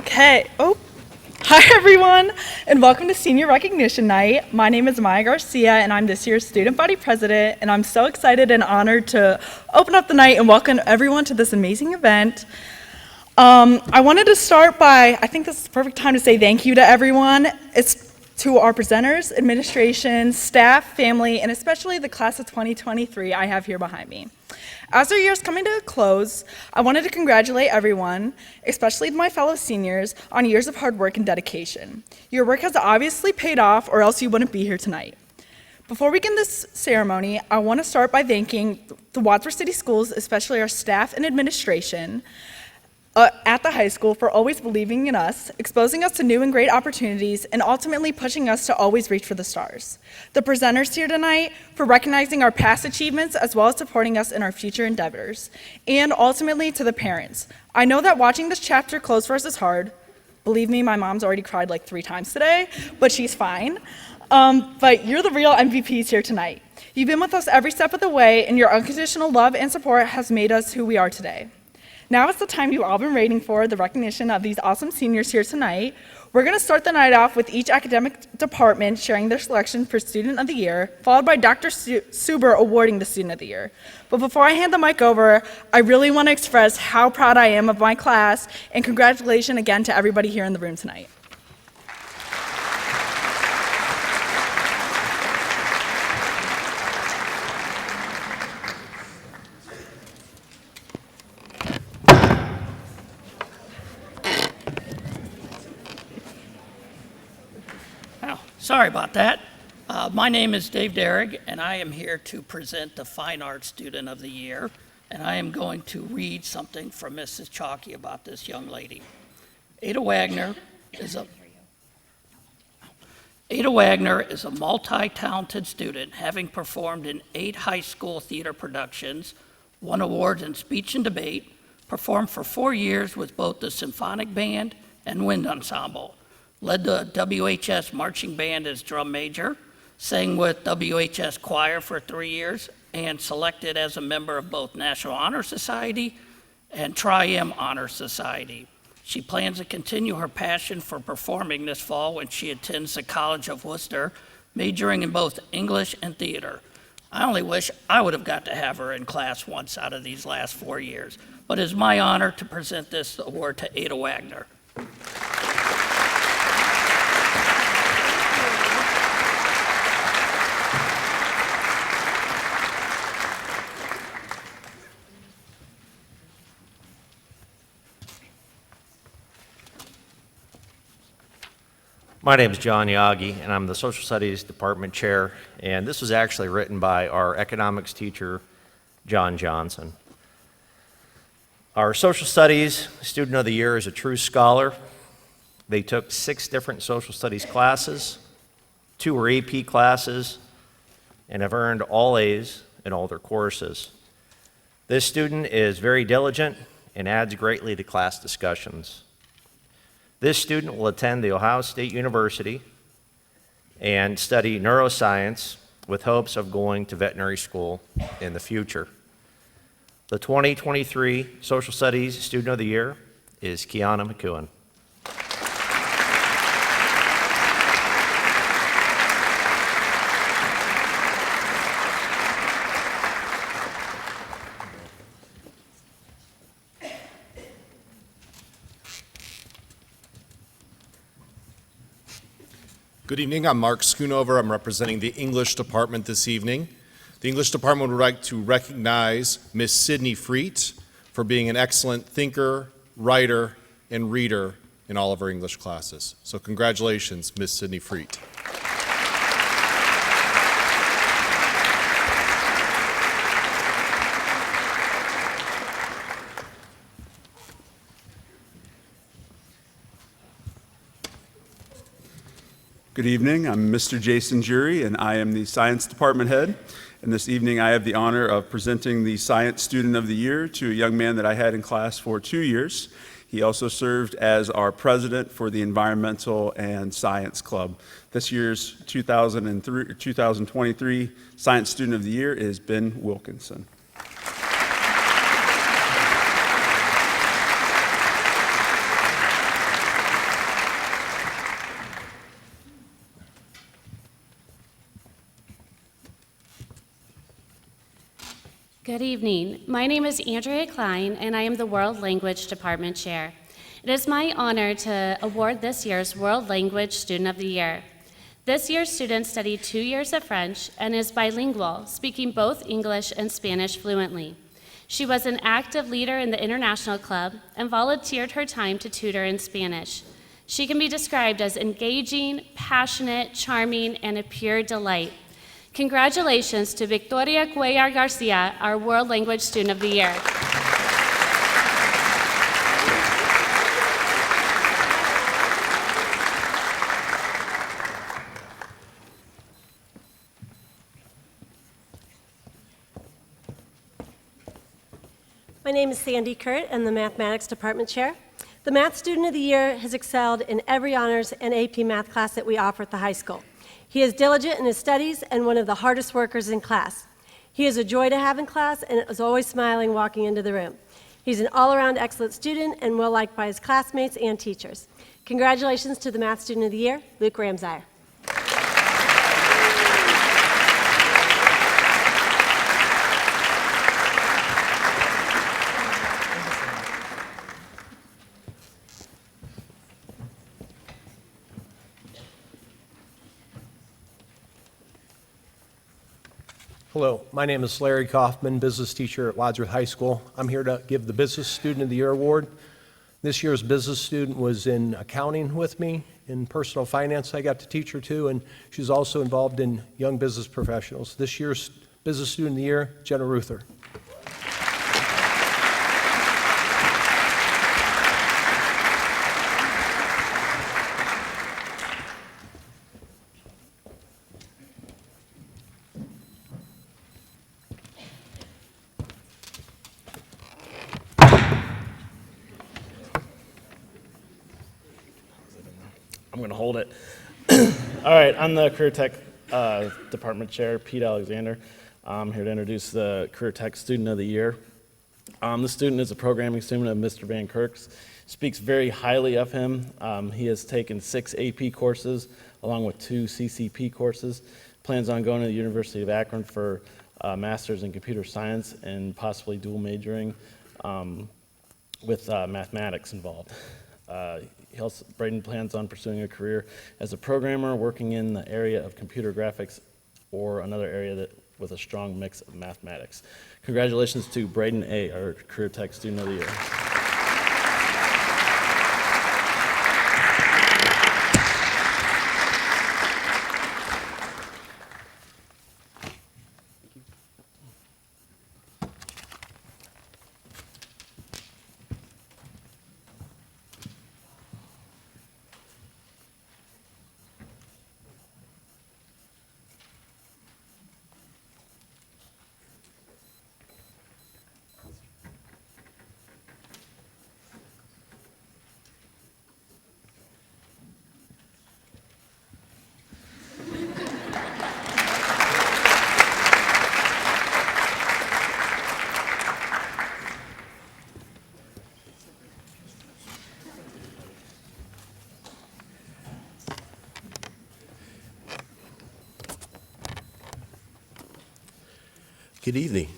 Okay. Hi everyone, and welcome to Senior Recognition Night. My name is Maya Garcia, and I'm this year's student body president, and I'm so excited and honored to open up the night and welcome everyone to this amazing event. I wanted to start by, I think this is the perfect time to say thank you to everyone. It's to our presenters, administration, staff, family, and especially the class of 2023 I have here behind me. As our year is coming to a close, I wanted to congratulate everyone, especially my fellow seniors, on years of hard work and dedication. Your work has obviously paid off, or else you wouldn't be here tonight. Before we begin this ceremony, I want to start by thanking the Wadsworth City Schools, especially our staff and administration, at the high school for always believing in us, exposing us to new and great opportunities, and ultimately pushing us to always reach for the stars. The presenters here tonight for recognizing our past achievements as well as supporting us in our future endeavors. And ultimately to the parents. I know that watching this chapter close for us is hard. Believe me, my mom's already cried like 3 times today, but she's fine. But you're the real MVPs here tonight. You've been with us every step of the way, and your unconditional love and support has made us who we are today. Now is the time you've all been waiting for, the recognition of these awesome seniors here tonight. We're going to start the night off with each academic department sharing their selection for Student of the Year, followed by Dr. Suber awarding the Student of the Year. But before I hand the mic over, I really want to express how proud I am of my class, and congratulations again to everybody here in the room tonight. Sorry about that. My name is Dave Derrig, and I am here to present the Fine Arts Student of the Year, and I am going to read something from Mrs. Chalky about this young lady. Ada Wagner is a multi-talented student, having performed in 8 high school theater productions, won awards in speech and debate, performed for 4 years with both the symphonic band and wind ensemble, led the WHS marching band as drum major, sang with WHS choir for 3 years, and selected as a member of both National Honor Society and Tri-M Honor Society. She plans to continue her passion for performing this fall when she attends the College of Worcester, majoring in both English and theater. I only wish I would have got to have her in class once out of these last 4 years, but it is my honor to present this award to Ada Wagner. My name is John Yagi, and I'm the Social Studies Department Chair, and this was actually written by our economics teacher, John Johnson. Our Social Studies Student of the Year is a true scholar. They took 6 different social studies classes, 2 were AP classes, and have earned all A's in all their courses. This student is very diligent and adds greatly to class discussions. This student will attend The Ohio State University and study neuroscience with hopes of going to veterinary school in the future. The 2023 Social Studies Student of the Year is Kiana McEwen. Good evening, I'm Mark Schoonover. I'm representing the English department this evening. The English department would like to recognize Miss Sydney Freet for being an excellent thinker, writer, and reader in all of our English classes. So congratulations, Miss Sydney Freet. Good evening, I'm Mr. Jason Jury, and I am the Science Department Head. And this evening I have the honor of presenting the Science Student of the Year to a young man that I had in class for 2 years. He also served as our president for the Environmental and Science Club. This year's 2023 Science Student of the Year is Ben Wilkinson. Good evening. My name is Andrea Klein, and I am the World Language Department Chair. It is my honor to award this year's World Language Student of the Year. This year's student studied 2 years of French and is bilingual, speaking both English and Spanish fluently. She was an active leader in the International Club and volunteered her time to tutor in Spanish. She can be described as engaging, passionate, charming, and a pure delight. Congratulations to Victoria Cuellar Garcia, our World Language Student of the Year. My name is Sandy Kurt, and the Mathematics Department Chair. The Math Student of the Year has excelled in every honors and AP math class that we offer at the high school. He is diligent in his studies and one of the hardest workers in class. He is a joy to have in class and is always smiling walking into the room. He's an all-around excellent student and well-liked by his classmates and teachers. Congratulations to the Math Student of the Year, Luke Ramsire. Hello, my name is Larry Kaufman, business teacher at Wadsworth High School. I'm here to give the Business Student of the Year award. This year's business student was in accounting with me. In personal finance, I got to teach her too, and she's also involved in young business professionals. This year's Business Student of the Year, Jenna Ruther. I'm going to hold it. All right, I'm the Career Tech Department Chair, Pete Alexander. I'm here to introduce the Career Tech Student of the Year. This student is a programming student of Mr. Van Kirk's. Speaks very highly of him. He has taken 6 AP courses along with 2 CCP courses. Plans on going to the University of Akron for a master's in computer science and possibly dual majoring with mathematics involved. Braden plans on pursuing a career as a programmer, working in the area of computer graphics or another area with a strong mix of mathematics. Congratulations to Braden A., our Career Tech Student of the Year. Good evening.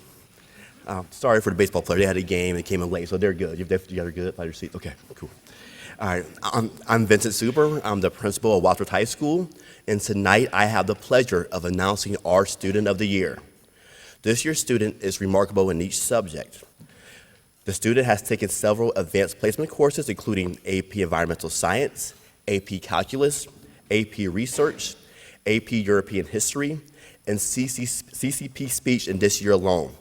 Sorry for the baseball player. They had a game. They came in late, so they're good. You guys are good? By your seat? Okay, cool. All right. I'm Vincent Super. I'm the principal of Wadsworth High School, and tonight I have the pleasure of announcing our Student of the Year. This year's student is remarkable in each subject. The student has taken several advanced placement courses, including AP Environmental Science, AP Calculus, AP Research, AP European History, and CCP Speech in this year alone.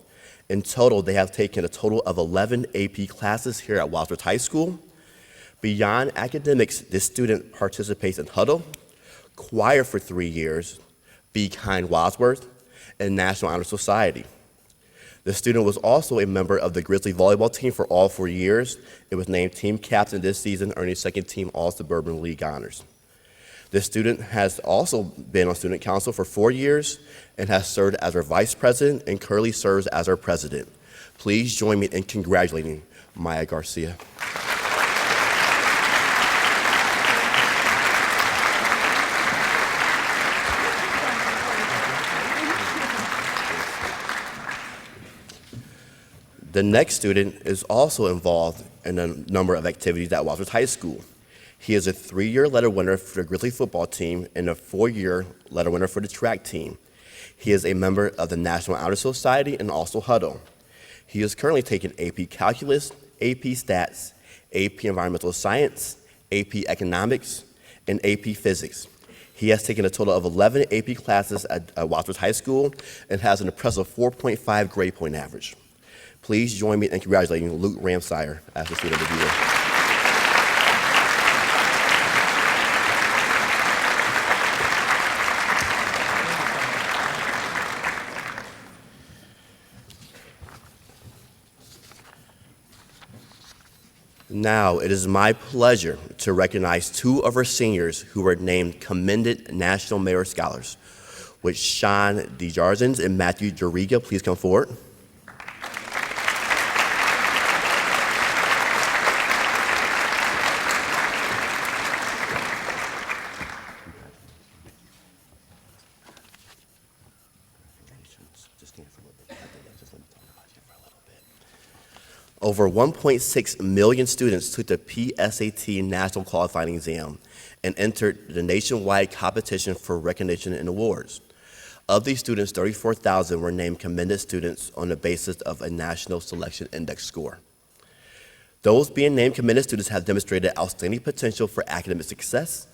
In total, they have taken a total of 11 AP classes here at Wadsworth High School. Beyond academics, this student participates in Huddle, choir for 3 years, Be Kind Wadsworth, and National Honor Society. The student was also a member of the Grizzly volleyball team for all 4 years. It was named team captain this season, earning second team All-Suburban League honors. This student has also been on student council for 4 years and has served as our vice president and currently serves as our president. Please join me in congratulating Maya Garcia. The next student is also involved in a number of activities at Wadsworth High School. He is a 3-year letter winner for the Grizzly football team and a 4-year letter winner for the track team. He is a member of the National Honor Society and also Huddle. He is currently taking AP Calculus, AP Stats, AP Environmental Science, AP Economics, and AP Physics. He has taken a total of 11 AP classes at Wadsworth High School and has an impressive 4.5 grade point average. Please join me in congratulating Luke Ramsire as the Student of the Year. Now, it is my pleasure to recognize 2 of our seniors who were named Commended National Merit Scholars, with Sean DeJargens and Matthew Jariga. Please come forward. Over 1.6 million students took the PSAT National Qualifying Exam and entered the nationwide competition for recognition and awards. Of these students, 34,000 were named commended students on the basis of a National Selection Index score. Those being named commended students have demonstrated outstanding potential for academic success.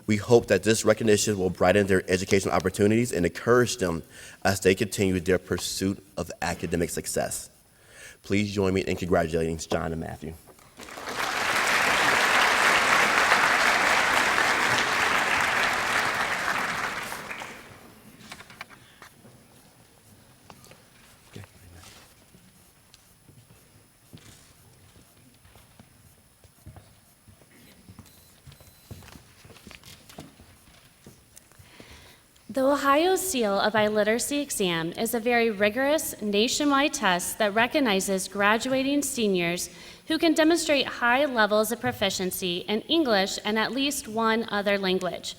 We hope that this recognition will brighten their educational opportunities and encourage them as they continue their pursuit of academic success. Please join me in congratulating John and Matthew. The Ohio Seal of Illiteracy exam is a very rigorous nationwide test that recognizes graduating seniors who can demonstrate high levels of proficiency in English and at least one other language.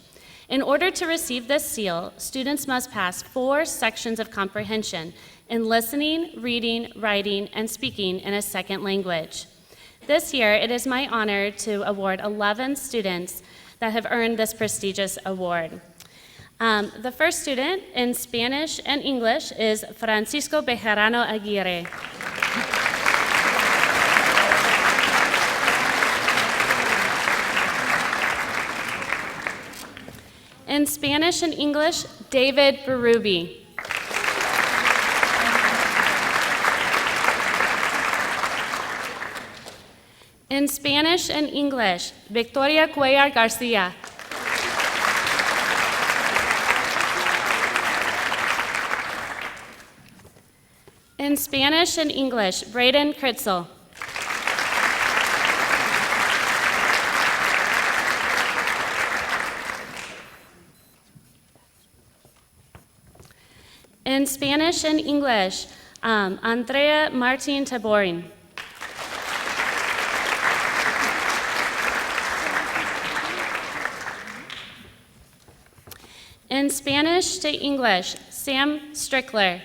In order to receive this seal, students must pass 4 sections of comprehension in listening, reading, writing, and speaking in a second language. This year, it is my honor to award 11 students that have earned this prestigious award. The first student in Spanish and English is Francisco Bejarano Aguirre. In Spanish and English, David Berube. In Spanish and English, Victoria Cuellar Garcia. In Spanish and English, Braden Kritzel. In Spanish and English, Andrea Martin Taborin. In Spanish to English, Sam Strickler.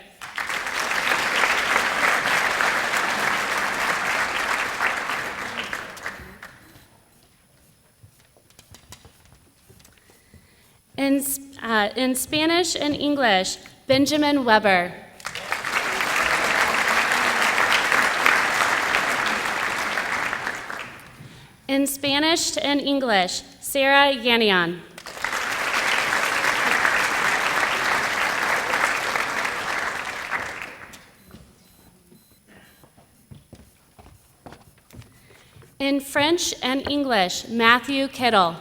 In Spanish and English, Benjamin Weber. In Spanish and English, Sarah Yanian. In French and English, Matthew Kittle.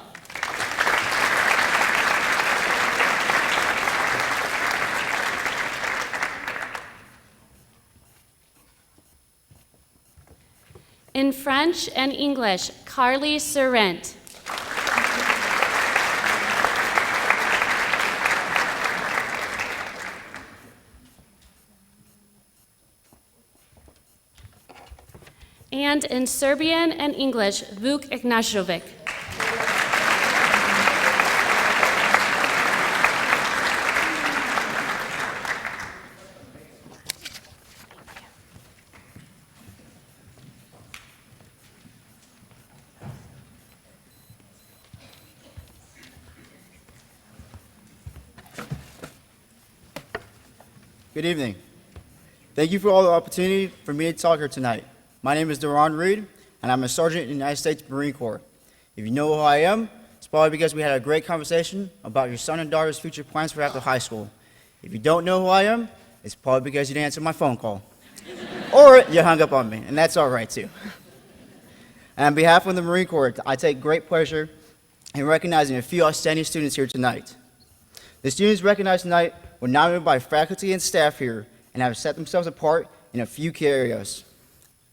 In French and English, Carly Surrent. And in Serbian and English, Vuk Ignashovic. Good evening. Thank you for all the opportunity for me to talk here tonight. My name is Deron Reed, and I'm a sergeant in the United States Marine Corps. If you know who I am, it's probably because we had a great conversation about your son and daughter's future plans for after high school. If you don't know who I am, it's probably because you didn't answer my phone call. Or you hung up on me, and that's all right too. And on behalf of the Marine Corps, I take great pleasure in recognizing a few outstanding students here tonight. The students recognized tonight were nominated by faculty and staff here and have set themselves apart in a few key areas.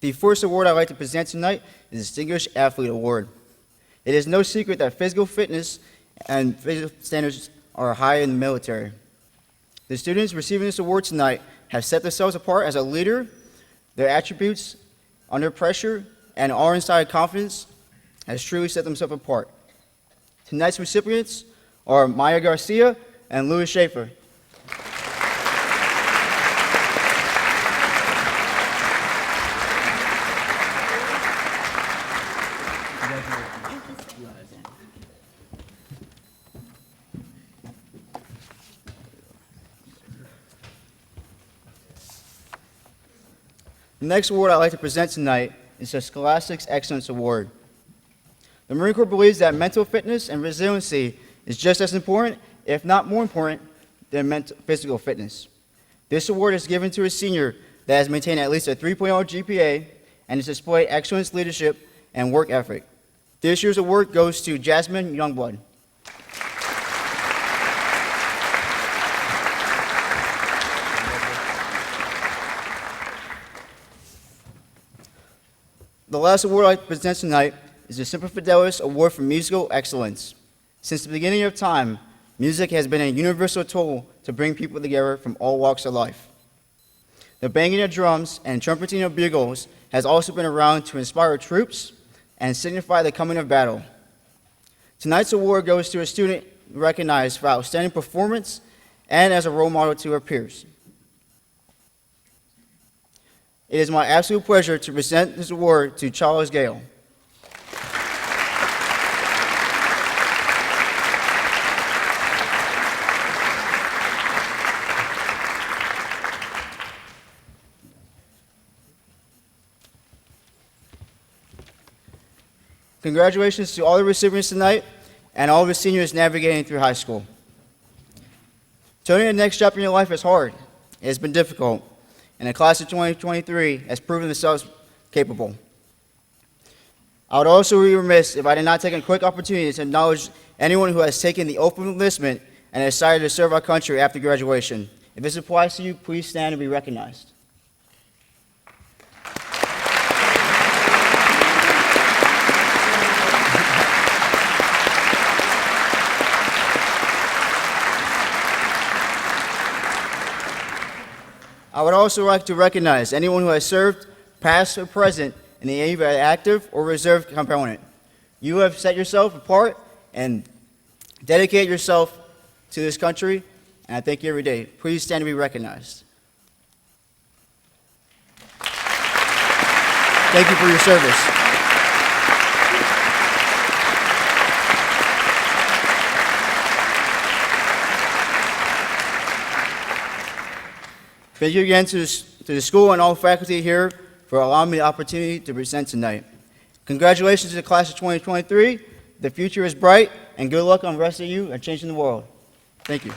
The first award I'd like to present tonight is the Distinguished Athlete Award. It is no secret that physical fitness and physical standards are high in the military. The students receiving this award tonight have set themselves apart as a leader. Their attributes under pressure and awe-inspired confidence has truly set themselves apart. Tonight's recipients are Maya Garcia and Louis Schaefer. The next award I'd like to present tonight is the Scholastics Excellence Award. The Marine Corps believes that mental fitness and resiliency is just as important, if not more important, than physical fitness. This award is given to a senior that has maintained at least a 3.0 GPA and has displayed excellent leadership and work ethic. This year's award goes to Jasmine Youngblood. The last award I'd like to present tonight is the Semper Fidelis Award for Musical Excellence. Since the beginning of time, music has been a universal tool to bring people together from all walks of life. The banging of drums and trumpeting of bugles has also been around to inspire troops and signify the coming of battle. Tonight's award goes to a student recognized for outstanding performance and as a role model to her peers. It is my absolute pleasure to present this award to Charles Gale. Congratulations to all the recipients tonight and all the seniors navigating through high school. Turning the next chapter in your life is hard. It has been difficult, and the class of 2023 has proven themselves capable. I would also be remiss if I did not take a quick opportunity to acknowledge anyone who has taken the oath of enlistment and decided to serve our country after graduation. If this applies to you, please stand and be recognized. I would also like to recognize anyone who has served, past or present, in the either active or reserve component. You have set yourself apart and dedicated yourself to this country, and I thank you every day. Please stand to be recognized. Thank you for your service. Thank you again to the school and all faculty here for allowing me the opportunity to present tonight. Congratulations to the class of 2023. The future is bright, and good luck on the rest of you and changing the world. Thank you.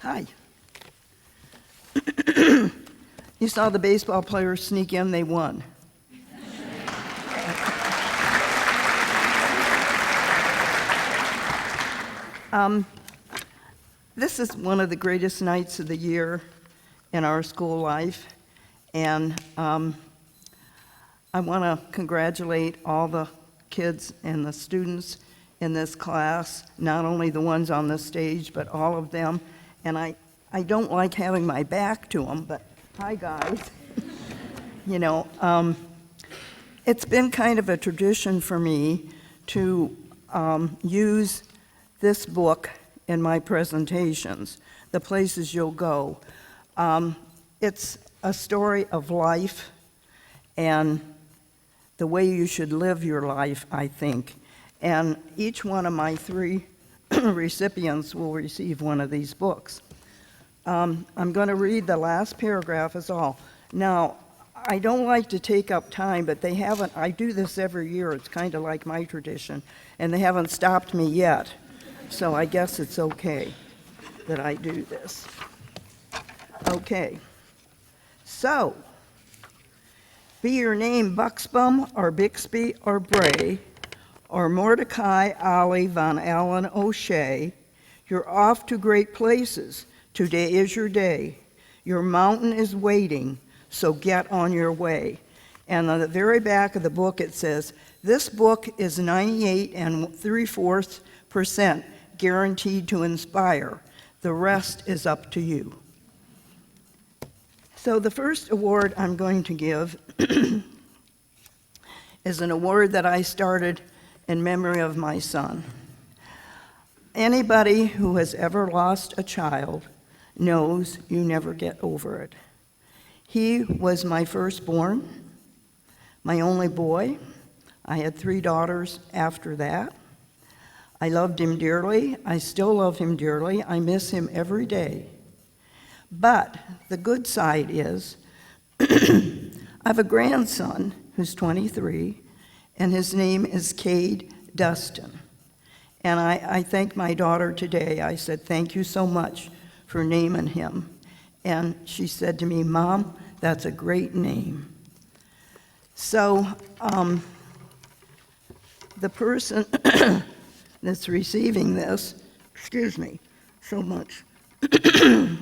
Hi. You saw the baseball players sneak in, they won. This is one of the greatest nights of the year in our school life, and I want to congratulate all the kids and the students in this class, not only the ones on the stage, but all of them. And I don't like having my back to them, but hi, guys. You know, it's been kind of a tradition for me to use this book in my presentations, the places you'll go. It's a story of life and the way you should live your life, I think. And each one of my 3 recipients will receive one of these books. I'm going to read the last paragraph is all. Now, I don't like to take up time, but they haven't, I do this every year, it's kind of like my tradition, and they haven't stopped me yet. So I guess it's okay that I do this. Okay. So, be your name Buxbaum or Bixby or Bray or Mordecai Ali von Allen O'Shea, you're off to great places. Today is your day. Your mountain is waiting, so get on your way. And on the very back of the book it says, this book is 98 3/4% guaranteed to inspire. The rest is up to you. So the first award I'm going to give is an award that I started in memory of my son. Anybody who has ever lost a child knows you never get over it. He was my firstborn, my only boy. I had 3 daughters after that. I loved him dearly. I still love him dearly. I miss him every day. But the good side is I have a grandson who's 23, and his name is Cade Dustin. And I thanked my daughter today. I said, thank you so much for naming him. And she said to me, Mom, that's a great name. So the person that's receiving this, excuse me so much,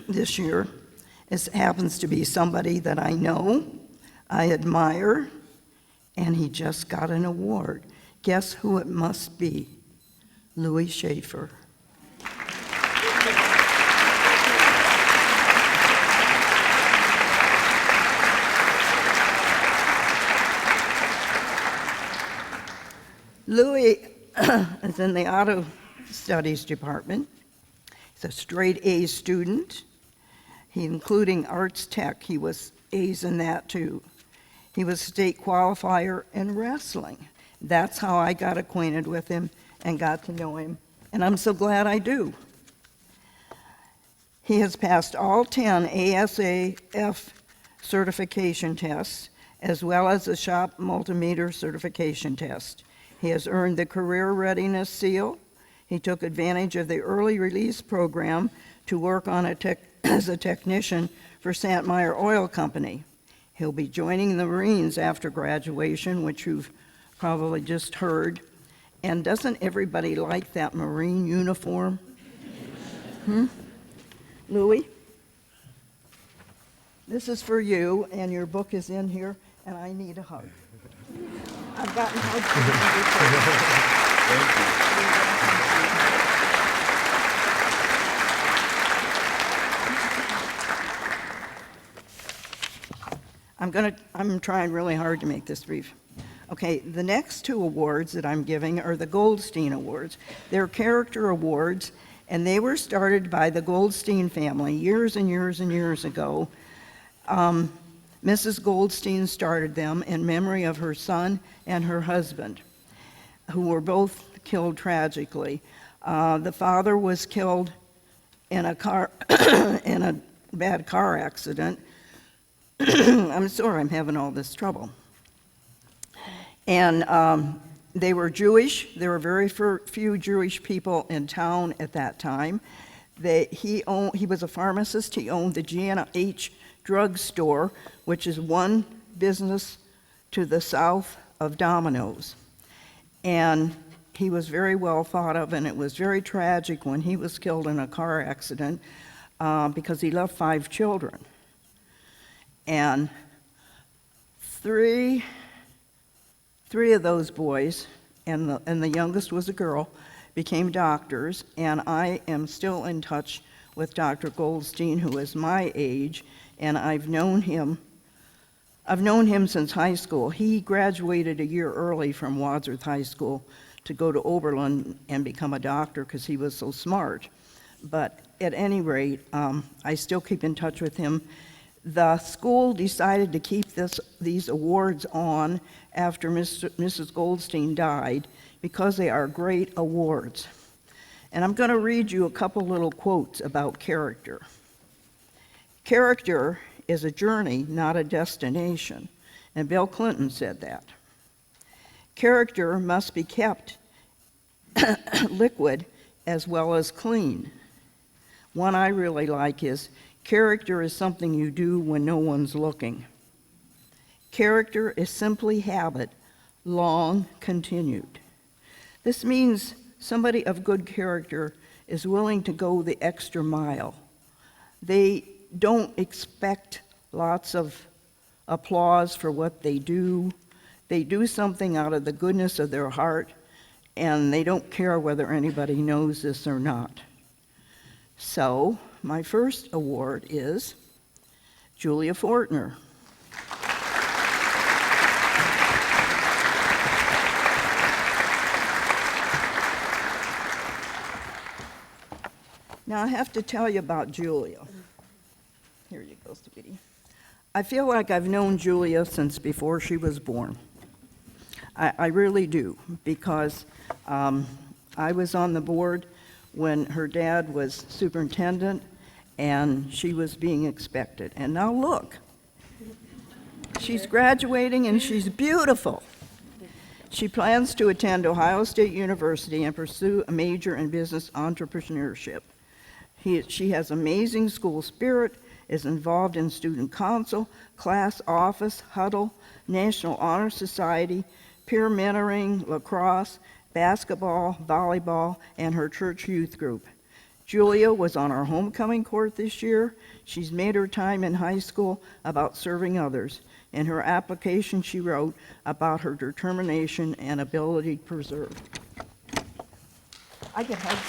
this year, happens to be somebody that I know, I admire, and he just got an award. Guess who it must be? Louis Schaefer. Louis is in the auto studies department. He's a straight A student, including arts tech. He was A's in that too. He was state qualifier in wrestling. That's how I got acquainted with him and got to know him, and I'm so glad I do. He has passed all 10 ASAF certification tests, as well as the shop multimeter certification test. He has earned the Career Readiness Seal. He took advantage of the early release program to work on as a technician for St. Meyer Oil Company. He'll be joining the Marines after graduation, which you've probably just heard. And doesn't everybody like that Marine uniform? Louis? This is for you, and your book is in here, and I need a hug. I've gotten hugs from you. I'm trying really hard to make this brief. Okay, the next 2 awards that I'm giving are the Goldstein Awards. They're character awards, and they were started by the Goldstein family years and years and years ago. Mrs. Goldstein started them in memory of her son and her husband, who were both killed tragically. The father was killed in a bad car accident. I'm sorry I'm having all this trouble. And they were Jewish. There were very few Jewish people in town at that time. He was a pharmacist. He owned the G&H drugstore, which is one business to the south of Domino's. And he was very well thought of, and it was very tragic when he was killed in a car accident because he left 5 children. And three of those boys, and the youngest was a girl, became doctors, and I am still in touch with Dr. Goldstein, who is my age, and I've known him since high school. He graduated a year early from Wadsworth High School to go to Oberlin and become a doctor because he was so smart. but at any rate, I still keep in touch with him. The school decided to keep these awards on after Mrs. Goldstein died because they are great awards. And I'm going to read you a couple little quotes about character. Character is a journey, not a destination. And Bill Clinton said that. Character must be kept liquid as well as clean. One I really like is, character is something you do when no one's looking. Character is simply habit, long continued. This means somebody of good character is willing to go the extra mile. They don't expect lots of applause for what they do. They do something out of the goodness of their heart, and they don't care whether anybody knows this or not. So, my first award is Julia Fortner. Now, I have to tell you about Julia. Here you go, sweetie. I feel like I've known Julia since before she was born. I really do, because I was on the board when her dad was superintendent and she was being expected. And now look, she's graduating and she's beautiful. She plans to attend Ohio State University and pursue a major in business entrepreneurship. She has amazing school spirit, is involved in student council, class office, huddle, National Honor Society, peer mentoring, lacrosse, basketball, volleyball, and her church youth group. Julia was on our homecoming court this year. She's made her time in high school about serving others. In her application, she wrote about her determination and ability to persevere. I get hugs.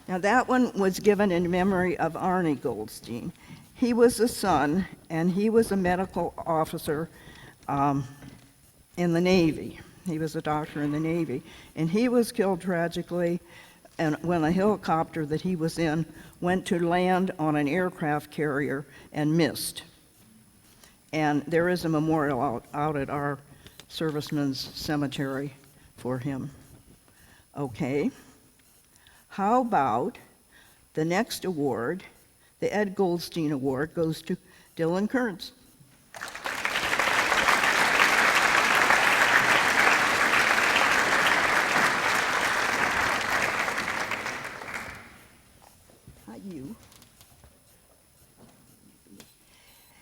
Now that one was given in memory of Arnie Goldstein. He was a son, and he was a medical officer in the Navy. He was a doctor in the Navy, and he was killed tragically and when a helicopter that he was in went to land on an aircraft carrier and missed. And there is a memorial out at our servicemen's cemetery for him. Okay. How about the next award? The Ed Goldstein Award goes to Dylan Kearns. Not you.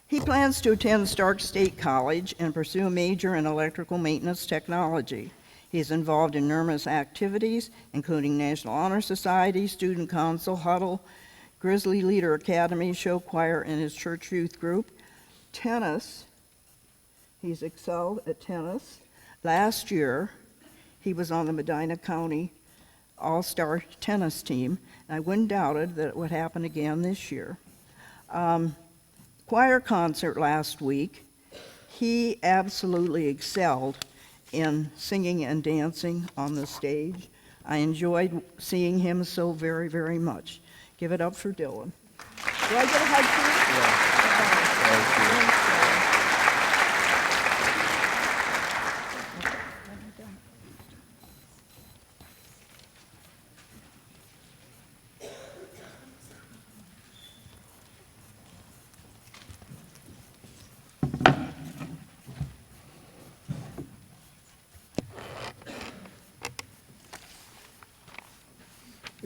He plans to attend Stark State College and pursue a major in electrical maintenance technology. He is involved in numerous activities, including National Honor Society, Student Council, Huddle, Grizzly Leader Academy, show choir, and his church youth group. Tennis, he's excelled at tennis. Last year, he was on the Medina County All-Star tennis team, and I wouldn't doubt it that it would happen again this year. Choir concert last week, he absolutely excelled in singing and dancing on the stage. I enjoyed seeing him so very, very much. Give it up for Dylan. Do I get a hug for you?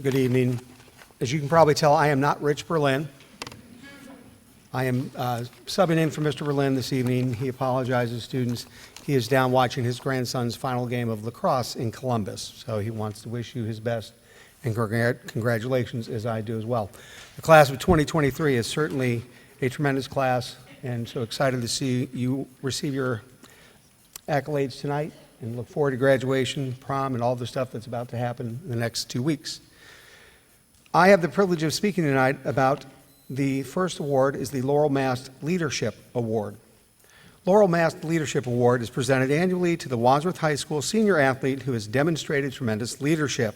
Good evening. As you can probably tell, I am not Rich Berlin. I am subbing in for Mr. Berlin this evening. He apologizes, students. He is down watching his grandson's final game of lacrosse in Columbus, so he wants to wish you his best and congratulations, as I do as well. The class of 2023 is certainly a tremendous class, and so excited to see you receive your accolades tonight, and look forward to graduation, prom, and all the stuff that's about to happen in the next 2 weeks. I have the privilege of speaking tonight about the first award is the Laurel Mast Leadership Award. Laurel Mast Leadership Award is presented annually to the Wadsworth High School senior athlete who has demonstrated tremendous leadership.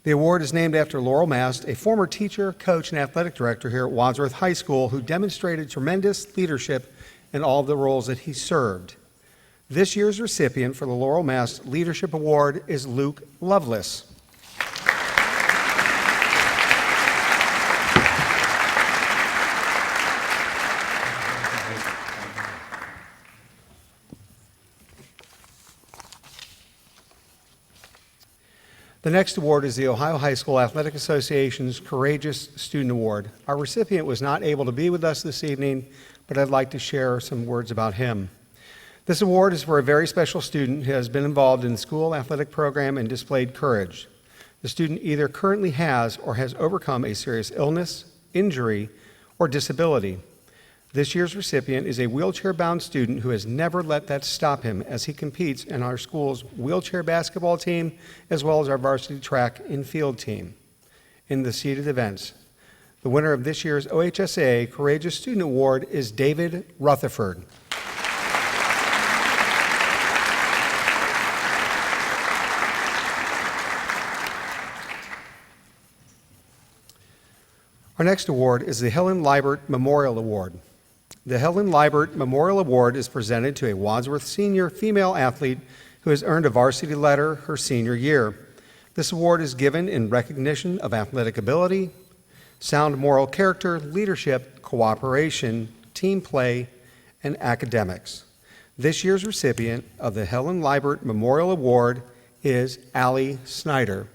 The award is named after Laurel Mast, a former teacher, coach, and athletic director here at Wadsworth High School who demonstrated tremendous leadership in all of the roles that he served. This year's recipient for the Laurel Mast Leadership Award is Luke Lovelace. The next award is the Ohio High School Athletic Association's Courageous Student Award. Our recipient was not able to be with us this evening, but I'd like to share some words about him. This award is for a very special student who has been involved in the school athletic program and displayed courage. The student either currently has or has overcome a serious illness, injury, or disability. This year's recipient is a wheelchair-bound student who has never let that stop him as he competes in our school's wheelchair basketball team as well as our varsity track and field team. In the seated events, the winner of this year's OHSA Courageous Student Award is David Rutherford. Our next award is the Helen Liebert Memorial Award. The Helen Liebert Memorial Award is presented to a Wadsworth senior female athlete who has earned a varsity letter her senior year. This award is given in recognition of athletic ability, sound moral character, leadership, cooperation, team play, and academics. This year's recipient of the Helen Liebert Memorial Award is Allie Snyder.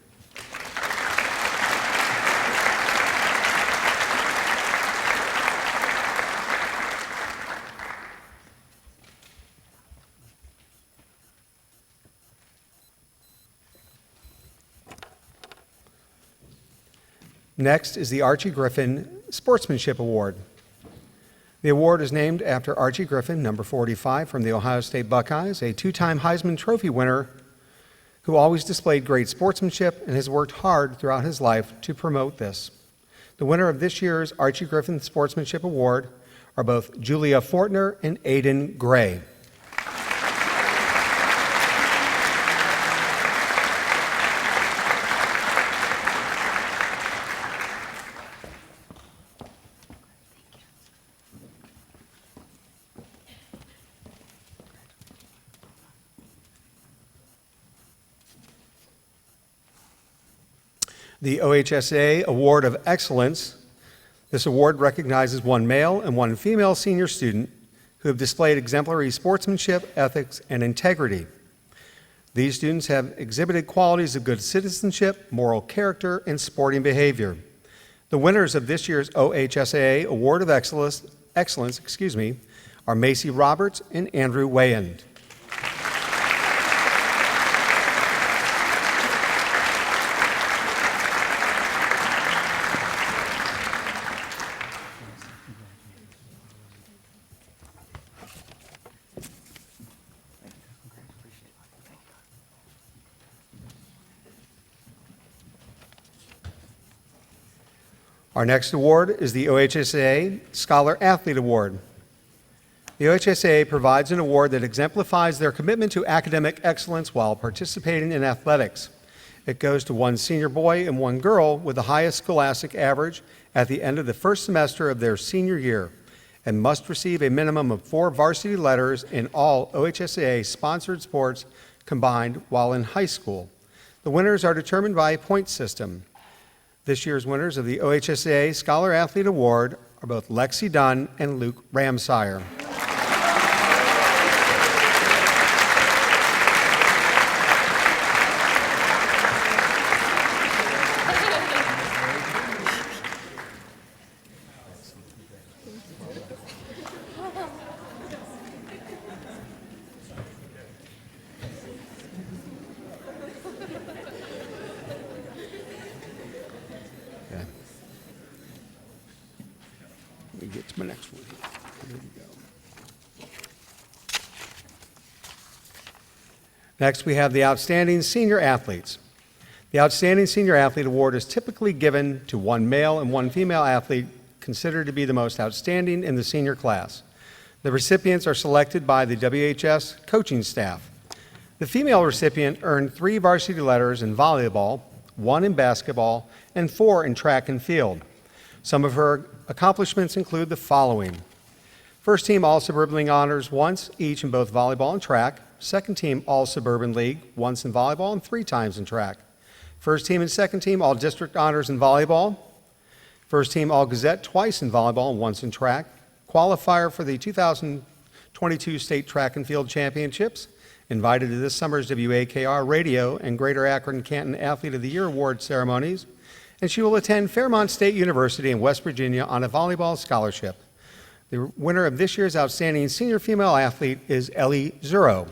Next is the Archie Griffin Sportsmanship Award. The award is named after Archie Griffin, number 45 from the Ohio State Buckeyes, a two-time Heisman Trophy winner who always displayed great sportsmanship and has worked hard throughout his life to promote this. The winner of this year's Archie Griffin Sportsmanship Award are both Julia Fortner and Aiden Gray. The OHSA Award of Excellence. This award recognizes one male and one female senior student who have displayed exemplary sportsmanship, ethics, and integrity. These students have exhibited qualities of good citizenship, moral character, and sporting behavior. The winners of this year's OHSA Award of Excellence are Macy Roberts and Andrew Wayand. Our next award is the OHSA Scholar Athlete Award. The OHSA provides an award that exemplifies their commitment to academic excellence while participating in athletics. It goes to one senior boy and one girl with the highest scholastic average at the end of the first semester of their senior year and must receive a minimum of 4 varsity letters in all OHSA-sponsored sports combined while in high school. The winners are determined by a point system. This year's winners of the OHSA Scholar Athlete Award are both Lexi Dunn and Luke Ramsire. Let me get to my next one here. There we go. Next, we have the Outstanding Senior Athletes. The Outstanding Senior Athlete Award is typically given to one male and one female athlete considered to be the most outstanding in the senior class. The recipients are selected by the WHS coaching staff. The female recipient earned 3 varsity letters in volleyball, 1 in basketball, and 4 in track and field. Some of her accomplishments include the following. First team All-Suburban League honors once each in both volleyball and track. Second team All-Suburban League once in volleyball and 3 times in track. First team and second team All-District honors in volleyball. First team All-Gazette twice in volleyball and once in track. Qualifier for the 2022 State Track and Field Championships. Invited to this summer's WAKR Radio and Greater Akron Canton Athlete of the Year award ceremonies. And she will attend Fairmont State University in West Virginia on a volleyball scholarship. The winner of this year's Outstanding Senior Female Athlete is Ellie Zuro.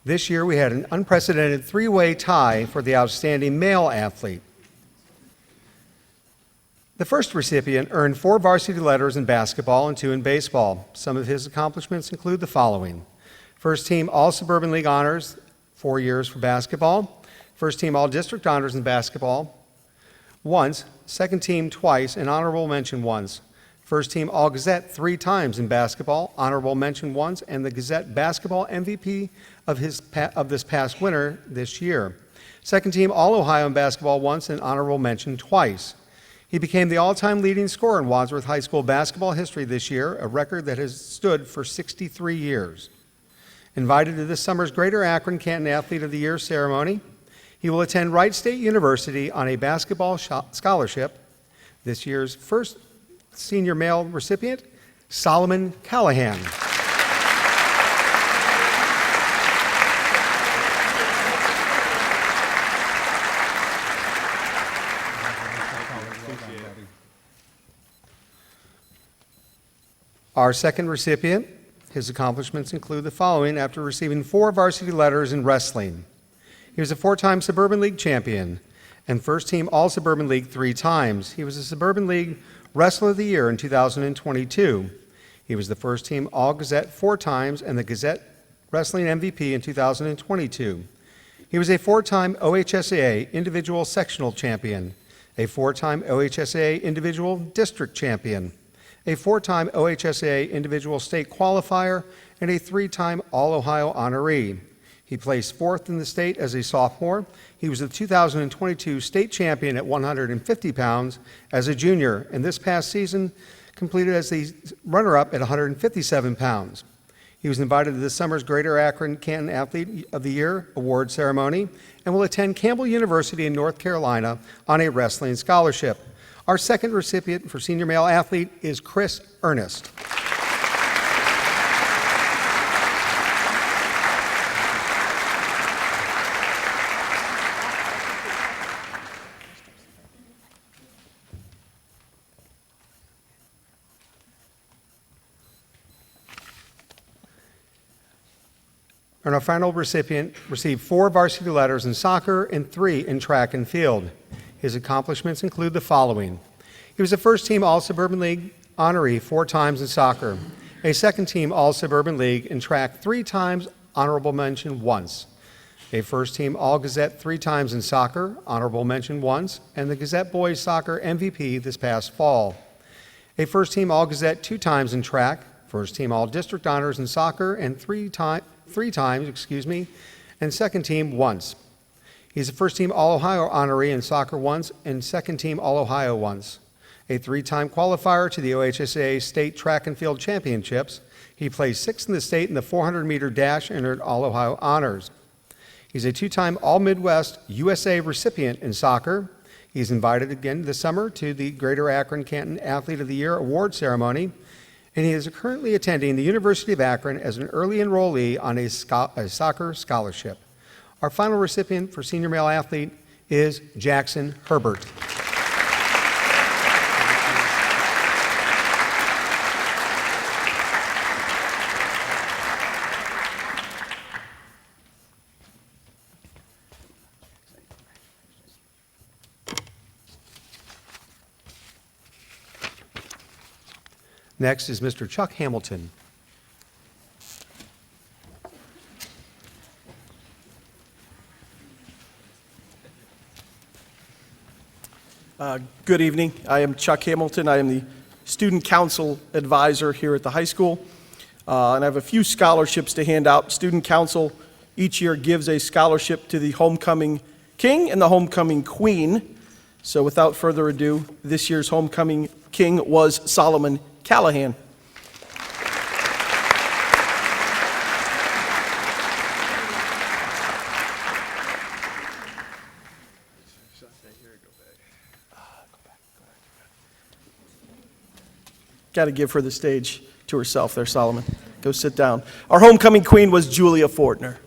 This year we had an unprecedented 3-way tie for the Outstanding Male Athlete. The first recipient earned 4 varsity letters in basketball and 2 in baseball. Some of his accomplishments include the following. First team All-Suburban League honors, 4 years for basketball. First team All-District honors in basketball once. Second team twice, and honorable mention once. First team All-Gazette 3 times in basketball, honorable mention once, and the Gazette basketball MVP of this past winter this year. Second team All-Ohio in basketball once, and honorable mention twice. He became the all-time leading scorer in Wadsworth High School basketball history this year, a record that has stood for 63 years. Invited to this summer's Greater Akron Canton Athlete of the Year ceremony, he will attend Wright State University on a basketball scholarship. This year's first senior male recipient, Solomon Callahan. Our second recipient, his accomplishments include the following after receiving 4 varsity letters in wrestling. He was a 4-time Suburban League champion and first team All-Suburban League 3 times. He was a Suburban League Wrestler of the Year in 2022. He was the first team All-Gazette 4 times and the Gazette Wrestling MVP in 2022. He was a 4-time OHSAA Individual Sectional Champion, a 4-time OHSAA Individual District Champion, a 4-time OHSAA Individual State Qualifier, and a 3-time All-Ohio honoree. He placed 4th in the state as a sophomore. He was the 2022 state champion at 150 pounds as a junior, and this past season completed as the runner-up at 157 pounds. He was invited to this summer's Greater Akron Canton Athlete of the Year award ceremony and will attend Campbell University in North Carolina on a wrestling scholarship. Our second recipient for senior male athlete is Chris Ernest. And our final recipient received 4 varsity letters in soccer and 3 in track and field. His accomplishments include the following. He was a first-team All-Suburban League honoree 4 times in soccer, a second-team All-Suburban League in track 3 times, honorable mention once, a first-team All-Gazette 3 times in soccer, honorable mention once, and the Gazette Boys Soccer MVP this past fall, a first-team All-Gazette 2 times in track, first-team All-District honors in soccer, and 3 times, and second-team once. He's a first-team All-Ohio honoree in soccer once and second-team All-Ohio once. A 3-time qualifier to the OHSAA State Track and Field Championships. He placed 6th in the state in the 400-meter dash and earned All-Ohio honors. He's a 2-time All-Midwest USA recipient in soccer. He's invited again this summer to the Greater Akron Canton Athlete of the Year award ceremony, and he is currently attending the University of Akron as an early enrollee on a soccer scholarship. Our final recipient for senior male athlete is Jackson Herbert. Next is Mr. Chuck Hamilton. Good evening. I am Chuck Hamilton. I am the Student Council Advisor here at the high school. And I have a few scholarships to hand out. Student Council each year gives a scholarship to the Homecoming King and the Homecoming Queen. So without further ado, this year's Homecoming King was Solomon Callahan. Got to give her the stage to herself there, Solomon. Go sit down. Our homecoming queen was Julia Fortner.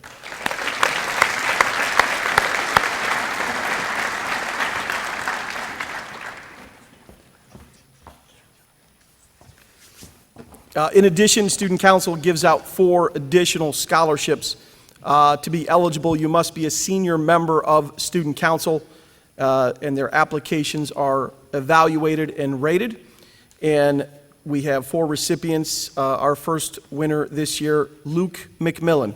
In addition, Student Council gives out 4 additional scholarships. To be eligible, you must be a senior member of Student Council, and their applications are evaluated and rated. And we have 4 recipients. Our first winner this year, Luke McMillan.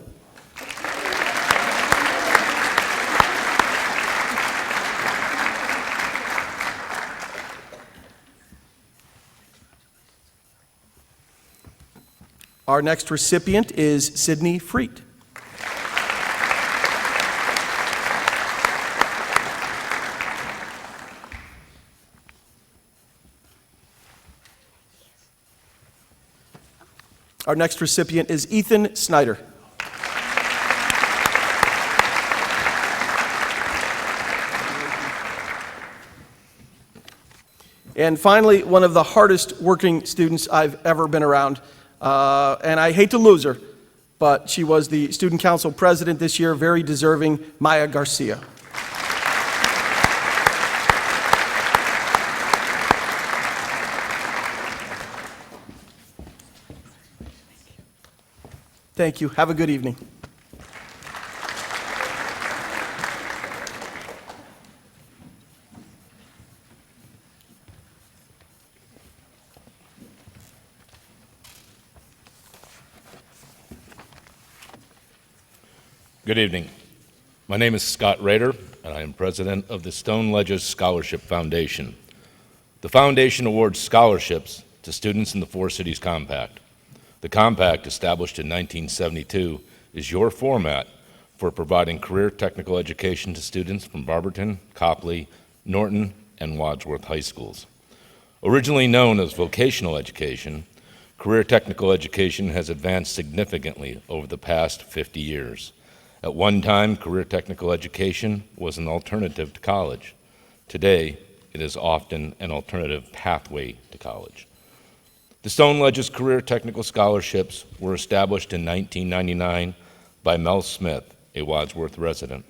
Our next recipient is Sydney Freet. Our next recipient is Ethan Snyder. And finally, one of the hardest working students I've ever been around. And I hate to lose her, but she was the Student Council President this year, very deserving, Maya Garcia. Thank you. Have a good evening. Good evening. My name is Scott Rader, and I am president of the Stone Ledges Scholarship Foundation. The foundation awards scholarships to students in the 4 Cities Compact. The Compact, established in 1972, is your format for providing career technical education to students from Barberton, Copley, Norton, and Wadsworth high schools. Originally known as vocational education, career technical education has advanced significantly over the past 50 years. At one time, career technical education was an alternative to college. Today, it is often an alternative pathway to college. The Stone Ledges Career Technical Scholarships were established in 1999 by Mel Smith, a Wadsworth resident.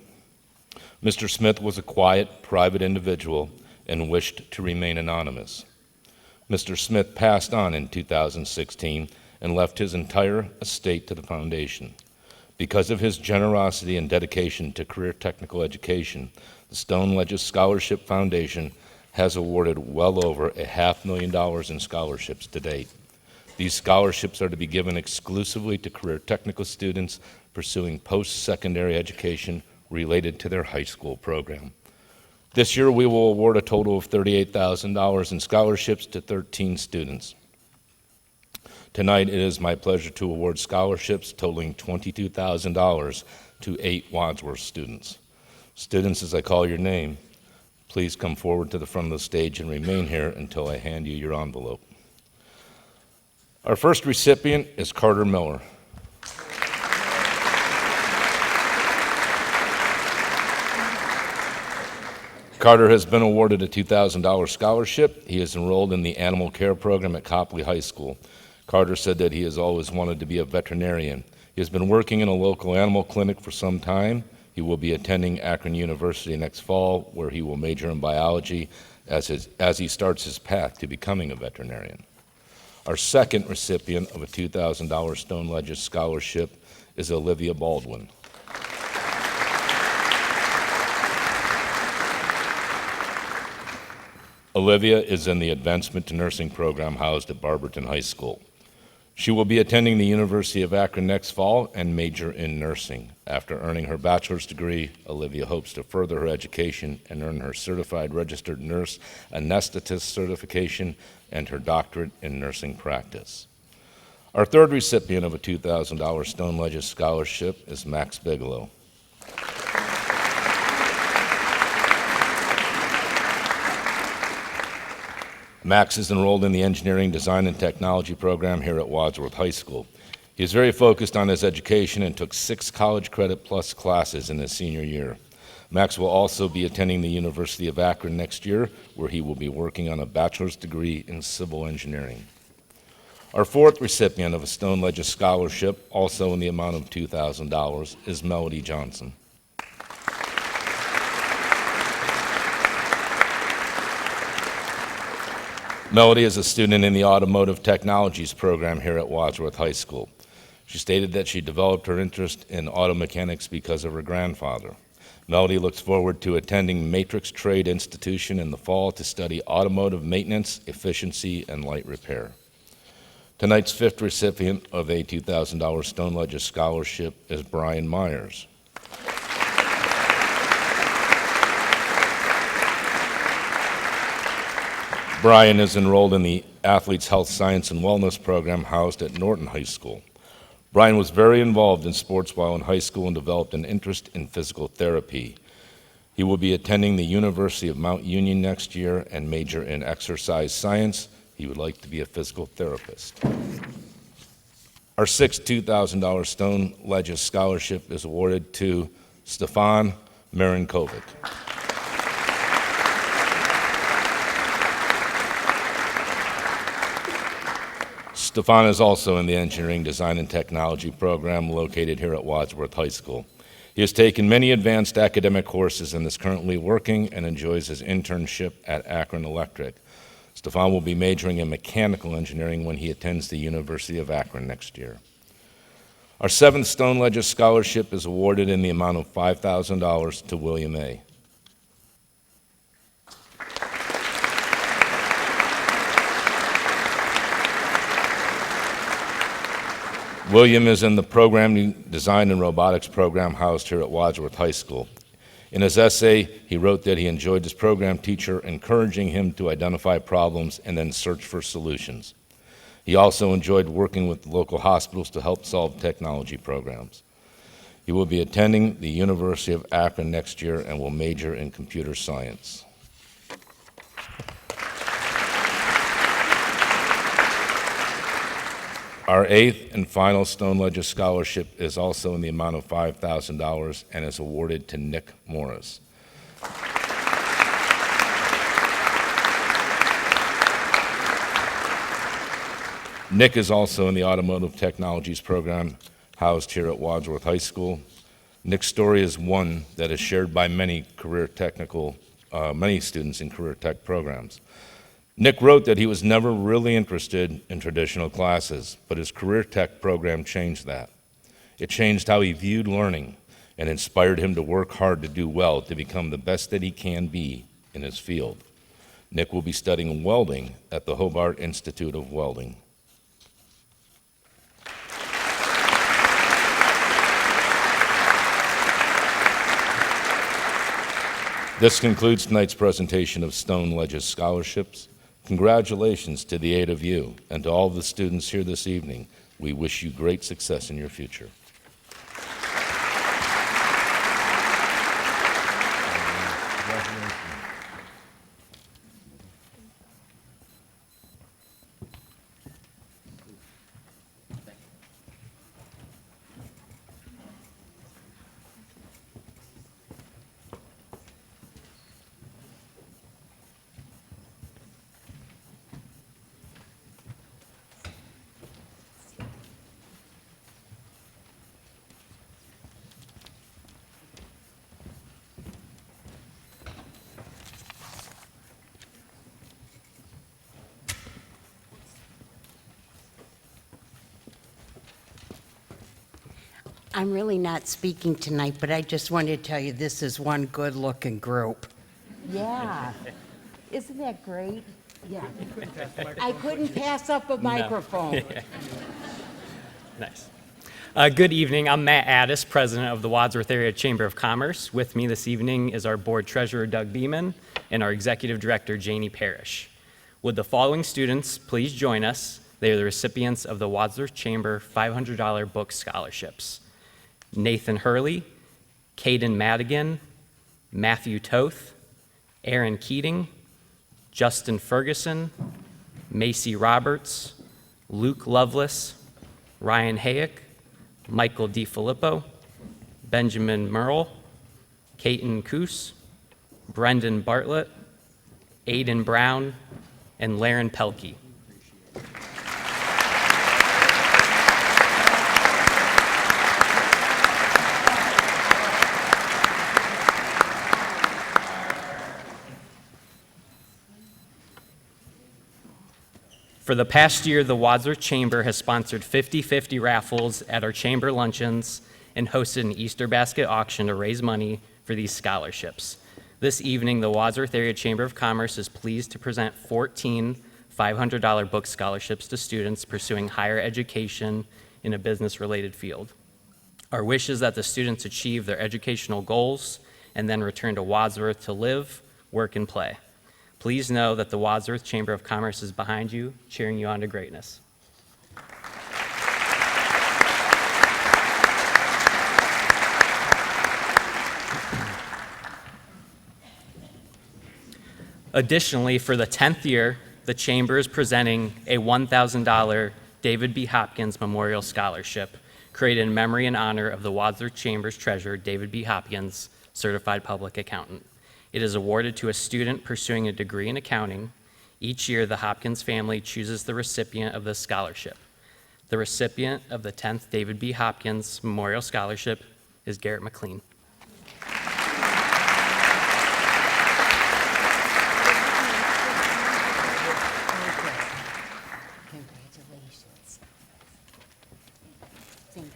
Mr. Smith was a quiet, private individual and wished to remain anonymous. Mr. Smith passed on in 2016 and left his entire estate to the foundation. Because of his generosity and dedication to career technical education, the Stone Ledges Scholarship Foundation has awarded well over $500,000 in scholarships to date. These scholarships are to be given exclusively to career technical students pursuing post-secondary education related to their high school program. This year, we will award a total of $38,000 in scholarships to 13 students. Tonight, it is my pleasure to award scholarships totaling $22,000 to 8 Wadsworth students. Students, as I call your name, please come forward to the front of the stage and remain here until I hand you your envelope. Our first recipient is Carter Miller. Carter has been awarded a $2,000 scholarship. He is enrolled in the animal care program at Copley High School. Carter said that he has always wanted to be a veterinarian. He has been working in a local animal clinic for some time. He will be attending Akron University next fall, where he will major in biology as he starts his path to becoming a veterinarian. Our second recipient of a $2,000 Stone Ledges scholarship is Olivia Baldwin. Olivia is in the Advancement to Nursing program housed at Barberton High School. She will be attending the University of Akron next fall and major in nursing. After earning her bachelor's degree, Olivia hopes to further her education and earn her certified registered nurse anesthetist certification and her doctorate in nursing practice. Our third recipient of a $2,000 Stone Ledges Scholarship is Max Bigelow. Max is enrolled in the Engineering, Design, and Technology program here at Wadsworth High School. He is very focused on his education and took 6 college credit plus classes in his senior year. Max will also be attending the University of Akron next year, where he will be working on a bachelor's degree in civil engineering. Our fourth recipient of a Stone Ledges Scholarship, also in the amount of $2,000, is Melody Johnson. Melody is a student in the Automotive Technologies program here at Wadsworth High School. She stated that she developed her interest in auto mechanics because of her grandfather. Melody looks forward to attending Matrix Trade Institution in the fall to study automotive maintenance, efficiency, and light repair. Tonight's fifth recipient of a $2,000 Stone Ledges Scholarship is Brian Myers. Brian is enrolled in the Athletes Health Science and Wellness program housed at Norton High School. Brian was very involved in sports while in high school and developed an interest in physical therapy. He will be attending the University of Mount Union next year and major in exercise science. He would like to be a physical therapist. Our sixth $2,000 Stone Ledges Scholarship is awarded to Stefan Marinkovic. Stefan is also in the Engineering, Design, and Technology program located here at Wadsworth High School. He has taken many advanced academic courses and is currently working and enjoys his internship at Akron Electric. Stefan will be majoring in mechanical engineering when he attends the University of Akron next year. Our seventh Stone Ledges Scholarship is awarded in the amount of $5,000 to William A. William is in the Programming, Design, and Robotics program housed here at Wadsworth High School. In his essay, he wrote that he enjoyed his program teacher encouraging him to identify problems and then search for solutions. He also enjoyed working with local hospitals to help solve technology programs. He will be attending the University of Akron next year and will major in computer science. Our eighth and final Stone Ledges Scholarship is also in the amount of $5,000 and is awarded to Nick Morris. Nick is also in the Automotive Technologies program housed here at Wadsworth High School. Nick's story is one that is shared by many students in career tech programs. Nick wrote that he was never really interested in traditional classes, but his career tech program changed that. It changed how he viewed learning and inspired him to work hard to do well to become the best that he can be in his field. Nick will be studying welding at the Hobart Institute of Welding. This concludes tonight's presentation of Stone Ledges Scholarships. Congratulations to the 8 of you and to all of the students here this evening. We wish you great success in your future. I'm really not speaking tonight, but I just wanted to tell you this is one good-looking group. Yeah. Isn't that great? Yeah. I couldn't pass up a microphone. Nice. Good evening. I'm Matt Addis, president of the Wadsworth Area Chamber of Commerce. With me this evening is our board treasurer, Doug Beeman, and our executive director, Janie Parrish. Would the following students please join us? They are the recipients of the Wadsworth Chamber $500 book scholarships. Nathan Hurley, Caden Madigan, Matthew Toth, Aaron Keating, Justin Ferguson, Macy Roberts, Luke Lovelace, Ryan Hayek, Michael DiFilippo, Benjamin Merle, Caton Coos, Brendan Bartlett, Aiden Brown, and Laren Pelkey. For the past year, the Wadsworth Chamber has sponsored 50-50 raffles at our chamber luncheons and hosted an Easter basket auction to raise money for these scholarships. This evening, the Wadsworth Area Chamber of Commerce is pleased to present 14 $500 book scholarships to students pursuing higher education in a business-related field. Our wish is that the students achieve their educational goals and then return to Wadsworth to live, work, and play. Please know that the Wadsworth Chamber of Commerce is behind you, cheering you on to greatness. Additionally, for the 10th year, the Chamber is presenting a $1,000 David B. Hopkins Memorial Scholarship, created in memory and honor of the Wadsworth Chamber's treasurer, David B. Hopkins, certified public accountant. It is awarded to a student pursuing a degree in accounting. Each year, the Hopkins family chooses the recipient of this scholarship. The recipient of the 10th David B. Hopkins Memorial Scholarship is Garrett McLean. Congratulations. Thank you.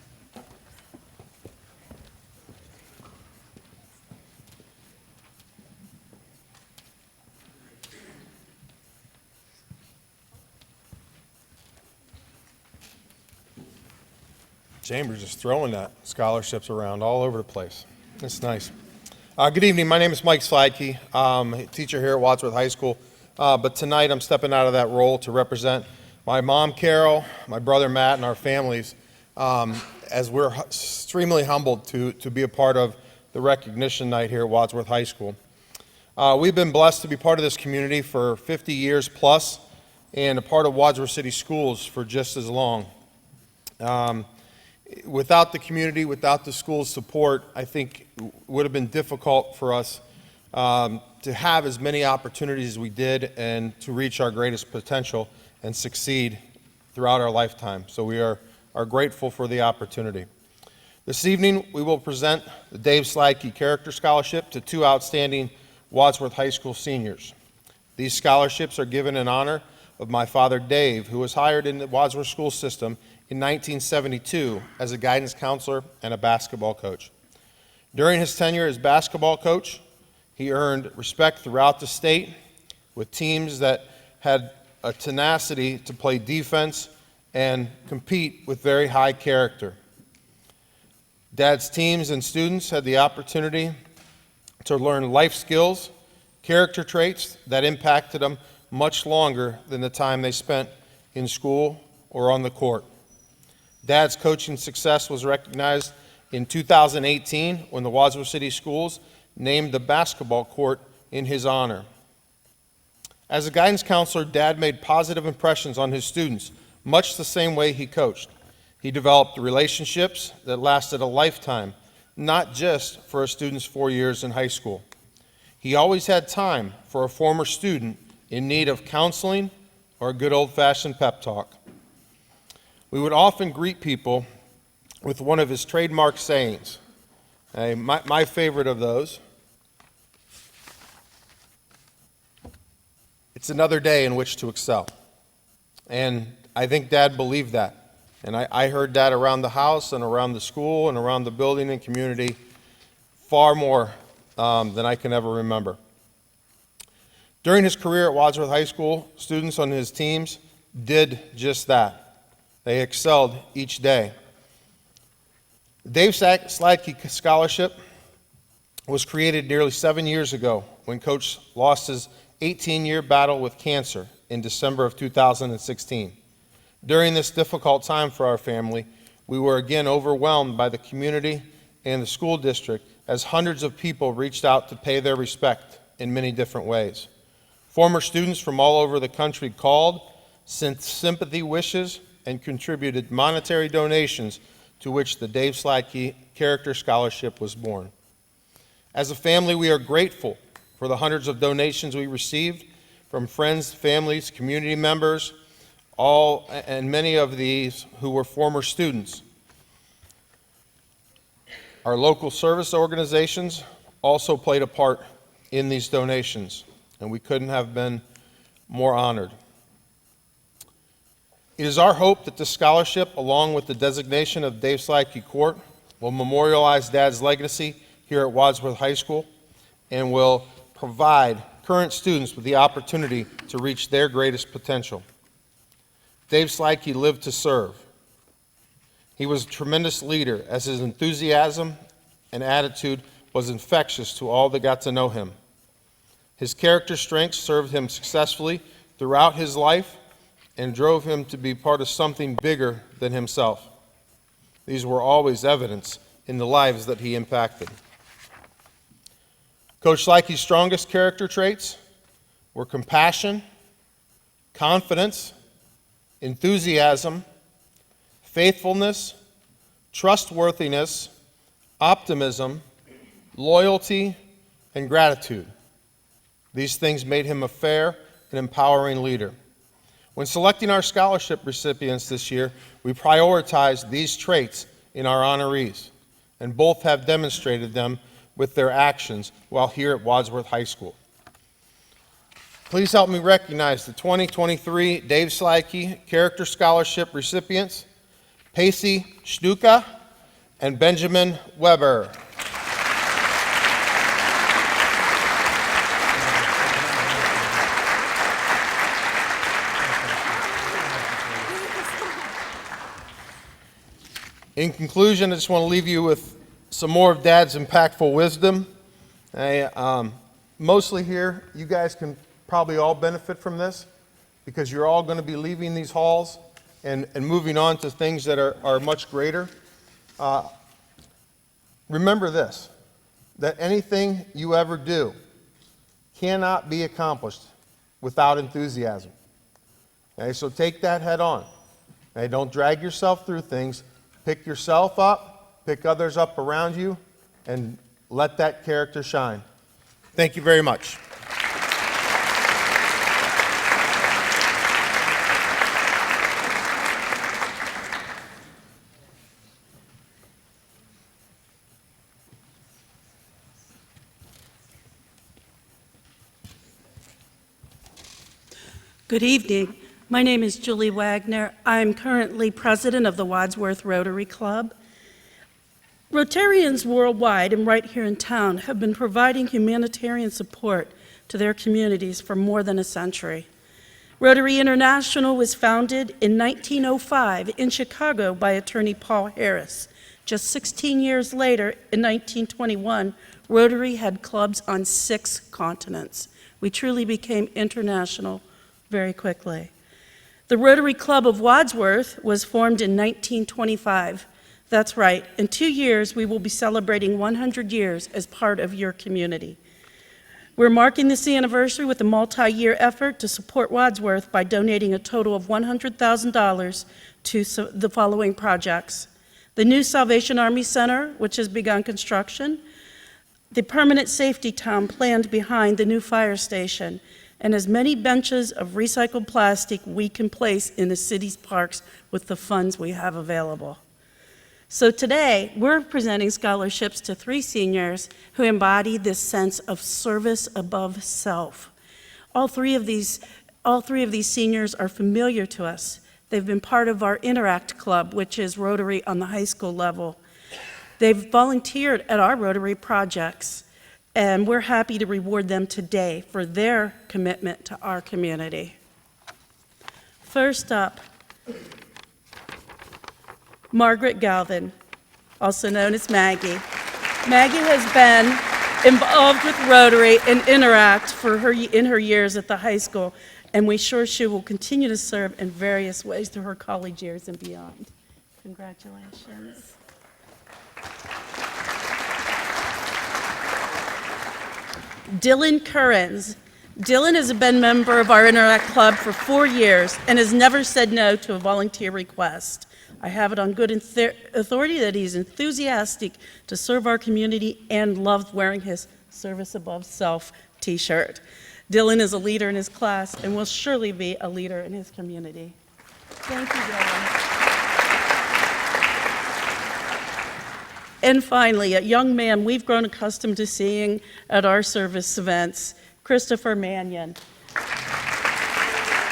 Chamber's just throwing that scholarships around all over the place. That's nice. Good evening. My name is Mike Slidkey. I'm a teacher here at Wadsworth High School. But tonight I'm stepping out of that role to represent my mom, Carol, my brother, Matt, and our families as we're extremely humbled to be a part of the recognition night here at Wadsworth High School. We've been blessed to be part of this community for 50 years plus and a part of Wadsworth City Schools for just as long. Without the community, without the school's support, I think it would have been difficult for us to have as many opportunities as we did and to reach our greatest potential and succeed throughout our lifetime. So we are grateful for the opportunity. This evening, we will present the Dave Slidkey Character Scholarship to two outstanding Wadsworth High School seniors. These scholarships are given in honor of my father, Dave, who was hired in the Wadsworth school system in 1972 as a guidance counselor and a basketball coach. During his tenure as basketball coach, he earned respect throughout the state with teams that had a tenacity to play defense and compete with very high character. Dad's teams and students had the opportunity to learn life skills, character traits that impacted them much longer than the time they spent in school or on the court. Dad's coaching success was recognized in 2018 when the Wadsworth City Schools named the basketball court in his honor. As a guidance counselor, Dad made positive impressions on his students, much the same way he coached. He developed relationships that lasted a lifetime, not just for a student's 4 years in high school. He always had time for a former student in need of counseling or a good old-fashioned pep talk. We would often greet people with one of his trademark sayings. My favorite of those, it's another day in which to excel. And I think Dad believed that. And I heard that around the house and around the school and around the building and community far more than I can ever remember. During his career at Wadsworth High School, students on his teams did just that. They excelled each day. Dave Sladke Scholarship was created nearly 7 years ago when Coach lost his 18-year battle with cancer in December of 2016. During this difficult time for our family, we were again overwhelmed by the community and the school district as hundreds of people reached out to pay their respect in many different ways. Former students from all over the country called, sent sympathy wishes, and contributed monetary donations to which the Dave Sladke Character Scholarship was born. As a family, we are grateful for the hundreds of donations we received from friends, families, community members, and many of these who were former students. Our local service organizations also played a part in these donations, and we couldn't have been more honored. It is our hope that this scholarship, along with the designation of Dave Sladke Court, will memorialize Dad's legacy here at Wadsworth High School and will provide current students with the opportunity to reach their greatest potential. Dave Sladke lived to serve. He was a tremendous leader, as his enthusiasm and attitude was infectious to all that got to know him. His character strengths served him successfully throughout his life and drove him to be part of something bigger than himself. These were always evidence in the lives that he impacted. Coach Sladke's strongest character traits were compassion, confidence, enthusiasm, faithfulness, trustworthiness, optimism, loyalty, and gratitude. These things made him a fair and empowering leader. When selecting our scholarship recipients this year, we prioritized these traits in our honorees, and both have demonstrated them with their actions while here at Wadsworth High School. Please help me recognize the 2023 Dave Sladke Character Scholarship recipients, Pacey Shtuka and Benjamin Weber. In conclusion, I just want to leave you with some more of Dad's impactful wisdom. Mostly here, you guys can probably all benefit from this because you're all going to be leaving these halls and moving on to things that are much greater. Remember this, that anything you ever do cannot be accomplished without enthusiasm. Okay, so take that head on. Okay, don't drag yourself through things. Pick yourself up, pick others up around you, and let that character shine. Thank you very much. Good evening. My name is Julie Wagner. I'm currently president of the Wadsworth Rotary Club. Rotarians worldwide and right here in town have been providing humanitarian support to their communities for more than a century. Rotary International was founded in 1905 in Chicago by attorney Paul Harris. Just 16 years later, in 1921, Rotary had clubs on 6 continents. We truly became international very quickly. The Rotary Club of Wadsworth was formed in 1925. That's right, in 2 years we will be celebrating 100 years as part of your community. We're marking this anniversary with a multi-year effort to support Wadsworth by donating a total of $100,000 to the following projects: the new Salvation Army Center, which has begun construction, the permanent safety town planned behind the new fire station, and as many benches of recycled plastic we can place in the city's parks with the funds we have available. So today, we're presenting scholarships to 3 seniors who embody this sense of service above self. All three of these seniors are familiar to us. They've been part of our Interact Club, which is Rotary on the high school level. They've volunteered at our Rotary projects. and we're happy to reward them today for their commitment to our community. First up, Margaret Galvin, also known as Maggie. Maggie has been involved with Rotary and Interact in her years at the high school, and we're sure she will continue to serve in various ways through her college years and beyond. Congratulations. Dylan Currens. Dylan has been a member of our Interact Club for 4 years and has never said no to a volunteer request. I have it on good authority that he's enthusiastic to serve our community and loves wearing his Service Above Self t-shirt. Dylan is a leader in his class and will surely be a leader in his community. Thank you, Dylan. And finally, a young man we've grown accustomed to seeing at our service events, Christopher Mannion.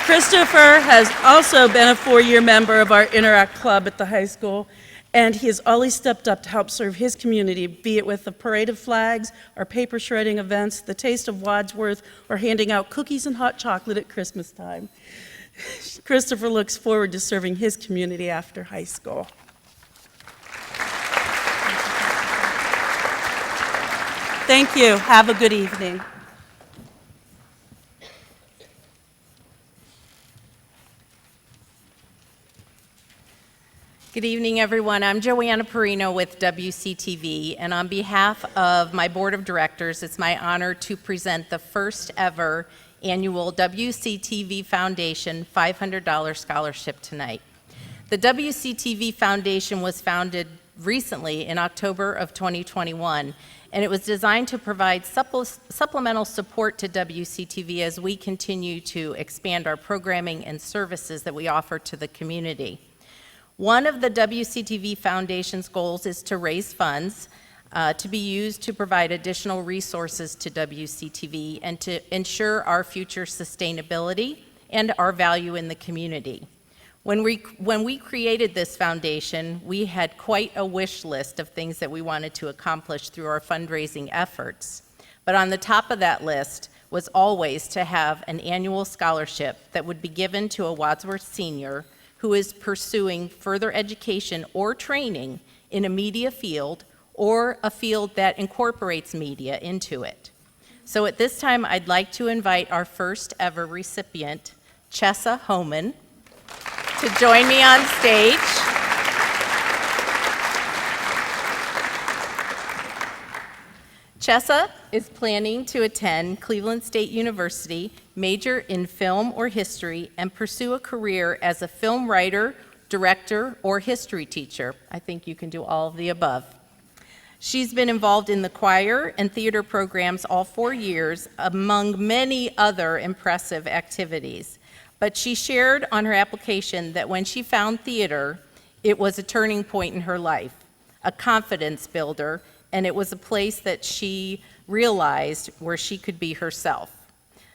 Christopher has also been a 4-year member of our Interact Club at the high school, and he has always stepped up to help serve his community, be it with the parade of flags, our paper shredding events, the Taste of Wadsworth, or handing out cookies and hot chocolate at Christmas time. Christopher looks forward to serving his community after high school. Thank you. Have a good evening. Good evening, everyone. I'm Joanna Perino with WCTV, and on behalf of my board of directors, it's my honor to present the first ever annual WCTV Foundation $500 scholarship tonight. The WCTV Foundation was founded recently in October of 2021, and it was designed to provide supplemental support to WCTV as we continue to expand our programming and services that we offer to the community. One of the WCTV Foundation's goals is to raise funds to be used to provide additional resources to WCTV and to ensure our future sustainability and our value in the community. When we created this foundation, we had quite a wish list of things that we wanted to accomplish through our fundraising efforts. But on the top of that list was always to have an annual scholarship that would be given to a Wadsworth senior who is pursuing further education or training in a media field or a field that incorporates media into it. So at this time, I'd like to invite our first ever recipient, Chessa Homan, to join me on stage. Chessa is planning to attend Cleveland State University, major in film or history, and pursue a career as a film writer, director, or history teacher. I think you can do all of the above. She's been involved in the choir and theater programs all 4 years, among many other impressive activities. But she shared on her application that when she found theater, it was a turning point in her life, a confidence builder, and it was a place that she realized where she could be herself.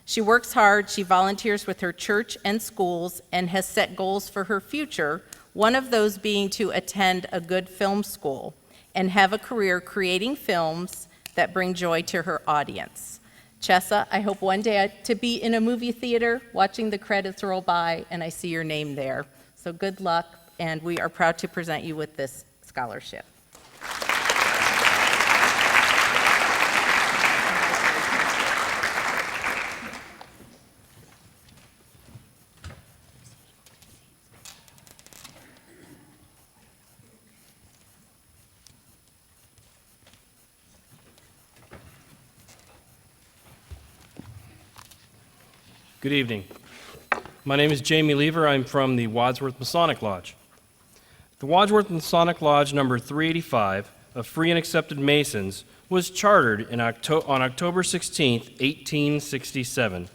She works hard, she volunteers with her church and schools, and has set goals for her future, one of those being to attend a good film school and have a career creating films that bring joy to her audience. Chessa, I hope one day to be in a movie theater watching the credits roll by and I see your name there. So good luck, and we are proud to present you with this scholarship. Good evening. My name is Jamie Lever. I'm from the Wadsworth Masonic Lodge. The Wadsworth Masonic Lodge number 385 of Free and Accepted Masons was chartered on October 16, 1867,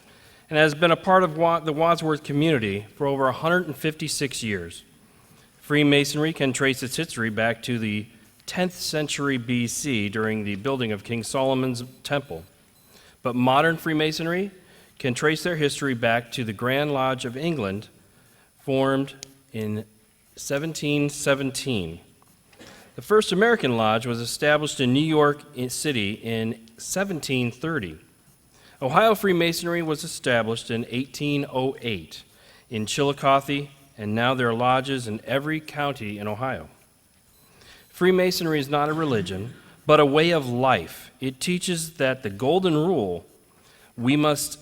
and has been a part of the Wadsworth community for over 156 years. Freemasonry can trace its history back to the 10th century BC during the building of King Solomon's Temple, but modern Freemasonry can trace their history back to the Grand Lodge of England, formed in 1717. The first American lodge was established in New York City in 1730. Ohio Freemasonry was established in 1808 in Chillicothe, and now there are lodges in every county in Ohio. Freemasonry is not a religion, but a way of life. It teaches that the golden rule, we must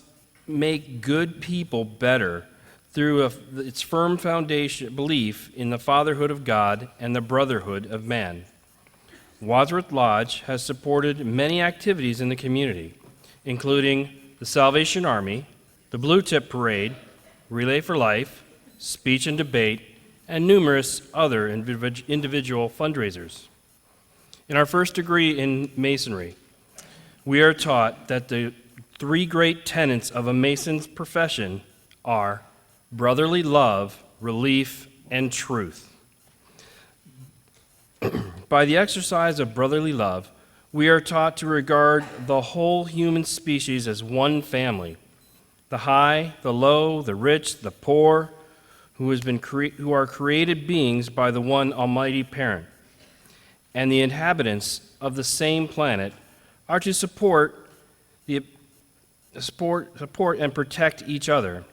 make good people better through its firm foundation belief in the fatherhood of God and the brotherhood of man. Wadsworth Lodge has supported many activities in the community, including the Salvation Army, the Blue Tip Parade, Relay for Life, Speech and Debate, and numerous other individual fundraisers. In our first degree in Masonry, we are taught that the three great tenets of a Mason's profession are brotherly love, relief, and truth. By the exercise of brotherly love, we are taught to regard the whole human species as one family, the high, the low, the rich, the poor, who are created beings by the one almighty parent. And the inhabitants of the same planet are to support and protect each other.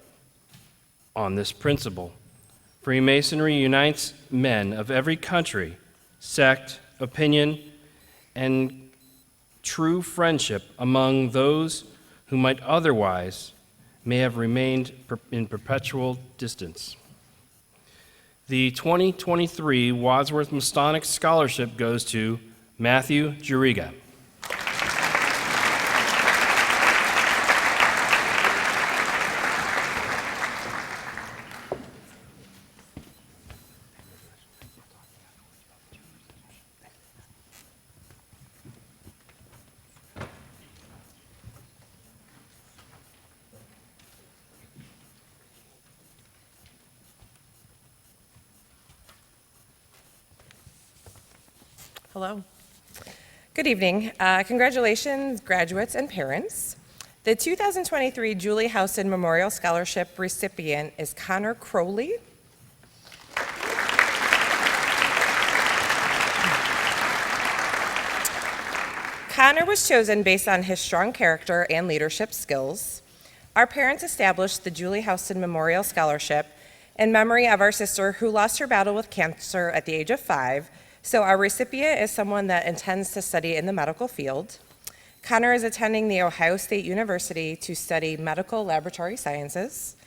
On this principle, Freemasonry unites men of every country, sect, opinion, and true friendship among those who might otherwise may have remained in perpetual distance. The 2023 Wadsworth Masonic Scholarship goes to Matthew Juriga. Hello. Good evening. Congratulations, graduates and parents. The 2023 Julie Houston Memorial Scholarship recipient is Connor Crowley. Connor was chosen based on his strong character and leadership skills. Our parents established the Julie Houston Memorial Scholarship in memory of our sister who lost her battle with cancer at the age of 5. So our recipient is someone that intends to study in the medical field. Connor is attending The Ohio State University to study medical laboratory sciences.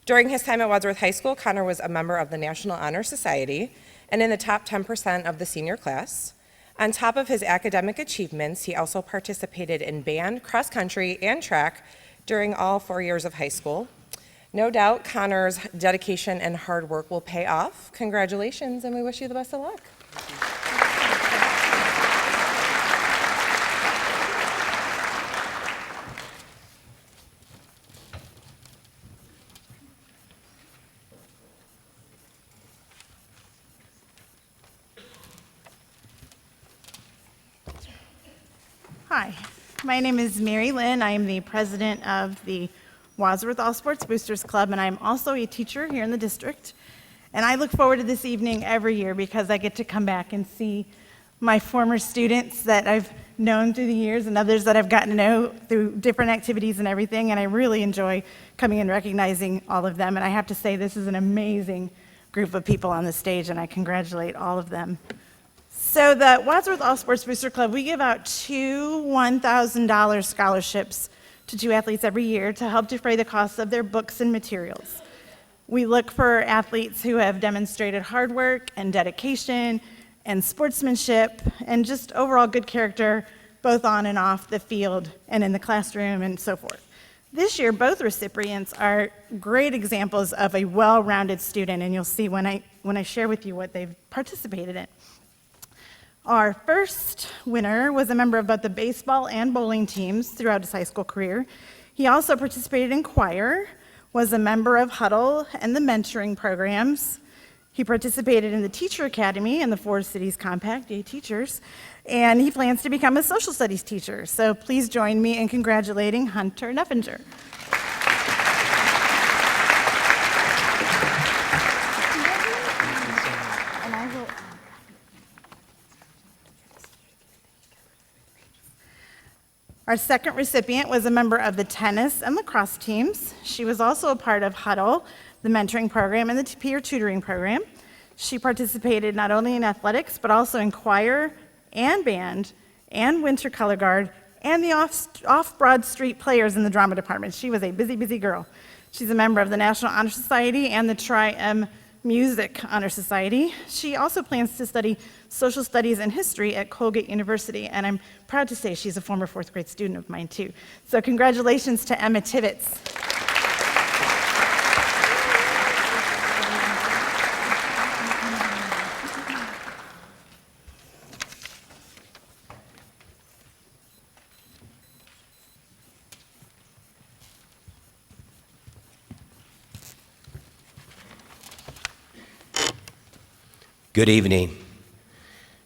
During his time at Wadsworth High School, Connor was a member of the National Honor Society and in the top 10% of the senior class. On top of his academic achievements, he also participated in band, cross country, and track during all 4 years of high school. No doubt, Connor's dedication and hard work will pay off. Congratulations, and we wish you the best of luck. Hi, my name is Mary Lynn. I am the president of the Wadsworth All Sports Boosters Club, and I'm also a teacher here in the district. And I look forward to this evening every year because I get to come back and see my former students that I've known through the years and others that I've gotten to know through different activities and everything. And I really enjoy coming and recognizing all of them. And I have to say, this is an amazing group of people on the stage, and I congratulate all of them. So the Wadsworth All Sports Booster Club, we give out 2 $1,000 scholarships to 2 athletes every year to help defray the costs of their books and materials. We look for athletes who have demonstrated hard work and dedication and sportsmanship and just overall good character, both on and off the field and in the classroom and so forth. This year, both recipients are great examples of a well-rounded student, and you'll see when I share with you what they've participated in. Our first winner was a member of both the baseball and bowling teams throughout his high school career. He also participated in choir, was a member of Huddle and the mentoring programs. He participated in the Teacher Academy and the 4 Cities Compact, yay teachers, and he plans to become a social studies teacher. So please join me in congratulating Hunter Neffinger. Our second recipient was a member of the tennis and lacrosse teams. She was also a part of Huddle, the mentoring program, and the peer tutoring program. She participated not only in athletics, but also in choir and band and winter color guard and the off-Broad Street players in the drama department. She was a busy, busy girl. She's a member of the National Honor Society and the Tri-M Music Honor Society. She also plans to study social studies and history at Colgate University, and I'm proud to say she's a former fourth grade student of mine too. So congratulations to Emma Tivitz. Good evening.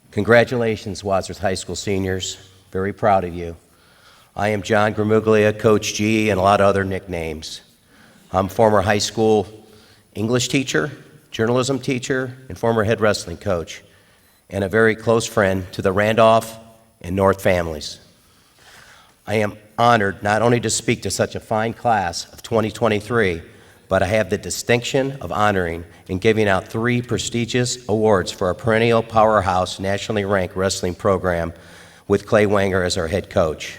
Congratulations, Wadsworth High School seniors. Very proud of you. I am John Gramuglia, Coach G, and a lot of other nicknames. I'm former high school English teacher, journalism teacher, and former head wrestling coach, and a very close friend to the Randolph and North families. I am honored not only to speak to such a fine class of 2023, but I have the distinction of honoring and giving out 3 prestigious awards for our perennial powerhouse, nationally ranked wrestling program with Clay Wanger as our head coach.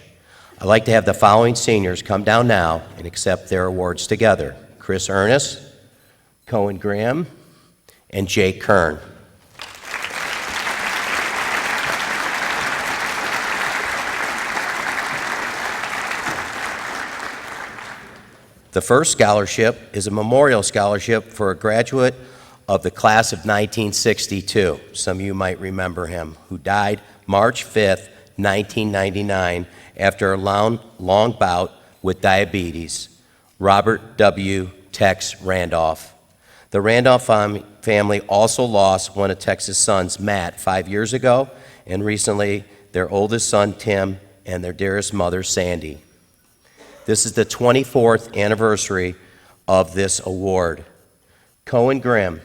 I'd like to have the following seniors come down now and accept their awards together: Chris Ernest, Cohen Graham, and Jake Kern. The first scholarship is a memorial scholarship for a graduate of the class of 1962. Some of you might remember him, who died March 5th, 1999, after a long bout with diabetes. Robert W. Tex Randolph. The Randolph family also lost one of Tex's sons, Matt, 5 years ago, and recently their oldest son, Tim, and their dearest mother, Sandy. This is the 24th anniversary of this award. Cohen Grimm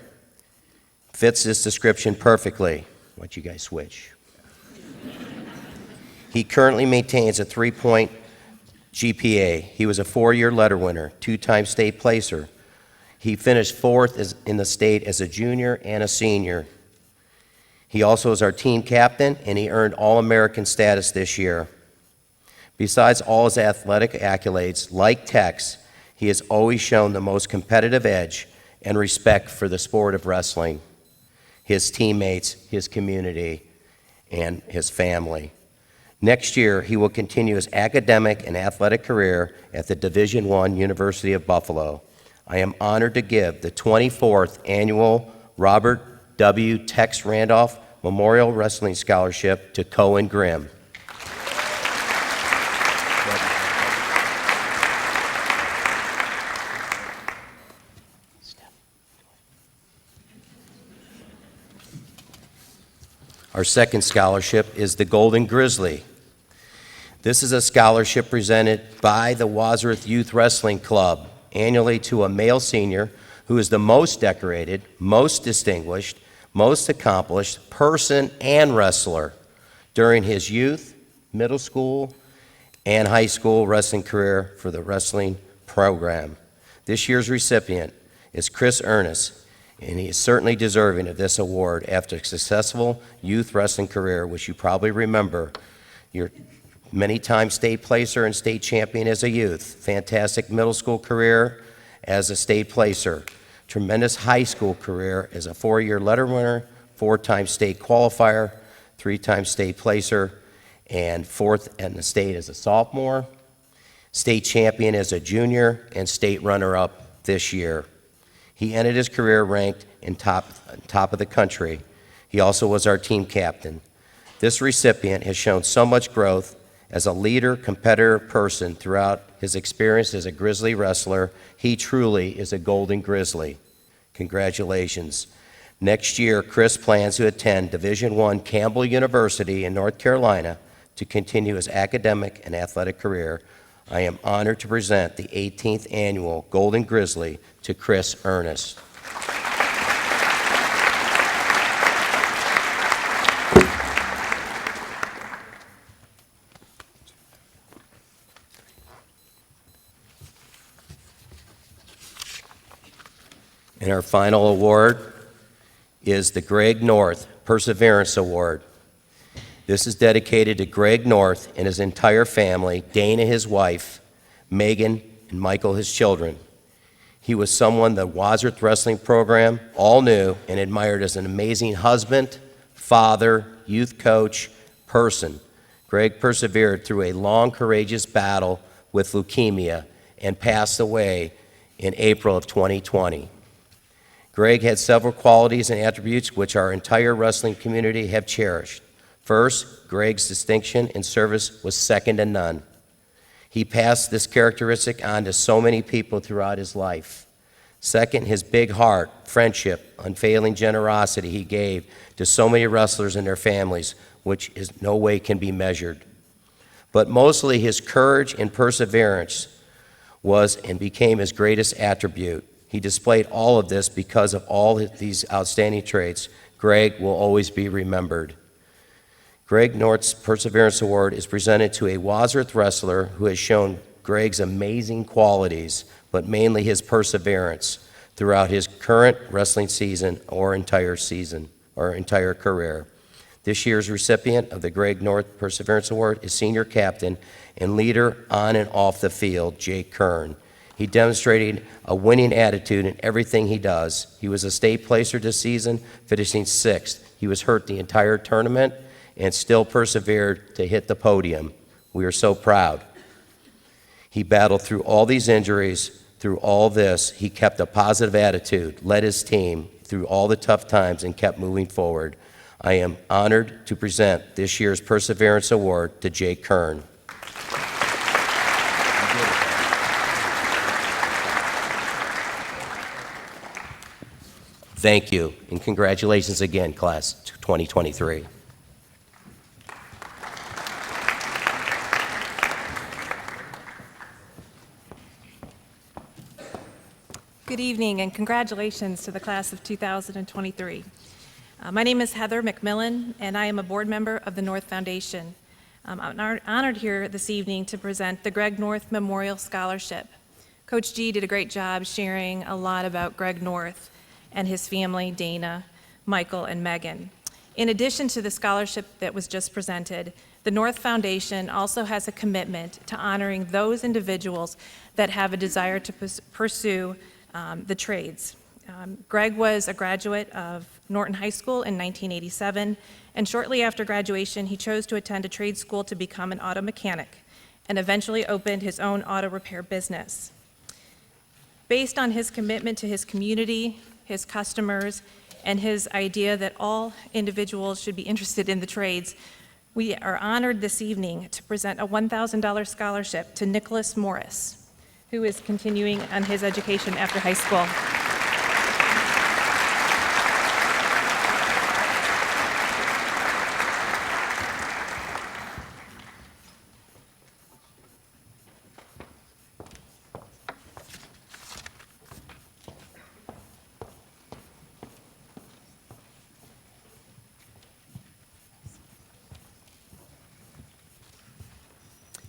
fits this description perfectly. Why don't you guys switch? He currently maintains a 3-point GPA. He was a 4-year letter winner, 2-time state placer. He finished 4th in the state as a junior and a senior. He also is our team captain, and he earned All-American status this year. Besides all his athletic accolades, like Tex, he has always shown the most competitive edge and respect for the sport of wrestling, his teammates, his community, and his family. Next year, he will continue his academic and athletic career at the Division I University of Buffalo. I am honored to give the 24th annual Robert W. Tex Randolph Memorial Wrestling Scholarship to Cohen Grimm. Our second scholarship is the Golden Grizzly. This is a scholarship presented by the Wadsworth Youth Wrestling Club annually to a male senior who is the most decorated, most distinguished, most accomplished person and wrestler during his youth, middle school, and high school wrestling career for the wrestling program. This year's recipient is Chris Ernest, and he is certainly deserving of this award after a successful youth wrestling career, which you probably remember. You're many-time state placer and state champion as a youth, fantastic middle school career as a state placer, tremendous high school career as a 4-year letter winner, 4-time state qualifier, 3-time state placer, and 4th in the state as a sophomore, state champion as a junior, and state runner-up this year. He ended his career ranked in top of the country. He also was our team captain. This recipient has shown so much growth as a leader, competitor, person throughout his experience as a Grizzly wrestler. He truly is a Golden Grizzly. Congratulations. Next year, Chris plans to attend Division I Campbell University in North Carolina to continue his academic and athletic career. I am honored to present the 18th annual Golden Grizzly to Chris Ernest. And our final award is the Greg North Perseverance Award. This is dedicated to Greg North and his entire family, Dana, his wife, Megan, and Michael, his children. He was someone the Wadsworth Wrestling program all knew and admired as an amazing husband, father, youth coach, person. Greg persevered through a long, courageous battle with leukemia and passed away in April of 2020. Greg had several qualities and attributes which our entire wrestling community have cherished. First, Greg's distinction and service was second to none. He passed this characteristic on to so many people throughout his life. Second, his big heart, friendship, unfailing generosity he gave to so many wrestlers and their families, which is no way can be measured. But mostly his courage and perseverance was and became his greatest attribute. He displayed all of this because of all these outstanding traits. Greg will always be remembered. Greg North's Perseverance Award is presented to a Wadsworth wrestler who has shown Greg's amazing qualities, but mainly his perseverance throughout his current wrestling season or entire career. This year's recipient of the Greg North Perseverance Award is senior captain and leader on and off the field, Jake Kern. He demonstrated a winning attitude in everything he does. He was a state placer this season, finishing 6th. He was hurt the entire tournament and still persevered to hit the podium. We are so proud. He battled through all these injuries. Through all this, he kept a positive attitude, led his team through all the tough times, and kept moving forward. I am honored to present this year's Perseverance Award to Jake Kern. Thank you, and congratulations again, class 2023. Good evening and congratulations to the class of 2023. My name is Heather McMillan and I am a board member of the North Foundation. I'm honored here this evening to present the Greg North Memorial Scholarship. Coach G did a great job sharing a lot about Greg North and his family, Dana, Michael, and Megan. In addition to the scholarship that was just presented, the North Foundation also has a commitment to honoring those individuals that have a desire to pursue the trades. Greg was a graduate of Norton High School in 1987, and shortly after graduation, he chose to attend a trade school to become an auto mechanic, and eventually opened his own auto repair business. Based on his commitment to his community, his customers, and his idea that all individuals should be interested in the trades, we are honored this evening to present a $1,000 scholarship to Nicholas Morris, who is continuing on his education after high school.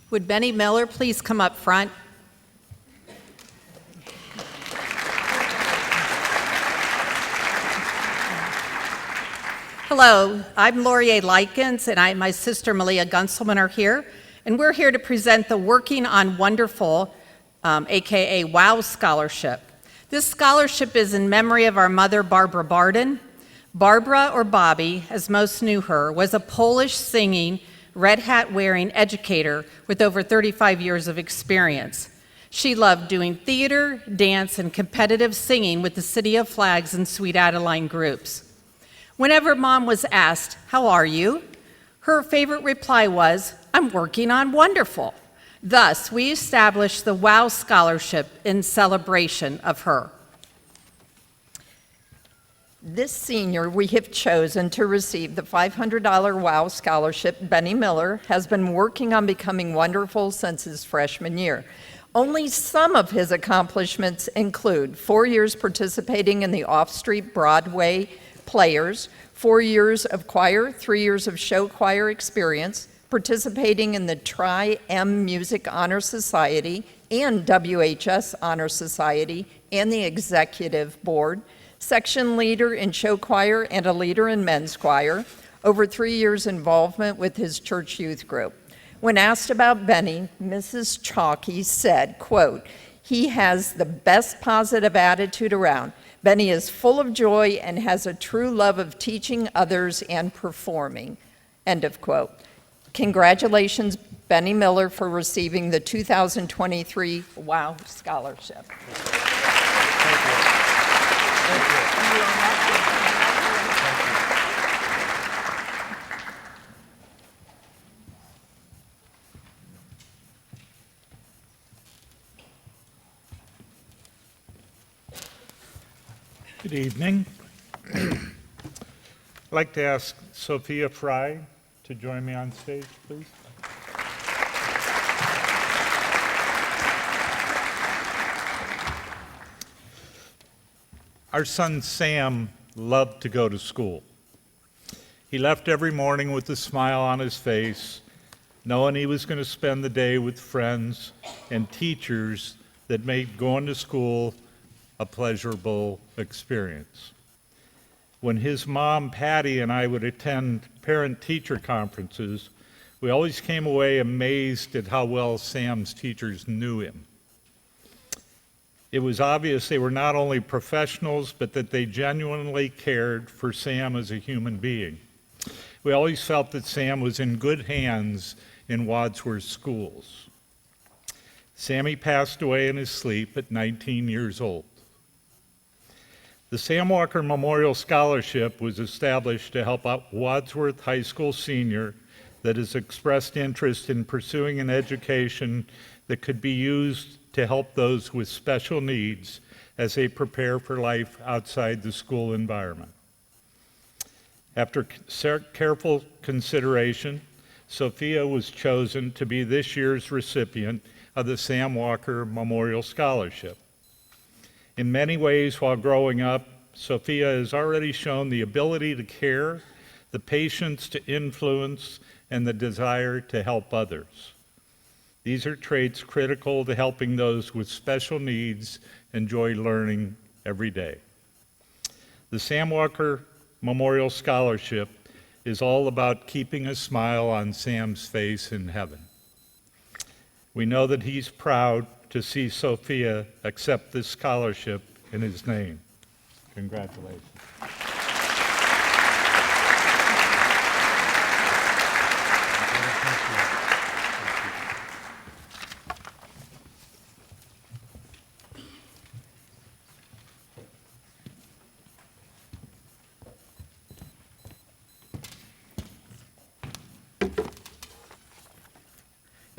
Would Benny Miller please come up front? Hello, I'm Laurier Likens, and my sister Malia Gunselman are here, and we're here to present the Working on Wonderful, aka WOW Scholarship. This scholarship is in memory of our mother, Barbara Barden. Barbara, or Bobby, as most knew her, was a Polish singing, red hat wearing educator with over 35 years of experience. She loved doing theater, dance, and competitive singing with the City of Flags and Sweet Adeline groups. Whenever Mom was asked, "How are you?" her favorite reply was, "I'm working on wonderful." Thus, we established the WOW Scholarship in celebration of her. This senior we have chosen to receive the $500 WOW Scholarship, Benny Miller, has been working on becoming wonderful since his freshman year. Only some of his accomplishments include 4 years participating in the off-street Broadway Players, 4 years of choir, 3 years of show choir experience, participating in the Tri-M Music Honor Society, and WHS Honor Society and the Executive Board, section leader in show choir and a leader in men's choir, over 3 years involvement with his church youth group. When asked about Benny, Mrs. Chalky said, quote, "He has the best positive attitude around. Benny is full of joy and has a true love of teaching others and performing," end of quote. Congratulations, Benny Miller, for receiving the 2023 WOW Scholarship. Good evening. I'd like to ask Sophia Fry to join me on stage, please. Our son Sam loved to go to school. He left every morning with a smile on his face, knowing he was going to spend the day with friends and teachers that made going to school a pleasurable experience. When his mom, Patty, and I would attend parent-teacher conferences, we always came away amazed at how well Sam's teachers knew him. It was obvious they were not only professionals, but that they genuinely cared for Sam as a human being. We always felt that Sam was in good hands in Wadsworth schools. Sammy passed away in his sleep at 19 years old. The Sam Walker Memorial Scholarship was established to help out Wadsworth High School senior that has expressed interest in pursuing an education that could be used to help those with special needs as they prepare for life outside the school environment. After careful consideration, Sophia was chosen to be this year's recipient of the Sam Walker Memorial Scholarship. In many ways, while growing up, Sophia has already shown the ability to care, the patience to influence, and the desire to help others. These are traits critical to helping those with special needs enjoy learning every day. The Sam Walker Memorial Scholarship is all about keeping a smile on Sam's face in heaven. We know that he's proud to see Sophia accept this scholarship in his name. Congratulations.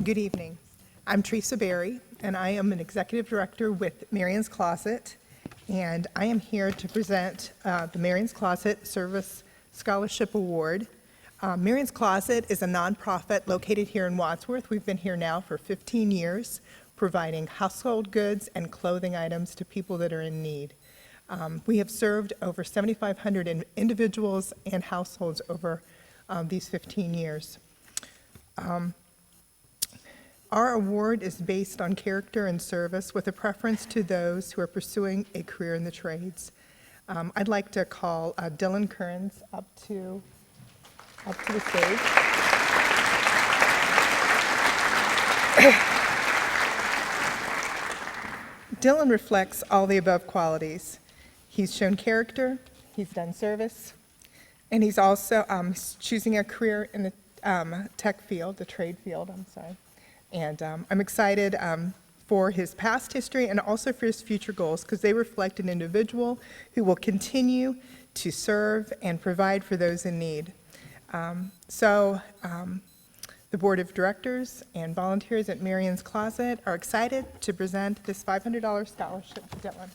Good evening. I'm Teresa Berry, and I am an executive director with Marion's Closet, and I am here to present the Marion's Closet Service Scholarship Award. Marion's Closet is a nonprofit located here in Wadsworth. We've been here now for 15 years, providing household goods and clothing items to people that are in need. We have served over 7,500 individuals and households over these 15 years. Our award is based on character and service with a preference to those who are pursuing a career in the trades. I'd like to call Dylan Kearns up to the stage. Dylan reflects all the above qualities. He's shown character, he's done service, and he's also choosing a career in the tech field, the trade field, I'm sorry. And I'm excited for his past history and also for his future goals because they reflect an individual who will continue to serve and provide for those in need. The Board of Directors and volunteers at Marion's Closet are excited to present this $500 scholarship to Dylan.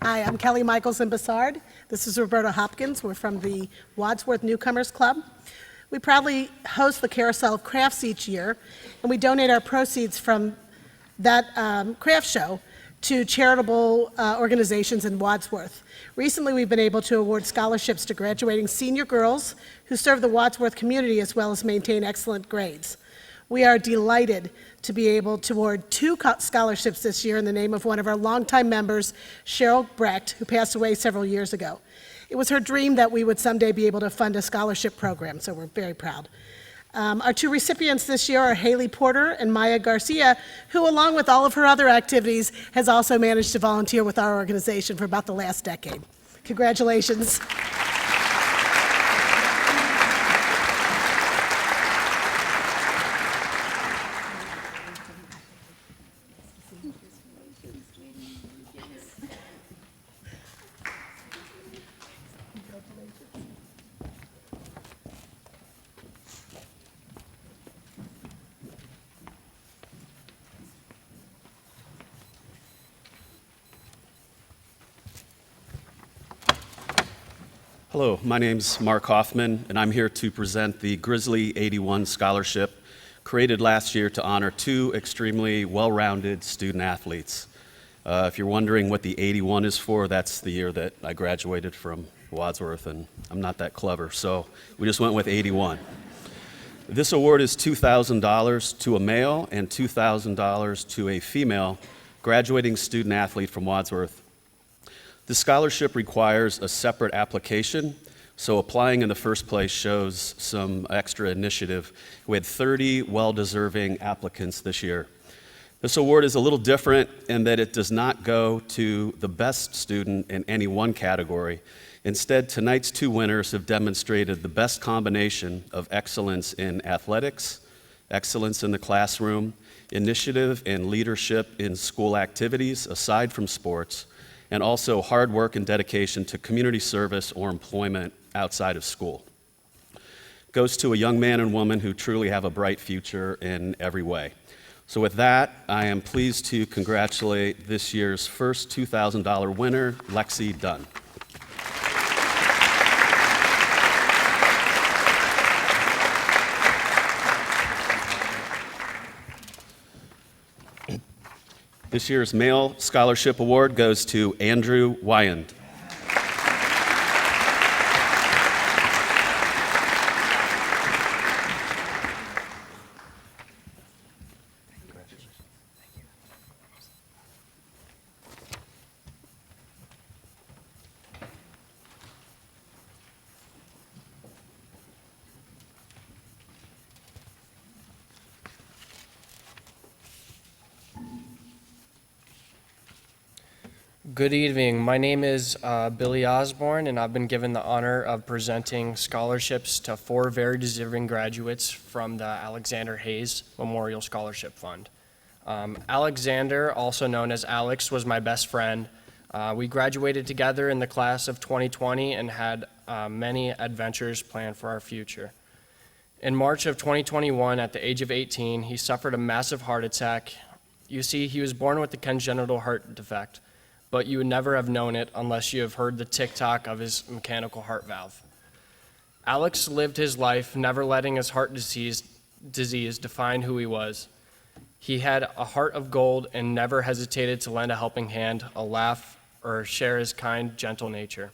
Hi, I'm Kelly Michelson Bassard. This is Roberta Hopkins. We're from the Wadsworth Newcomers Club. We proudly host the Carousel of Crafts each year, and we donate our proceeds from that craft show to charitable organizations in Wadsworth. Recently, we've been able to award scholarships to graduating senior girls who serve the Wadsworth community as well as maintain excellent grades. We are delighted to be able to award 2 scholarships this year in the name of one of our longtime members, Cheryl Brecht, who passed away several years ago. It was her dream that we would someday be able to fund a scholarship program, so we're very proud. Our 2 recipients this year are Haley Porter and Maya Garcia, who, along with all of her other activities, has also managed to volunteer with our organization for about the last decade. Congratulations. Hello, my name's Mark Hoffman, and I'm here to present the Grizzly 81 Scholarship, created last year to honor 2 extremely well-rounded student athletes. If you're wondering what the 81 is for, that's the year that I graduated from Wadsworth, and I'm not that clever, so we just went with 81. This award is $2,000 to a male and $2,000 to a female graduating student athlete from Wadsworth. The scholarship requires a separate application, so applying in the first place shows some extra initiative. We had 30 well-deserving applicants this year. This award is a little different in that it does not go to the best student in any one category. Instead, tonight's 2 winners have demonstrated the best combination of excellence in athletics, excellence in the classroom, initiative and leadership in school activities aside from sports, and also hard work and dedication to community service or employment outside of school. Goes to a young man and woman who truly have a bright future in every way. So with that, I am pleased to congratulate this year's first $2,000 winner, Lexi Dunn. This year's Male Scholarship Award goes to Andrew Wyand. Good evening. My name is Billy Osborne, and I've been given the honor of presenting scholarships to 4 very deserving graduates from the Alexander Hayes Memorial Scholarship Fund. Alexander, also known as Alex, was my best friend. We graduated together in the class of 2020 and had many adventures planned for our future. In March of 2021, at the age of 18, he suffered a massive heart attack. You see, he was born with a congenital heart defect, but you would never have known it unless you have heard the tick-tock of his mechanical heart valve. Alex lived his life never letting his heart disease define who he was. He had a heart of gold and never hesitated to lend a helping hand, a laugh, or share his kind, gentle nature.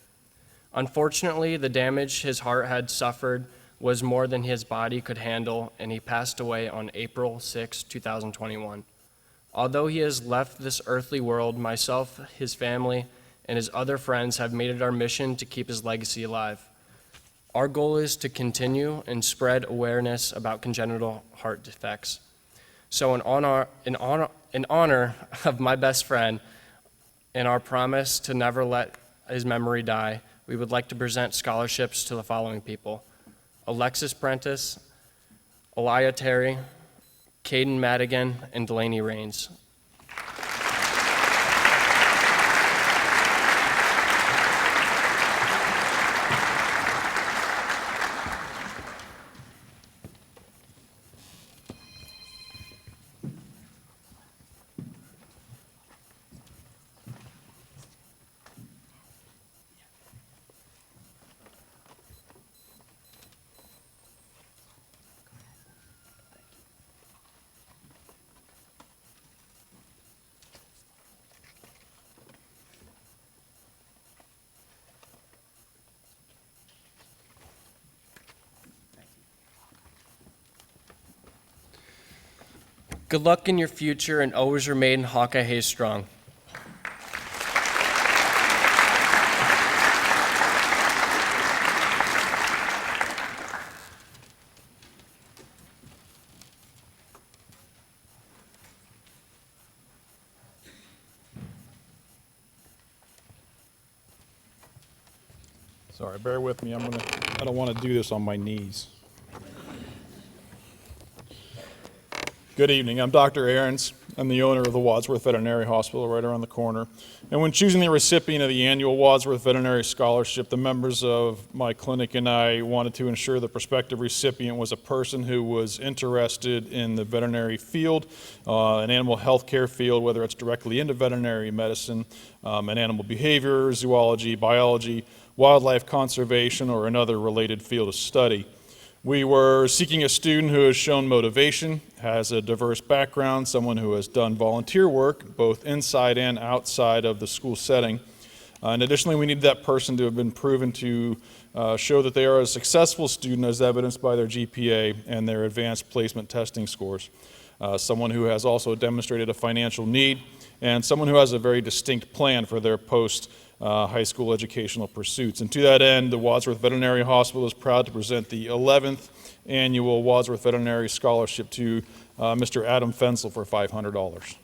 Unfortunately, the damage his heart had suffered was more than his body could handle, and he passed away on April 6, 2021. Although he has left this earthly world, myself, his family, and his other friends have made it our mission to keep his legacy alive. Our goal is to continue and spread awareness about congenital heart defects. So in honor of my best friend and our promise to never let his memory die, we would like to present scholarships to the following people: Alexis Prentice, Elia Terry, Caden Madigan, and Delaney Rains. Good luck in your future and always remain Hawkeye Hayes strong. Sorry, bear with me. I don't want to do this on my knees. Good evening. I'm Dr. Ahrens. I'm the owner of the Wadsworth Veterinary Hospital right around the corner. And when choosing the recipient of the annual Wadsworth Veterinary Scholarship, the members of my clinic and I wanted to ensure the prospective recipient was a person who was interested in the veterinary field, an animal health care field, whether it's directly into veterinary medicine, and animal behavior, zoology, biology, wildlife conservation, or another related field of study. We were seeking a student who has shown motivation, has a diverse background, someone who has done volunteer work, both inside and outside of the school setting. And additionally, we needed that person to have been proven to show that they are a successful student as evidenced by their GPA and their advanced placement testing scores. Someone who has also demonstrated a financial need, and someone who has a very distinct plan for their post-high school educational pursuits. And to that end, the Wadsworth Veterinary Hospital is proud to present the 11th annual Wadsworth Veterinary Scholarship to Mr. Adam Fensel for $500.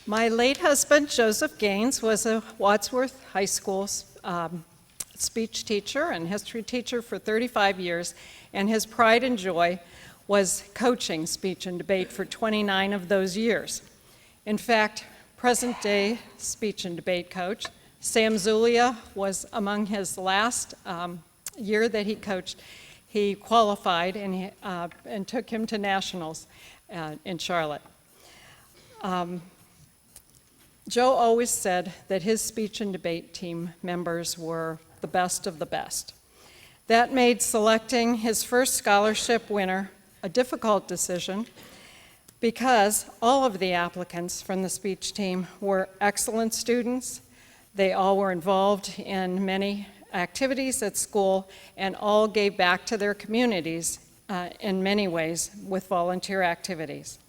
My late husband, Joseph Gaines, was a Wadsworth High School speech teacher and history teacher for 35 years, and his pride and joy was coaching speech and debate for 29 of those years. In fact, present-day speech and debate coach, Sam Zulia, was among his last year that he coached. He qualified and took him to nationals in Charlotte. Joe always said that his speech and debate team members were the best of the best. That made selecting his first scholarship winner a difficult decision because all of the applicants from the speech team were excellent students. They all were involved in many activities at school and all gave back to their communities in many ways with volunteer activities.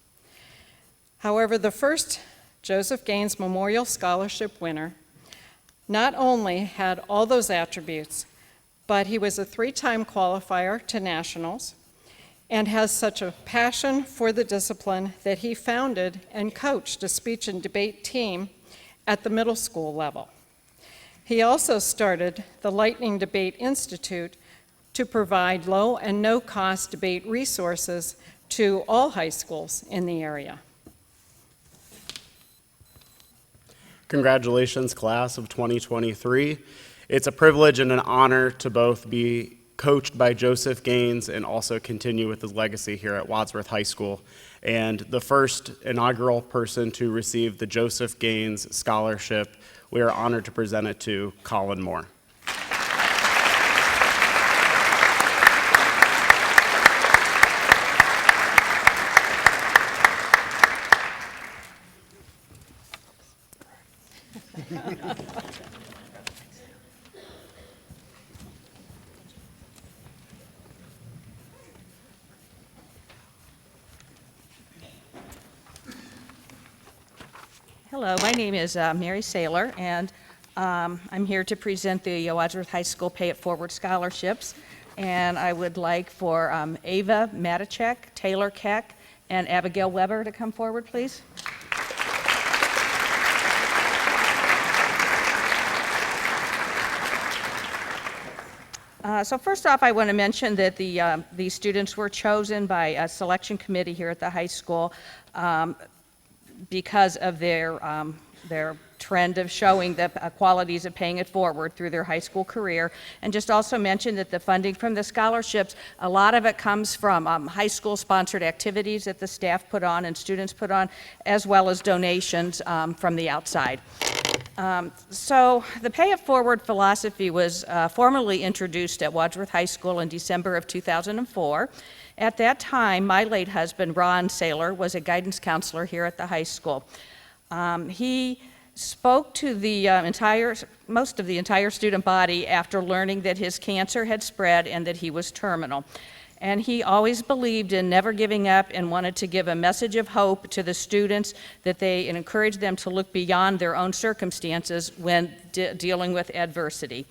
However, the first Joseph Gaines Memorial Scholarship winner not only had all those attributes, but he was a 3-time qualifier to nationals and has such a passion for the discipline that he founded and coached a speech and debate team at the middle school level. He also started the Lightning Debate Institute to provide low and no-cost debate resources to all high schools in the area. Congratulations, class of 2023. It's a privilege and an honor to both be coached by Joseph Gaines and also continue with his legacy here at Wadsworth High School. And the first inaugural person to receive the Joseph Gaines Scholarship, we are honored to present it to Colin Moore. Hello, my name is Mary Saylor, and I'm here to present the Wadsworth High School Pay It Forward Scholarships. And I would like for Ava Matichek, Taylor Keck, and Abigail Weber to come forward, please. So first off, I want to mention that these students were chosen by a selection committee here at the high school because of their trend of showing the qualities of paying it forward through their high school career. And just also mention that the funding from the scholarships, a lot of it comes from high school sponsored activities that the staff put on and students put on, as well as donations from the outside. So the Pay It Forward philosophy was formally introduced at Wadsworth High School in December of 2004. At that time, my late husband, Ron Saylor, was a guidance counselor here at the high school. He spoke to the most of the entire student body after learning that his cancer had spread and that he was terminal. And he always believed in never giving up and wanted to give a message of hope to the students and encourage them to look beyond their own circumstances when dealing with adversity.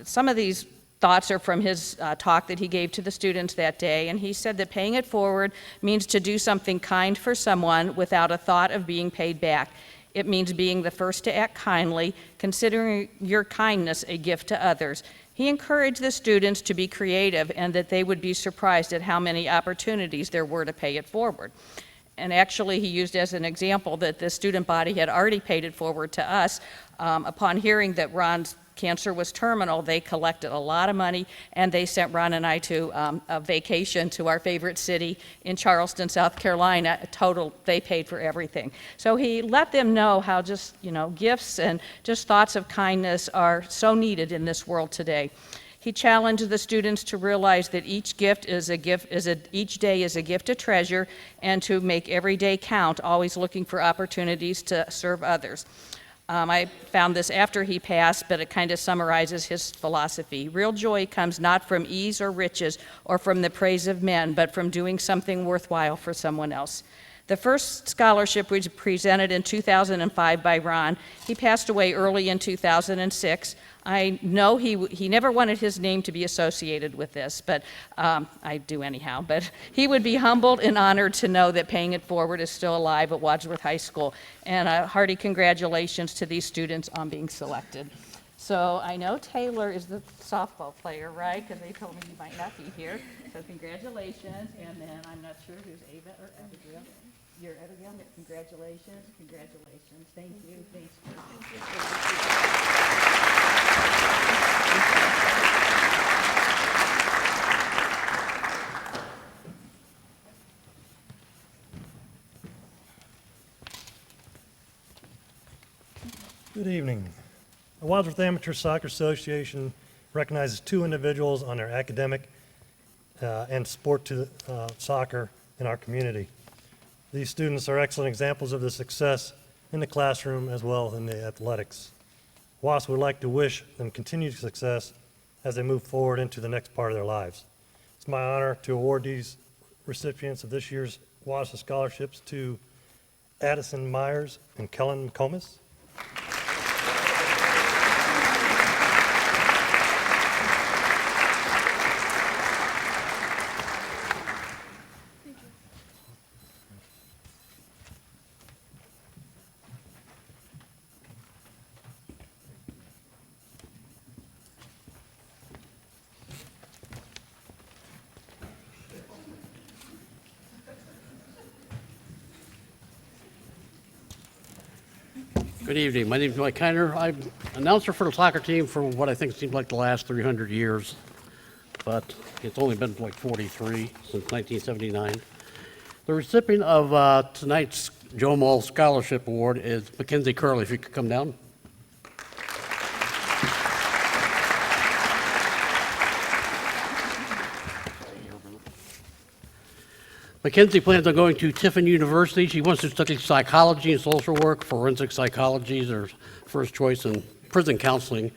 Some of these thoughts are from his talk that he gave to the students that day, and he said that paying it forward means to do something kind for someone without a thought of being paid back. It means being the first to act kindly, considering your kindness a gift to others. He encouraged the students to be creative and that they would be surprised at how many opportunities there were to pay it forward. And actually, he used as an example that the student body had already paid it forward to us. Upon hearing that Ron's cancer was terminal, they collected a lot of money, and they sent Ron and I to a vacation to our favorite city in Charleston, South Carolina. They paid for everything. So he let them know how just, gifts and just thoughts of kindness are so needed in this world today. He challenged the students to realize that each day is a gift to treasure, and to make every day count, always looking for opportunities to serve others. I found this after he passed, but it kind of summarizes his philosophy. Real joy comes not from ease or riches or from the praise of men, but from doing something worthwhile for someone else. The first scholarship was presented in 2005 by Ron. He passed away early in 2006. I know he never wanted his name to be associated with this, but I do anyhow. But he would be humbled and honored to know that Paying It Forward is still alive at Wadsworth High School. And a hearty congratulations to these students on being selected. So I know Taylor is the softball player, right? Because they told me you might not be here. So congratulations. And then I'm not sure who's Ava or Abigail. You're Abigail. Congratulations. Congratulations. Thank you. Thanks. Good evening. The Wadsworth Amateur Soccer Association recognizes two individuals on their academic and sport to soccer in our community. These students are excellent examples of the success in the classroom as well as in the athletics. WAS would like to wish them continued success as they move forward into the next part of their lives. It's my honor to award these recipients of this year's WAS scholarships to Addison Myers and Kellen Comas. Good evening. My name is Mike Kiner. I'm announcer for the soccer team for what I think seems like the last 300 years, but it's only been like 43 since 1979. The recipient of tonight's Joe Mull Scholarship Award is Mackenzie Curley. If you could come down. Mackenzie plans on going to Tiffin University. She wants to study psychology and social work. Forensic psychology is her first choice, in prison counseling.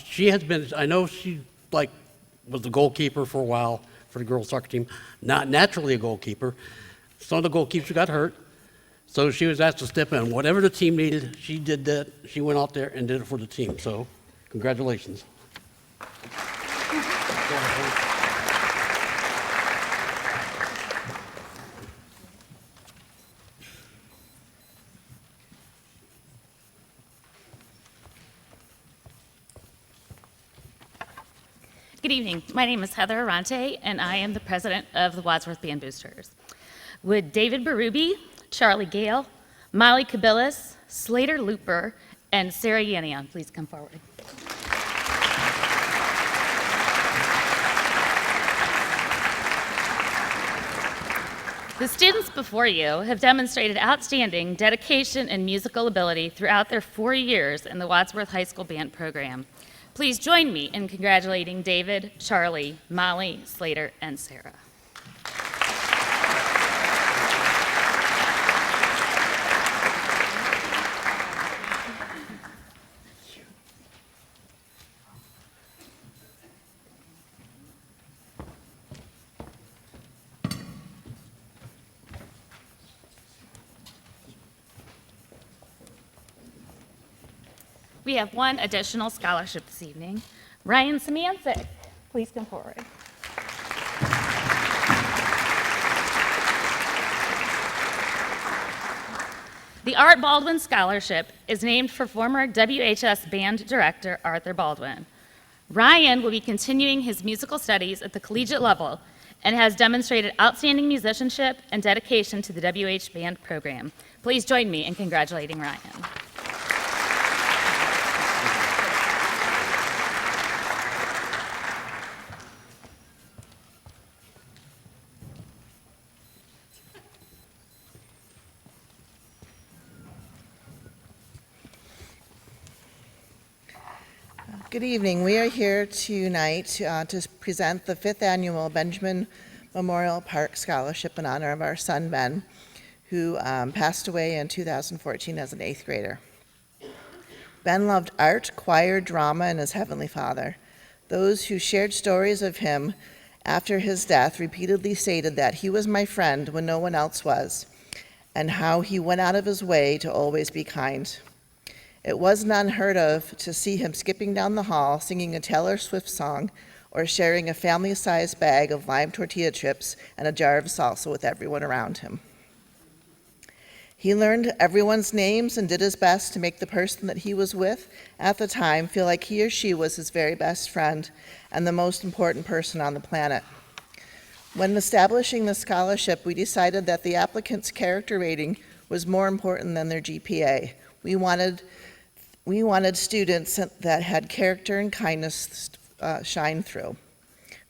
She has been, I know she was the goalkeeper for a while for the girls' soccer team. Not naturally a goalkeeper. Some of the goalkeepers got hurt, so she was asked to step in. Whatever the team needed, she did that. She went out there and did it for the team. So, congratulations. Good evening. My name is Heather Arante, and I am the president of the Wadsworth Band Boosters. Would David Berube, Charlie Gale, Molly Kabilis, Slater Looper, and Sarah Yannion. Please come forward. The students before you have demonstrated outstanding dedication and musical ability throughout their 4 years in the Wadsworth High School Band program. Please join me in congratulating David, Charlie, Molly, Slater, and Sarah. We have one additional scholarship this evening. Ryan Samancic, please come forward. The Art Baldwin Scholarship is named for former WHS Band Director Arthur Baldwin. Ryan will be continuing his musical studies at the collegiate level and has demonstrated outstanding musicianship and dedication to the WH Band program. Please join me in congratulating Ryan. Good evening. We are here tonight to present the 5th annual Benjamin Memorial Park Scholarship in honor of our son, Ben, who passed away in 2014 as an 8th grader. Ben loved art, choir, drama, and his Heavenly Father. Those who shared stories of him after his death repeatedly stated that he was my friend when no one else was, and how he went out of his way to always be kind. It wasn't unheard of to see him skipping down the hall, singing a Taylor Swift song, or sharing a family-sized bag of lime tortilla chips and a jar of salsa with everyone around him. He learned everyone's names and did his best to make the person that he was with at the time feel like he or she was his very best friend and the most important person on the planet. When establishing the scholarship, we decided that the applicant's character rating was more important than their GPA. We wanted students that had character and kindness shine through.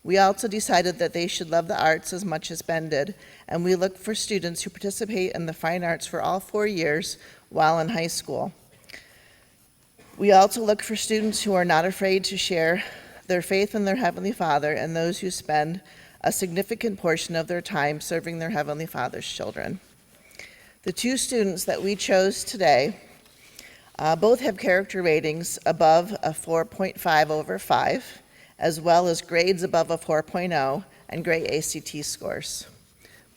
We also decided that they should love the arts as much as Ben did, and we looked for students who participate in the fine arts for all 4 years while in high school. We also look for students who are not afraid to share their faith in their Heavenly Father and those who spend a significant portion of their time serving their Heavenly Father's children. The 2 students that we chose today both have character ratings above a 4.5 over 5, as well as grades above a 4.0 and great ACT scores.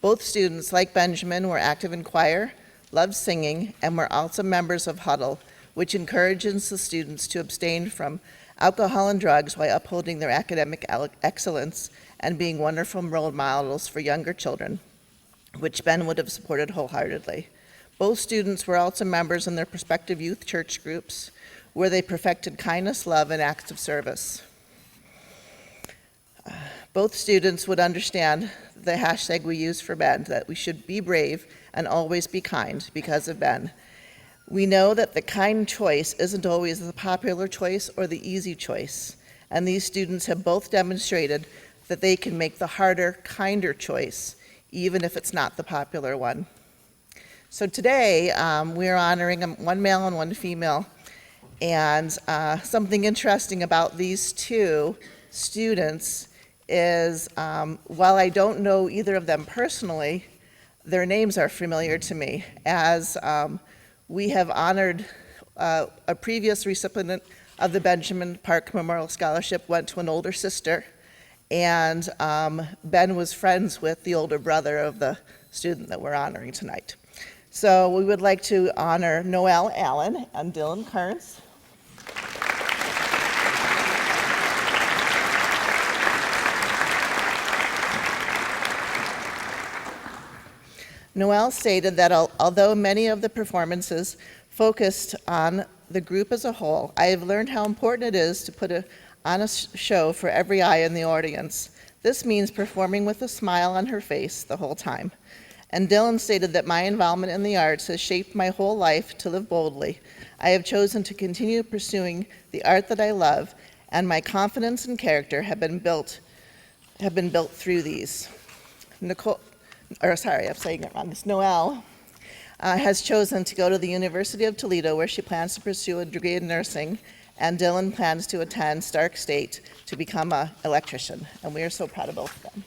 Both students, like Benjamin, were active in choir, loved singing, and were also members of Huddle, which encourages the students to abstain from alcohol and drugs while upholding their academic excellence and being wonderful role models for younger children, which Ben would have supported wholeheartedly. Both students were also members in their respective youth church groups, where they perfected kindness, love, and acts of service. Both students would understand the hashtag we use for Ben, that we should be brave and always be kind because of Ben. We know that the kind choice isn't always the popular choice or the easy choice, and these students have both demonstrated that they can make the harder, kinder choice, even if it's not the popular one. So today, we're honoring one male and one female, and something interesting about these 2 students is, while I don't know either of them personally, their names are familiar to me, as we have honored a previous recipient of the Benjamin Park Memorial Scholarship went to an older sister, and Ben was friends with the older brother of the student that we're honoring tonight. So we would like to honor Noelle Allen and Dylan Kearns. Noelle stated that although many of the performances focused on the group as a whole, I have learned how important it is to put on a show for every eye in the audience. This means performing with a smile on her face the whole time. And Dylan stated that my involvement in the arts has shaped my whole life to live boldly. I have chosen to continue pursuing the art that I love, and my confidence and character have been built through these. Noelle has chosen to go to the University of Toledo, where she plans to pursue a degree in nursing, and Dylan plans to attend Stark State to become an electrician, and we are so proud of both of them.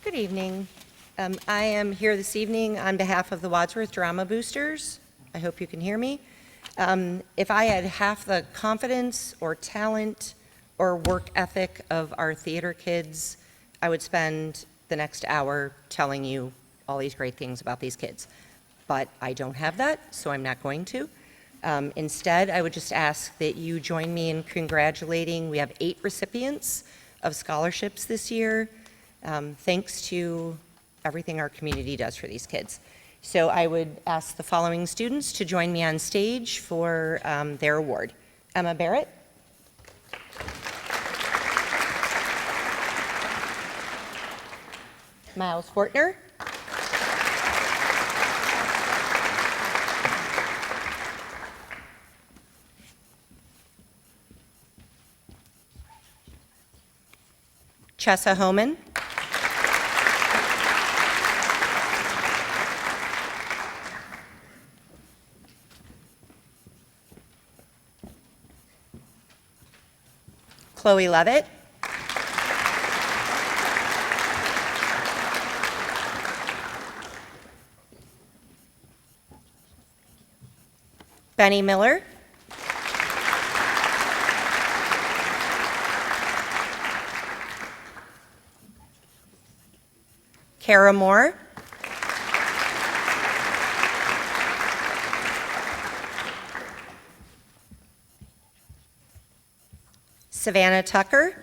Good evening. I am here this evening on behalf of the Wadsworth Drama Boosters. I hope you can hear me. If I had half the confidence or talent or work ethic of our theater kids, I would spend the next hour telling you all these great things about these kids. But I don't have that, so I'm not going to. Instead, I would just ask that you join me in congratulating. We have 8 recipients of scholarships this year, thanks to everything our community does for these kids. So I would ask the following students to join me on stage for their award. Emma Barrett. Miles Fortner. Chessa Homan. Chloe Levitt. Benny Miller. Kara Moore. Savannah Tucker.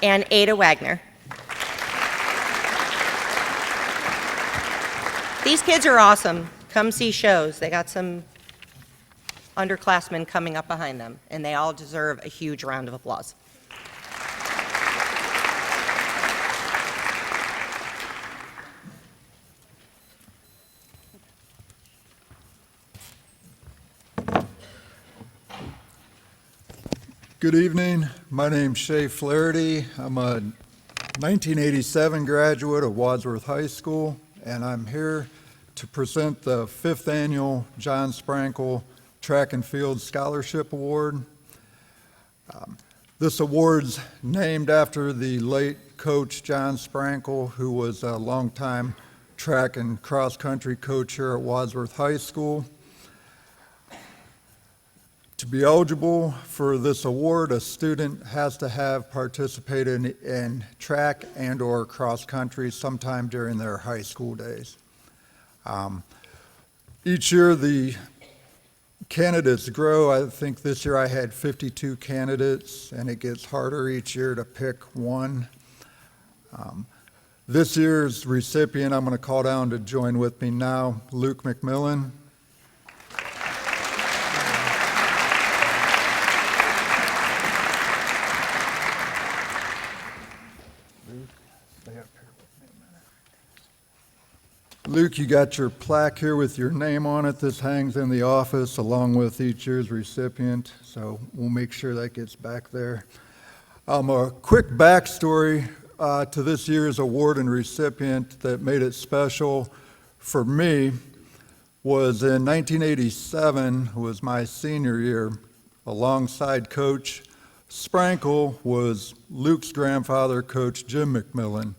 And Ada Wagner. These kids are awesome. Come see shows. They got some underclassmen coming up behind them, and they all deserve a huge round of applause. Good evening. My name's Shay Flaherty. I'm a 1987 graduate of Wadsworth High School, and I'm here to present the 5th annual John Sprankle Track and Field Scholarship Award. This award's named after the late coach John Sprankle, who was a longtime track and cross-country coach here at Wadsworth High School. To be eligible for this award, a student has to have participated in track and/or cross-country sometime during their high school days. Each year the candidates grow. I think this year I had 52 candidates, and it gets harder each year to pick one. This year's recipient I'm going to call down to join with me now, Luke McMillan. Luke, you got your plaque here with your name on it. This hangs in the office along with each year's recipient, so we'll make sure that gets back there. A quick backstory to this year's award and recipient that made it special for me was in 1987, was my senior year. Alongside Coach Sprankle was Luke's grandfather, Coach Jim McMillan,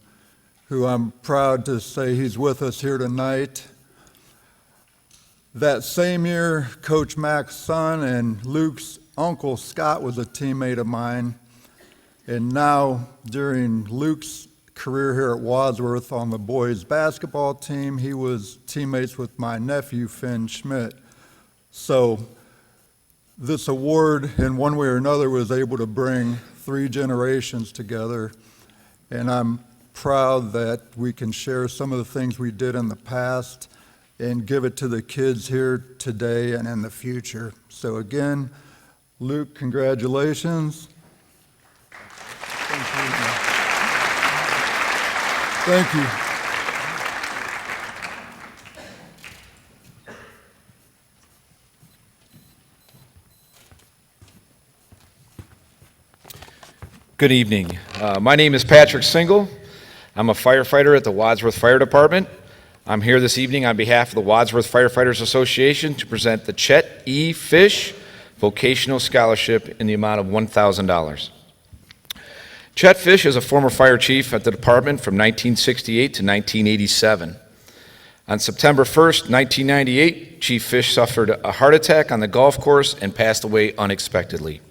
who I'm proud to say he's with us here tonight. That same year, Coach Mac's son and Luke's uncle Scott was a teammate of mine. And now, during Luke's career here at Wadsworth on the boys basketball team, he was teammates with my nephew, Finn Schmidt. So This award, in one way or another, was able to bring 3 generations together, and I'm proud that we can share some of the things we did in the past and give it to the kids here today and in the future. So again, Luke, congratulations. Thank you. Good evening. My name is Patrick Single. I'm a firefighter at the Wadsworth Fire Department. I'm here this evening on behalf of the Wadsworth Firefighters Association to present the Chet E. Fish Vocational Scholarship in the amount of $1,000. Chet Fish is a former fire chief at the department from 1968 to 1987. On September 1st, 1998, Chief Fish suffered a heart attack on the golf course and passed away unexpectedly.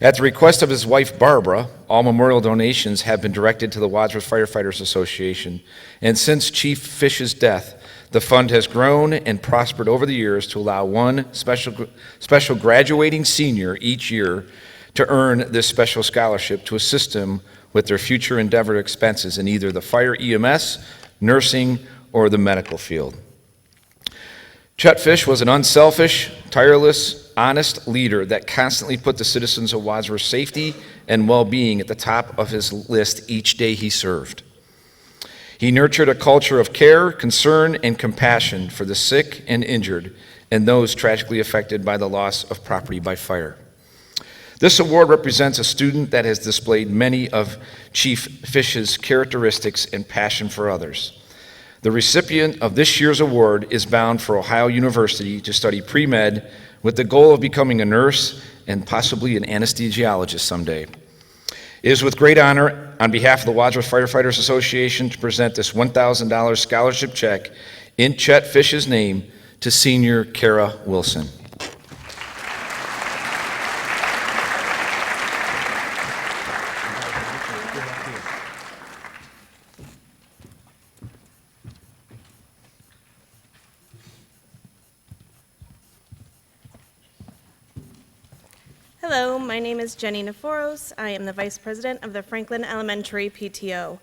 At the request of his wife, Barbara, all memorial donations have been directed to the Wadsworth Firefighters Association, and since Chief Fish's death, the fund has grown and prospered over the years to allow one special graduating senior each year to earn this special scholarship to assist them with their future endeavor expenses in either the fire EMS, nursing, or the medical field. Chet Fish was an unselfish, tireless, honest leader that constantly put the citizens of Wadsworth's safety and well-being at the top of his list each day he served. He nurtured a culture of care, concern, and compassion for the sick and injured and those tragically affected by the loss of property by fire. This award represents a student that has displayed many of Chief Fish's characteristics and passion for others. The recipient of this year's award is bound for Ohio University to study pre-med with the goal of becoming a nurse and possibly an anesthesiologist someday. It is with great honor on behalf of the Wadsworth Firefighters Association to present this $1,000 scholarship check in Chet Fish's name to senior Kara Wilson. Hello, my name is Jenny Neforos. I am the Vice President of the Franklin Elementary PTO.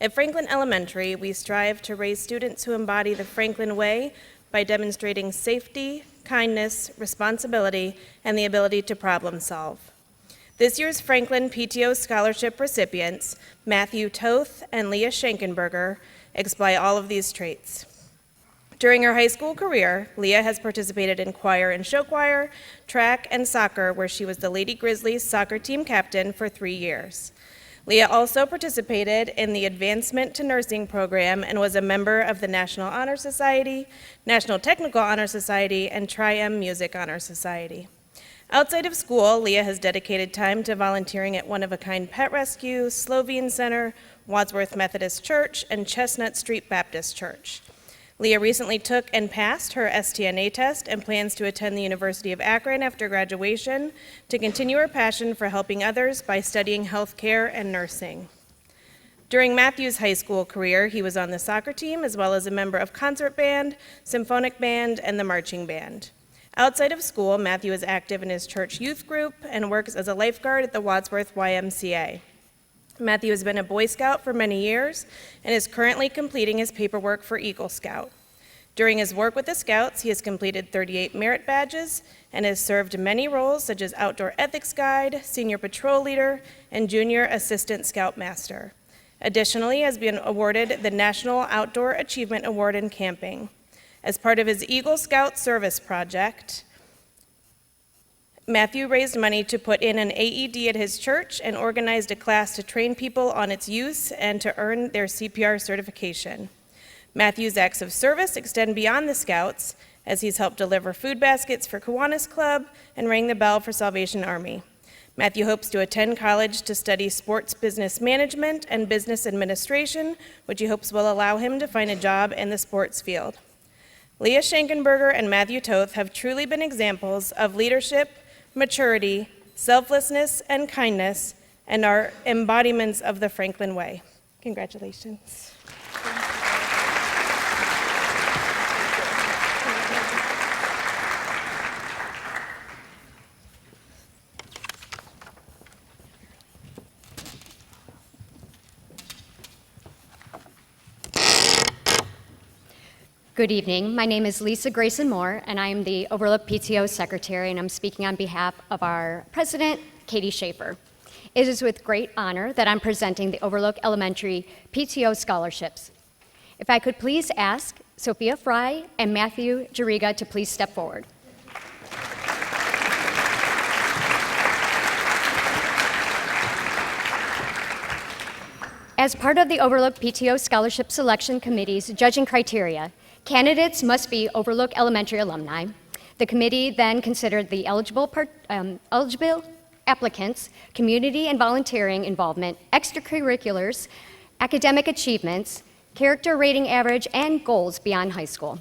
At Franklin Elementary, we strive to raise students who embody the Franklin way by demonstrating safety, kindness, responsibility, and the ability to problem solve. This year's Franklin PTO Scholarship recipients, Matthew Toth and Leah Schenkenberger, display all of these traits. During her high school career, Leah has participated in choir and show choir, track, and soccer, where she was the Lady Grizzlies soccer team captain for 3 years. Leah also participated in the Advancement to Nursing program and was a member of the National Honor Society, National Technical Honor Society, and Tri-M Music Honor Society. Outside of school, Leah has dedicated time to volunteering at One of a Kind Pet Rescue, Slovene Center, Wadsworth Methodist Church, and Chestnut Street Baptist Church. Leah recently took and passed her STNA test and plans to attend the University of Akron after graduation to continue her passion for helping others by studying healthcare and nursing. During Matthew's high school career, he was on the soccer team as well as a member of concert band, symphonic band, and the marching band. Outside of school, Matthew is active in his church youth group and works as a lifeguard at the Wadsworth YMCA. Matthew has been a Boy Scout for many years and is currently completing his paperwork for Eagle Scout. During his work with the Scouts, he has completed 38 merit badges and has served many roles such as Outdoor Ethics Guide, Senior Patrol Leader, and Junior Assistant Scoutmaster. Additionally, he has been awarded the National Outdoor Achievement Award in Camping. As part of his Eagle Scout Service Project, Matthew raised money to put in an AED at his church and organized a class to train people on its use and to earn their CPR certification. Matthew's acts of service extend beyond the Scouts, as he's helped deliver food baskets for Kiwanis Club and rang the bell for Salvation Army. Matthew hopes to attend college to study sports business management and business administration, which he hopes will allow him to find a job in the sports field. Leah Schenkenberger and Matthew Toth have truly been examples of leadership, maturity, selflessness, and kindness, and are embodiments of the Franklin way. Congratulations. Good evening. My name is Lisa Grayson Moore, and I am the Overlook PTO Secretary, and I'm speaking on behalf of our President, Katie Schaefer. It is with great honor that I'm presenting the Overlook Elementary PTO Scholarships. If I could please ask Sophia Fry and Matthew Jariga to please step forward. As part of the Overlook PTO Scholarship Selection Committee's judging criteria, candidates must be Overlook Elementary alumni. The committee then considered the eligible applicants' community and volunteering involvement, extracurriculars, academic achievements, character rating average, and goals beyond high school.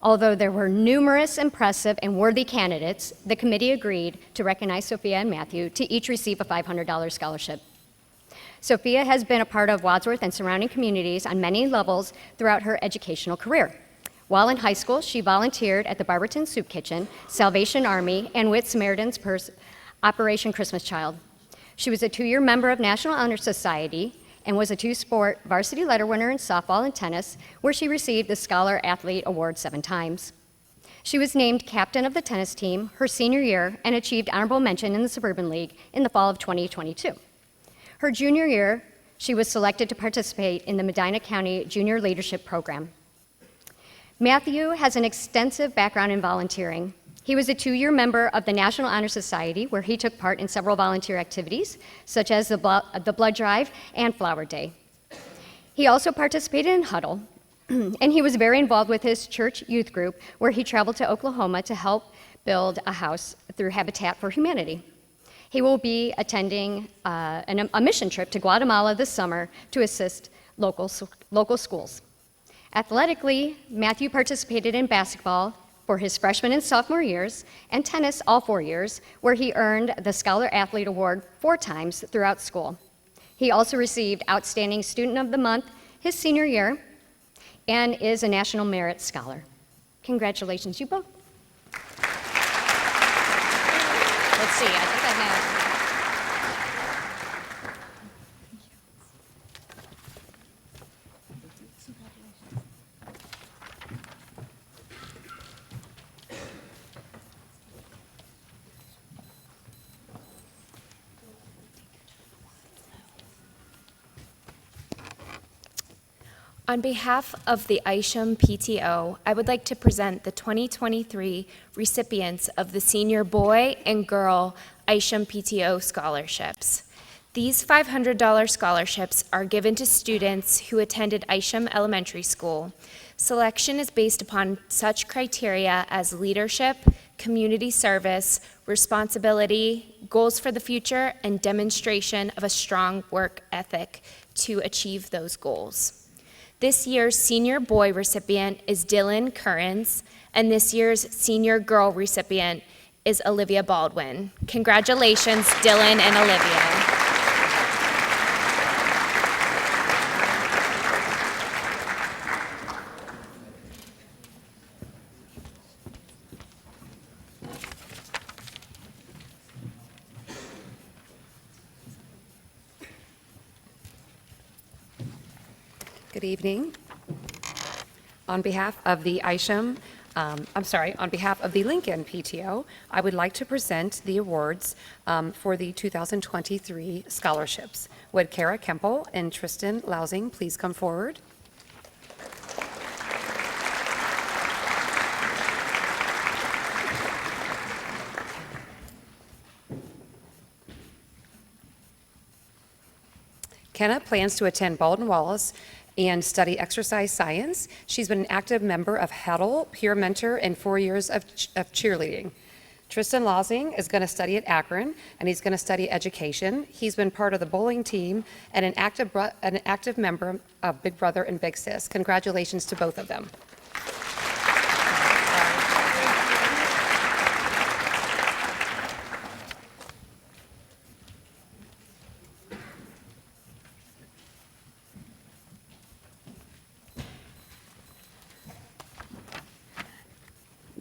Although there were numerous impressive and worthy candidates, the committee agreed to recognize Sophia and Matthew to each receive a $500 scholarship. Sophia has been a part of Wadsworth and surrounding communities on many levels throughout her educational career. While in high school, she volunteered at the Barberton Soup Kitchen, Salvation Army, and with Samaritan's Purse, Operation Christmas Child. She was a 2-year member of National Honor Society and was a 2-sport varsity letter winner in softball and tennis, where she received the Scholar Athlete Award 7 times. She was named captain of the tennis team her senior year and achieved honorable mention in the Suburban League in the fall of 2022. Her junior year, she was selected to participate in the Medina County Junior Leadership Program. Matthew has an extensive background in volunteering. He was a 2-year member of the National Honor Society, where he took part in several volunteer activities, such as the blood drive and Flower Day. He also participated in Huddle, and he was very involved with his church youth group, where he traveled to Oklahoma to help build a house through Habitat for Humanity. He will be attending a mission trip to Guatemala this summer to assist local schools. Athletically, Matthew participated in basketball for his freshman and sophomore years, and tennis all 4 years, where he earned the Scholar Athlete Award 4 times throughout school. He also received Outstanding Student of the Month his senior year and is a National Merit Scholar. Congratulations, you both. Let's see, I think I have. On behalf of the Isham PTO, I would like to present the 2023 recipients of the Senior Boy and Girl Isham PTO scholarships. These $500 scholarships are given to students who attended Isham Elementary School. Selection is based upon such criteria as leadership, community service, responsibility, goals for the future, and demonstration of a strong work ethic to achieve those goals. This year's Senior Boy recipient is Dylan Currens, and this year's Senior Girl recipient is Olivia Baldwin. Congratulations, Dylan and Olivia. Good evening. On behalf of the on behalf of the Lincoln PTO, I would like to present the awards for the 2023 scholarships. Would Kara Kemple and Tristan Lousing please come forward? Kenna plans to attend Baldwin Wallace and study exercise science. She's been an active member of Huddle, peer mentor, and 4 years of cheerleading. Tristan Lousing is going to study at Akron, and he's going to study education. He's been part of the bowling team and an active member of Big Brother and Big Sis. Congratulations to both of them.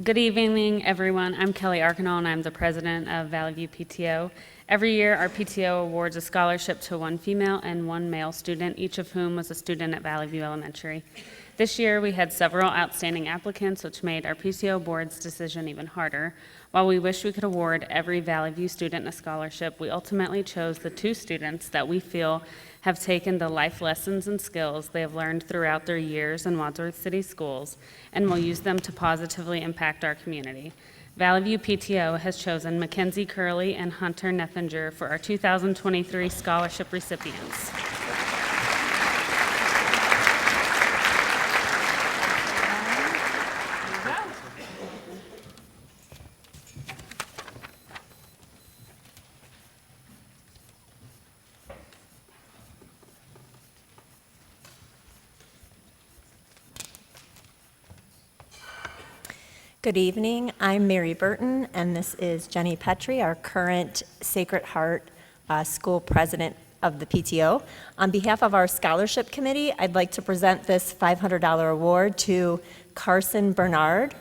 Good evening, everyone. I'm Kelly Arcanal, and I'm the president of Valley View PTO. Every year, our PTO awards a scholarship to one female and one male student, each of whom was a student at Valley View Elementary. This year, we had several outstanding applicants, which made our PTO board's decision even harder. While we wish we could award every Valley View student a scholarship, we ultimately chose the 2 students that we feel have taken the life lessons and skills they have learned throughout their years in Wadsworth City Schools and will use them to positively impact our community. Valley View PTO has chosen Mackenzie Curley and Hunter Nethinger for our 2023 scholarship recipients. Good evening. I'm Mary Burton, and this is Jenny Petrie, our current Sacred Heart School President of the PTO. On behalf of our Scholarship Committee, I'd like to present this $500 award to Carson Bernard.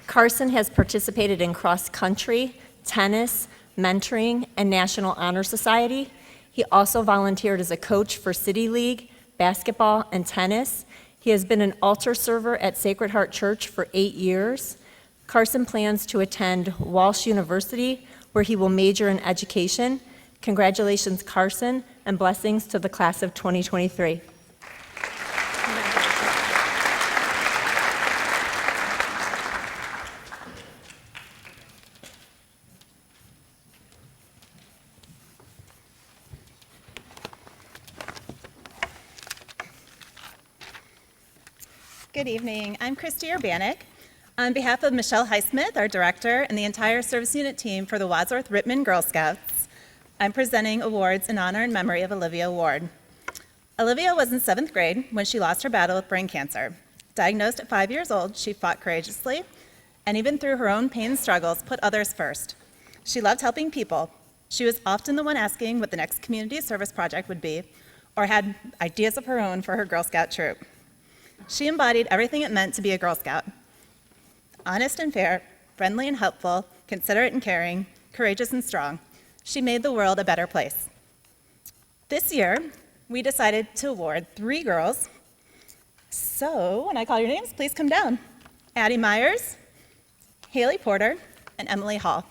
Carson has participated in cross-country, tennis, mentoring, and National Honor Society. He also volunteered as a coach for City League, basketball, and tennis. He has been an altar server at Sacred Heart Church for 8 years. Carson plans to attend Walsh University, where he will major in education. Congratulations, Carson, and blessings to the class of 2023. Good evening. I'm Christy Urbanik. On behalf of Michelle Highsmith, our director, and the entire service unit team for the Wadsworth Rittman Girl Scouts, I'm presenting awards in honor and memory of Olivia Ward. Olivia was in 7th grade when she lost her battle with brain cancer. Diagnosed at 5 years old, she fought courageously, and even through her own pain and struggles, put others first. She loved helping people. She was often the one asking what the next community service project would be, or had ideas of her own for her Girl Scout troop. She embodied everything it meant to be a Girl Scout. Honest and fair, friendly and helpful, considerate and caring, courageous and strong. She made the world a better place. This year, we decided to award 3 girls. So when I call your names, please come down. Addie Myers, Haley Porter, and Emily Hall.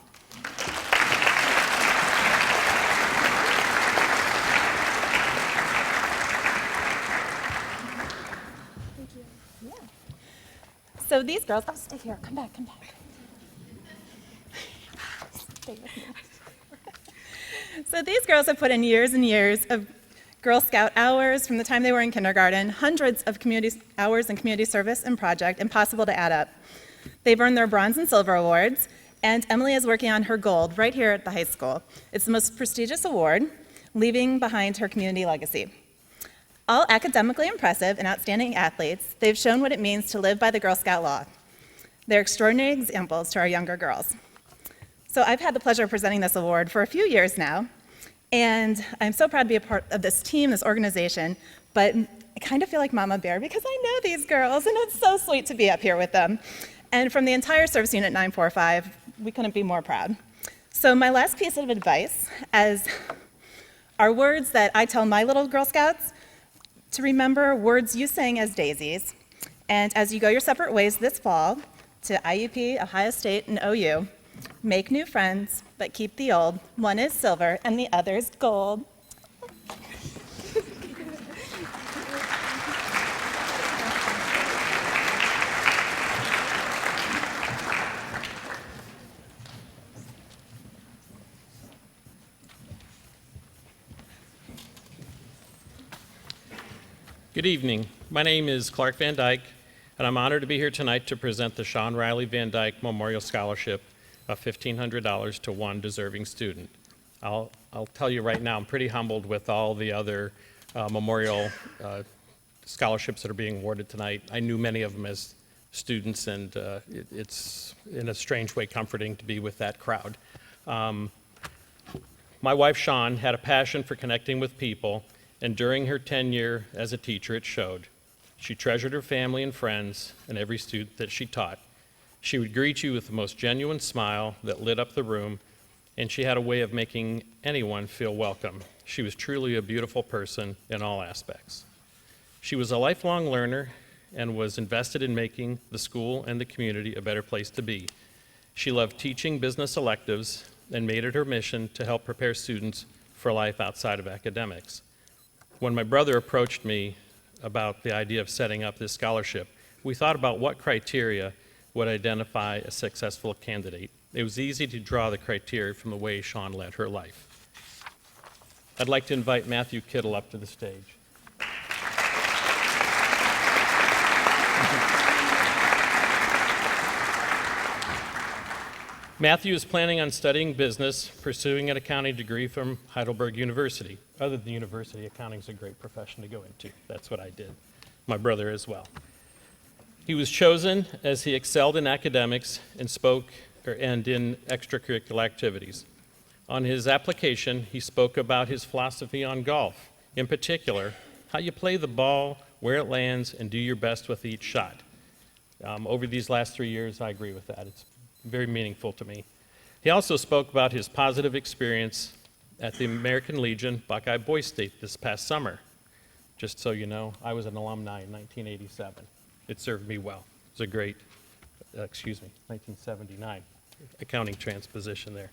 So these girls, oh, stay here, come back. Stay with me. So these girls have put in years and years of Girl Scout hours from the time they were in kindergarten, hundreds of community hours in community service and project, impossible to add up. They've earned their bronze and silver awards, and Emily is working on her gold right here at the high school. It's the most prestigious award, leaving behind her community legacy. All academically impressive and outstanding athletes, they've shown what it means to live by the Girl Scout law. They're extraordinary examples to our younger girls. So I've had the pleasure of presenting this award for a few years now, and I'm so proud to be a part of this team, this organization, but I kind of feel like Mama Bear because I know these girls, and it's so sweet to be up here with them. And from the entire Service Unit 945, we couldn't be more proud. So my last piece of advice are words that I tell my little Girl Scouts to remember, words you sang as daisies. And as you go your separate ways this fall to IUP, Ohio State, and OU, make new friends, but keep the old. One is silver and the other's gold. Good evening. My name is Clark Van Dyke, and I'm honored to be here tonight to present the Sean Riley Van Dyke Memorial Scholarship of $1,500 to one deserving student. I'll tell you right now, I'm pretty humbled with all the other memorial scholarships that are being awarded tonight. I knew many of them as students, and it's in a strange way comforting to be with that crowd. My wife, Sean, had a passion for connecting with people, and during her tenure as a teacher, it showed. She treasured her family and friends and every student that she taught. She would greet you with the most genuine smile that lit up the room, and she had a way of making anyone feel welcome. She was truly a beautiful person in all aspects. She was a lifelong learner and was invested in making the school and the community a better place to be. She loved teaching business electives and made it her mission to help prepare students for life outside of academics. When my brother approached me about the idea of setting up this scholarship, we thought about what criteria would identify a successful candidate. It was easy to draw the criteria from the way Sean led her life. I'd like to invite Matthew Kittle up to the stage. Matthew is planning on studying business, pursuing an accounting degree from Heidelberg University. Other than university, accounting is a great profession to go into. That's what I did. My brother as well. He was chosen as he excelled in academics and in extracurricular activities. On his application, he spoke about his philosophy on golf. In particular, how you play the ball, where it lands, and do your best with each shot. Over these last 3 years, I agree with that. It's very meaningful to me. He also spoke about his positive experience at the American Legion Buckeye Boys State this past summer. Just so you know, I was an alumni in 1987. It served me well. It was a great, 1979 accounting transposition there.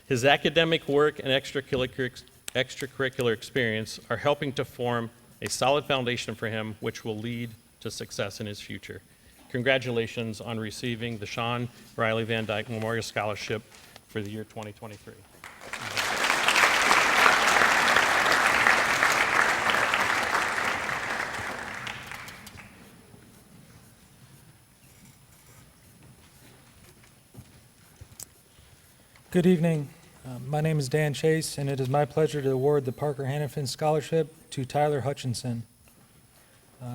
His academic work and extracurricular experience are helping to form a solid foundation for him, which will lead to success in his future. Congratulations on receiving the Sean Riley Van Dyke Memorial Scholarship for the year 2023. Good evening. My name is Dan Chase, and it is my pleasure to award the Parker Hannafin Scholarship to Tyler Hutchinson.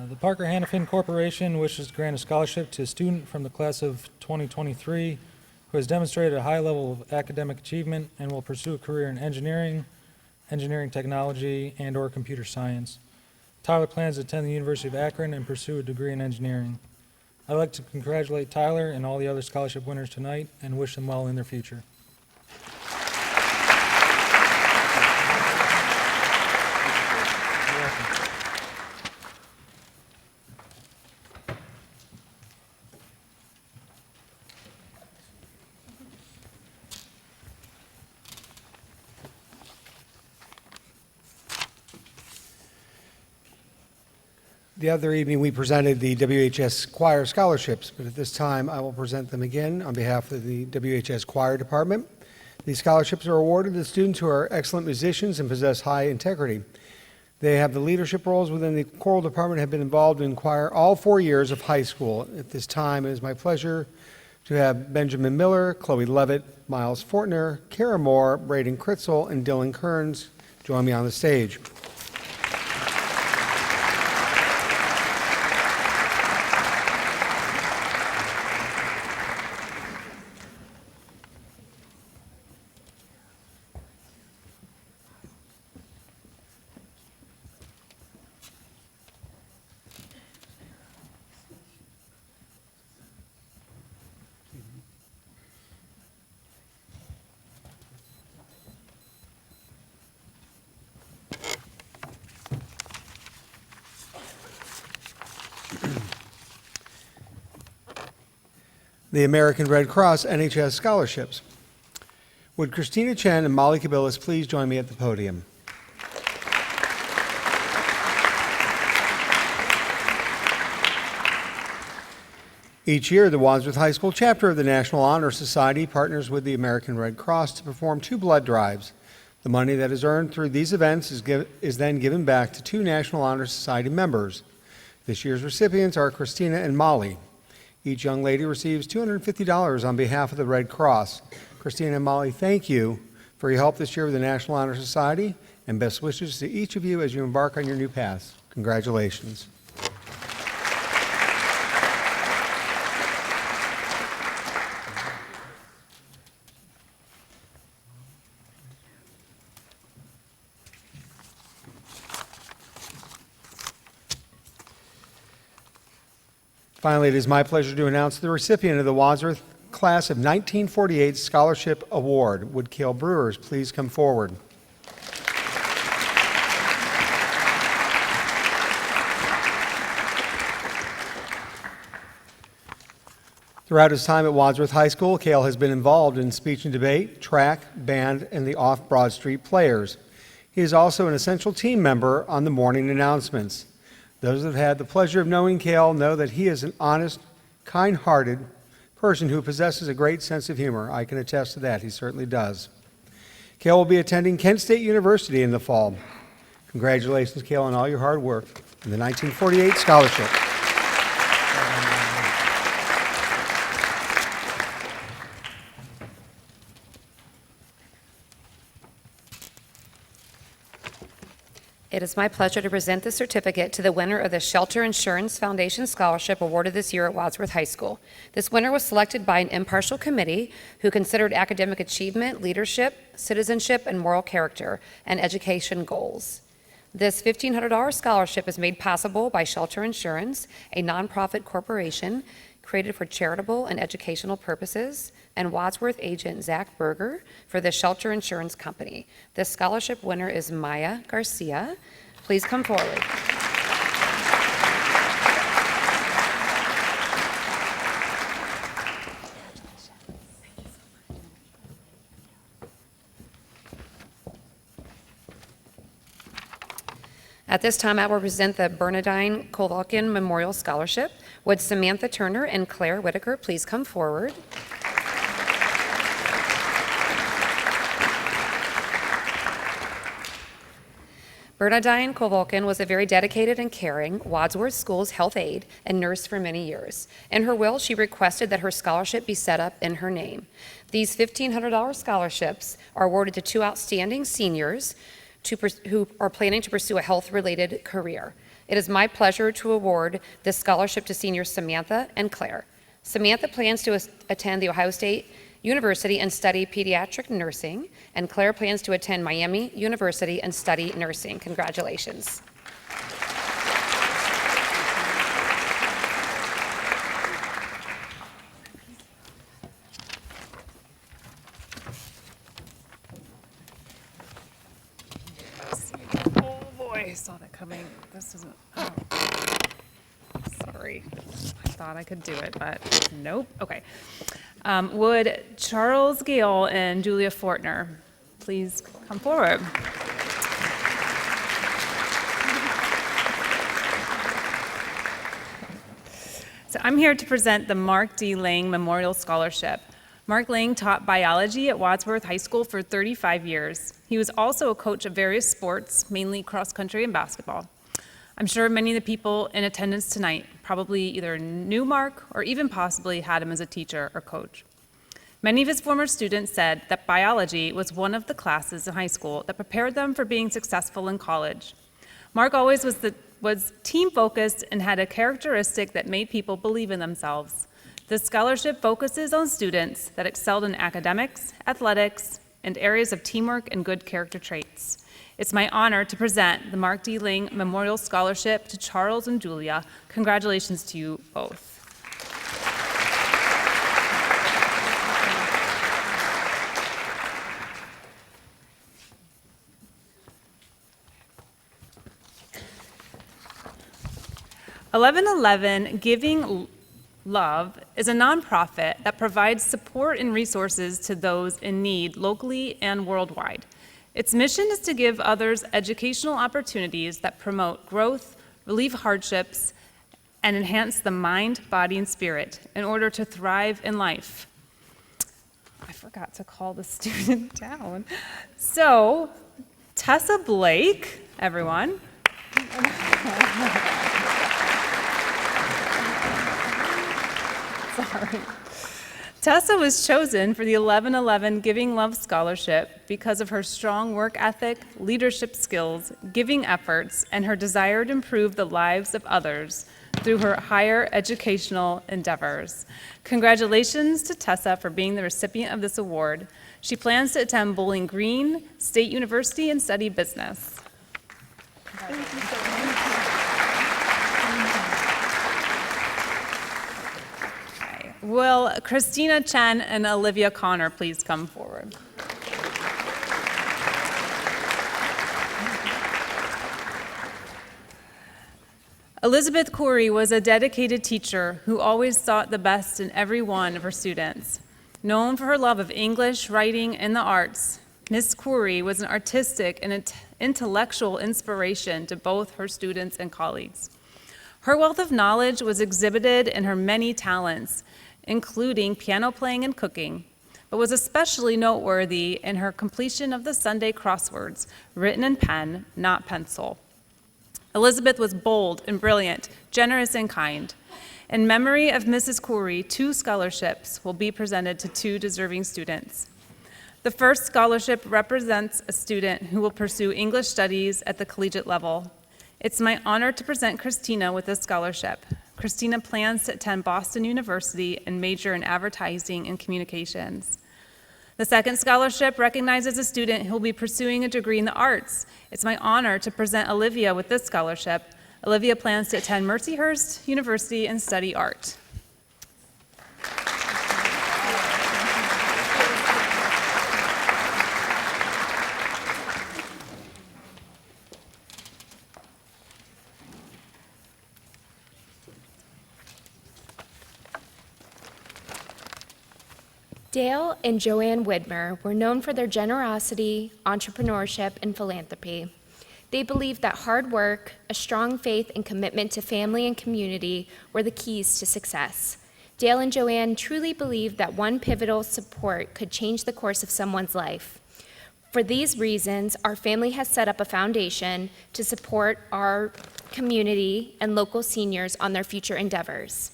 The Parker Hannafin Corporation wishes to grant a scholarship to a student from the class of 2023 who has demonstrated a high level of academic achievement and will pursue a career in engineering technology, and/or computer science. Tyler plans to attend the University of Akron and pursue a degree in engineering. I'd like to congratulate Tyler and all the other scholarship winners tonight and wish them well in their future. The other evening, we presented the WHS Choir Scholarships, but at this time, I will present them again on behalf of the WHS Choir Department. These scholarships are awarded to students who are excellent musicians and possess high integrity. They have the leadership roles within the choral department, have been involved in choir all 4 years of high school. At this time, it is my pleasure to have Benjamin Miller, Chloe Levitt, Miles Fortner, Kara Moore, Braden Kritzel, and Dylan Kearns join me on the stage. The American Red Cross NHS Scholarships. Would Christina Chen and Molly Kabilis please join me at the podium? Each year, the Wadsworth High School chapter of the National Honor Society partners with the American Red Cross to perform 2 blood drives. The money that is earned through these events is then given back to 2 National Honor Society members. This year's recipients are Christina and Molly. Each young lady receives $250 on behalf of the Red Cross. Christina and Molly, thank you for your help this year with the National Honor Society, and best wishes to each of you as you embark on your new paths. Congratulations. Finally, it is my pleasure to announce the recipient of the Wadsworth Class of 1948 Scholarship Award. Would Cale Brewers please come forward? Throughout his time at Wadsworth High School, Cale has been involved in speech and debate, track, band, and the off-Broad Street Players. He is also an essential team member on the morning announcements. Those that have had the pleasure of knowing Cale know that he is an honest, kind-hearted person who possesses a great sense of humor. I can attest to that. He certainly does. Cale will be attending Kent State University in the fall. Congratulations, Cale, on all your hard work and the 1948 scholarship. It is my pleasure to present the certificate to the winner of the Shelter Insurance Foundation Scholarship awarded this year at Wadsworth High School. This winner was selected by an impartial committee who considered academic achievement, leadership, citizenship, and moral character, and education goals. This $1,500 scholarship is made possible by Shelter Insurance, a nonprofit corporation created for charitable and educational purposes, and Wadsworth agent Zach Berger for the Shelter Insurance Company. This scholarship winner is Maya Garcia. Please come forward. At this time, I will present the Bernadine Kovalkin Memorial Scholarship. Would Samantha Turner and Claire Whitaker please come forward? Bernadine Kovalkin was a very dedicated and caring Wadsworth School's health aide and nurse for many years. In her will, she requested that her scholarship be set up in her name. These $1,500 scholarships are awarded to two outstanding seniors who are planning to pursue a health-related career. It is my pleasure to award this scholarship to seniors Samantha and Claire. Samantha plans to attend The Ohio State University and study pediatric nursing, and Claire plans to attend Miami University and study nursing. Congratulations. Oh boy, I saw that coming. This isn't, oh. Sorry. I thought I could do it, but nope. Okay. Would Charles Gale and Julia Fortner please come forward? So I'm here to present the Mark D. Lang Memorial Scholarship. Mark Lang taught biology at Wadsworth High School for 35 years. He was also a coach of various sports, mainly cross country and basketball. I'm sure many of the people in attendance tonight probably either knew Mark or even possibly had him as a teacher or coach. Many of his former students said that biology was one of the classes in high school that prepared them for being successful in college. Mark always was team-focused and had a characteristic that made people believe in themselves. This scholarship focuses on students that excelled in academics, athletics, and areas of teamwork and good character traits. It's my honor to present the Mark D. Lang Memorial Scholarship to Charles and Julia. Congratulations to you both. $1111 Giving Love is a nonprofit that provides support and resources to those in need locally and worldwide. Its mission is to give others educational opportunities that promote growth, relieve hardships, and enhance the mind, body, and spirit in order to thrive in life. I forgot to call the student down. So, Tessa Blake, everyone. Sorry. Tessa was chosen for the 1111 Giving Love Scholarship because of her strong work ethic, leadership skills, giving efforts, and her desire to improve the lives of others through her higher educational endeavors. Congratulations to Tessa for being the recipient of this award. She plans to attend Bowling Green State University and study business. Thank you so much. Will Christina Chen and Olivia Connor please come forward? Elizabeth Coury was a dedicated teacher who always sought the best in every one of her students. Known for her love of English, writing, and the arts, Miss Coury was an artistic and intellectual inspiration to both her students and colleagues. Her wealth of knowledge was exhibited in her many talents, including piano playing and cooking, but was especially noteworthy in her completion of the Sunday crosswords, written in pen, not pencil. Elizabeth was bold and brilliant, generous and kind. In memory of Mrs. Coury, 2 scholarships will be presented to 2 deserving students. The first scholarship represents a student who will pursue English studies at the collegiate level. It's my honor to present Christina with this scholarship. Christina plans to attend Boston University and major in advertising and communications. The second scholarship recognizes a student who will be pursuing a degree in the arts. It's my honor to present Olivia with this scholarship. Olivia plans to attend Mercyhurst University and study art. Dale and Joanne Widmer were known for their generosity, entrepreneurship, and philanthropy. They believed that hard work, a strong faith, and commitment to family and community were the keys to success. Dale and Joanne truly believed that one pivotal support could change the course of someone's life. For these reasons, our family has set up a foundation to support our community and local seniors on their future endeavors.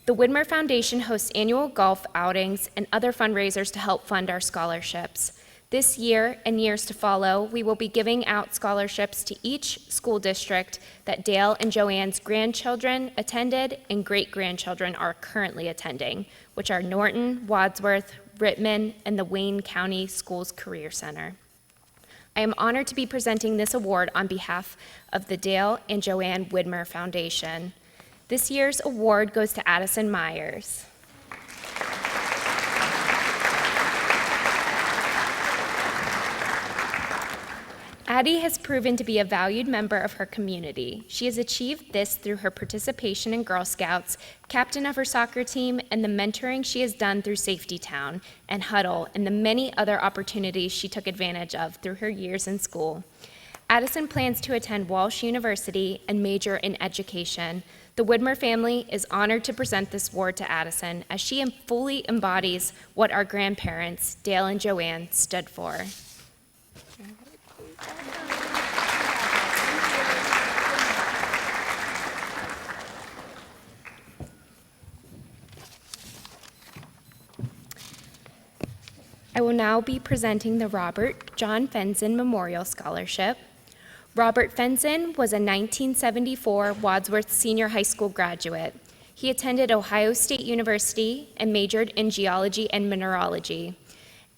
The Widmer Foundation hosts annual golf outings and other fundraisers to help fund our scholarships. This year and years to follow, we will be giving out scholarships to each school district that Dale and Joanne's grandchildren attended and great-grandchildren are currently attending, which are Norton, Wadsworth, Rittman, and the Wayne County Schools Career Center. I am honored to be presenting this award on behalf of the Dale and Joanne Widmer Foundation. This year's award goes to Addison Myers. Addie has proven to be a valued member of her community. She has achieved this through her participation in Girl Scouts, captain of her soccer team, and the mentoring she has done through Safety Town and Huddle, and the many other opportunities she took advantage of through her years in school. Addison plans to attend Walsh University and major in education. The Widmer family is honored to present this award to Addison as she fully embodies what our grandparents, Dale and Joanne, stood for. I will now be presenting the Robert John Fenson Memorial Scholarship. Robert Fenson was a 1974 Wadsworth Senior High School graduate. He attended Ohio State University and majored in geology and mineralogy.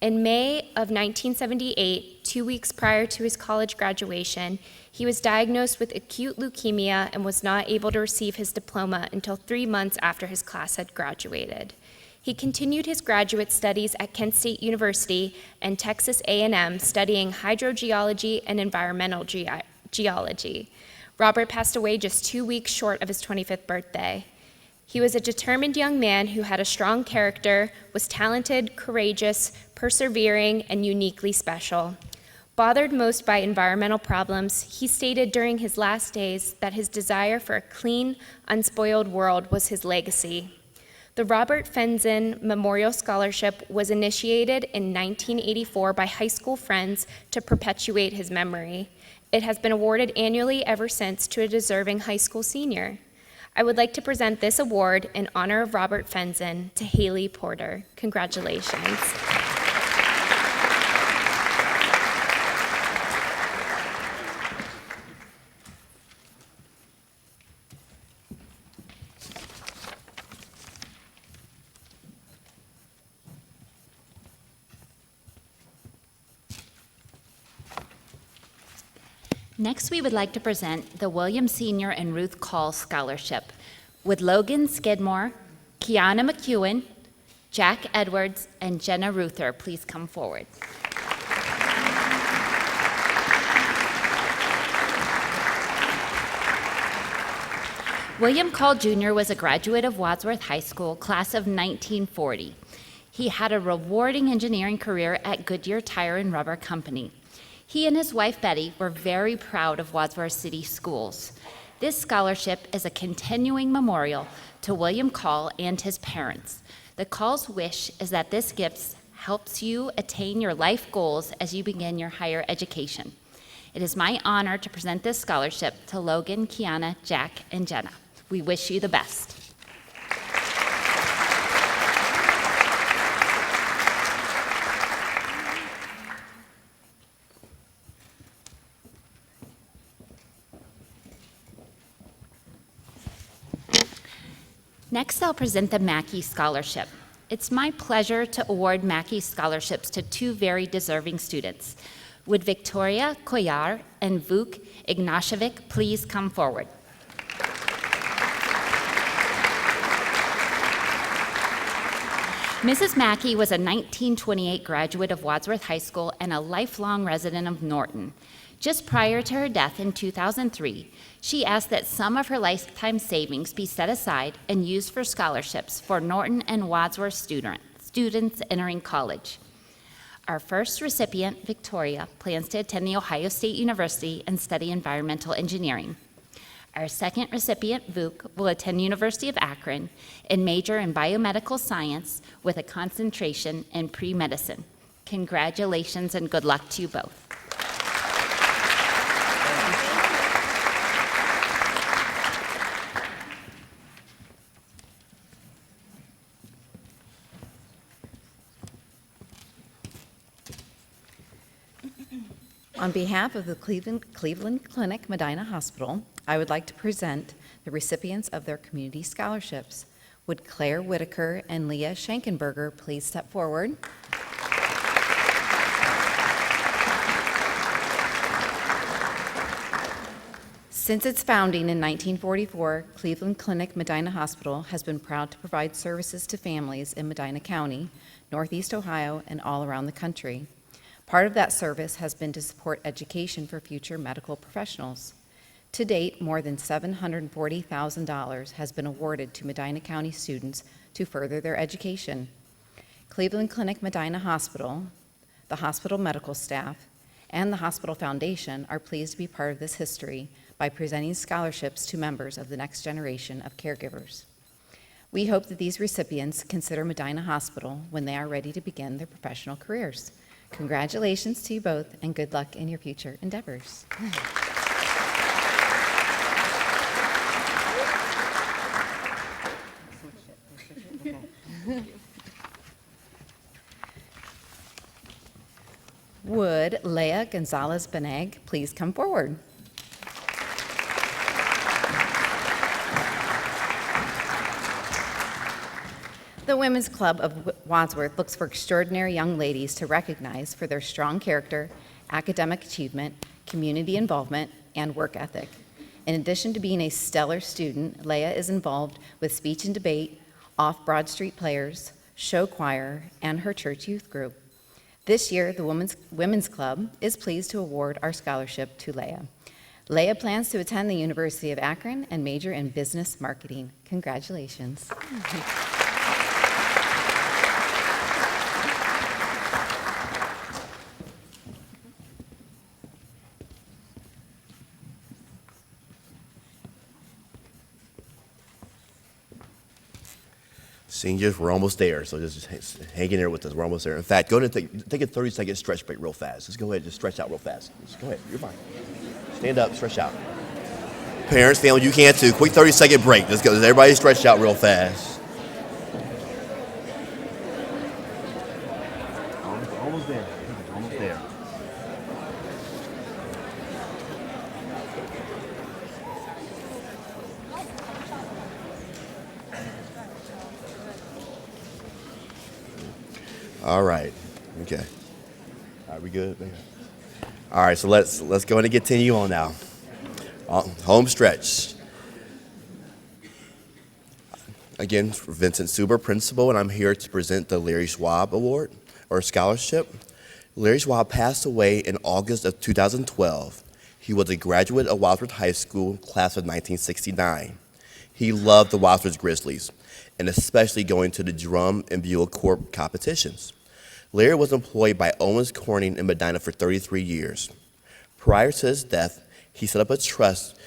In May of 1978, 2 weeks prior to his college graduation, he was diagnosed with acute leukemia and was not able to receive his diploma until 3 months after his class had graduated. He continued his graduate studies at Kent State University and Texas A&M, studying hydrogeology and environmental geology. Robert passed away just 2 weeks short of his 25th birthday. He was a determined young man who had a strong character, was talented, courageous, persevering, and uniquely special. Bothered most by environmental problems, he stated during his last days that his desire for a clean, unspoiled world was his legacy. The Robert Fenson Memorial Scholarship was initiated in 1984 by high school friends to perpetuate his memory. It has been awarded annually ever since to a deserving high school senior. I would like to present this award in honor of Robert Fenson to Haley Porter. Congratulations. Next, we would like to present the William Senior and Ruth Call Scholarship with Logan Skidmore, Kiana McEwen, Jack Edwards, and Jenna Ruther, please come forward. William Call Jr. was a graduate of Wadsworth High School, class of 1940. He had a rewarding engineering career at Goodyear Tire and Rubber Company. He and his wife Betty were very proud of Wadsworth City Schools. This scholarship is a continuing memorial to William Call and his parents. The Call's wish is that this gift helps you attain your life goals as you begin your higher education. It is my honor to present this scholarship to Logan, Kiana, Jack, and Jenna. We wish you the best. Next, I'll present the Mackey Scholarship. It's my pleasure to award Mackey Scholarships to two very deserving students. Would Victoria Koyar and Vuk Ignashevich please come forward? Mrs. Mackey was a 1928 graduate of Wadsworth High School and a lifelong resident of Norton. Just prior to her death in 2003, she asked that some of her lifetime savings be set aside and used for scholarships for Norton and Wadsworth students entering college. Our first recipient, Victoria, plans to attend The Ohio State University and study environmental engineering. Our second recipient, Vuk, will attend University of Akron and major in biomedical science with a concentration in pre-medicine. Congratulations and good luck to you both. On behalf of the Cleveland Clinic Medina Hospital, I would like to present the recipients of their community scholarships. Would Claire Whitaker and Leah Schenkenberger please step forward? Since its founding in 1944, Cleveland Clinic Medina Hospital has been proud to provide services to families in Medina County, Northeast Ohio, and all around the country. Part of that service has been to support education for future medical professionals. To date, more than $740,000 has been awarded to Medina County students to further their education. Cleveland Clinic Medina Hospital, the hospital medical staff, and the Hospital Foundation are pleased to be part of this history by presenting scholarships to members of the next generation of caregivers. We hope that these recipients consider Medina Hospital when they are ready to begin their professional careers. Congratulations to you both, and good luck in your future endeavors. Would Leah Gonzalez-Beneg please come forward? The Women's Club of Wadsworth looks for extraordinary young ladies to recognize for their strong character, academic achievement, community involvement, and work ethic. In addition to being a stellar student, Leah is involved with speech and debate, off Broad Street Players, show choir, and her church youth group. This year, the Women's Club is pleased to award our scholarship to Leah. Leah plans to attend the University of Akron and major in business marketing. Congratulations. Seniors, we're almost there, so just hang in there with us. We're almost there. In fact, go ahead and take a 30-second stretch break real fast. Just go ahead and just stretch out real fast. Just go ahead. You're fine. Stand up, stretch out. Parents, family, you can too. Quick 30-second break. Let's go. Everybody stretch out real fast. Almost there. Almost there. All right. Okay. All right, we good? All right, so let's go ahead and continue on now. Home stretch. Again, Vincent Suber, principal, and I'm here to present the Larry Schwab Award, or scholarship. Larry Schwab passed away in August of 2012. He was a graduate of Wadsworth High School, class of 1969. He loved the Wadsworth Grizzlies, and especially going to the drum and bugle corps competitions. Larry was employed by Owens Corning in Medina for 33 years. Prior to his death, he set up a trust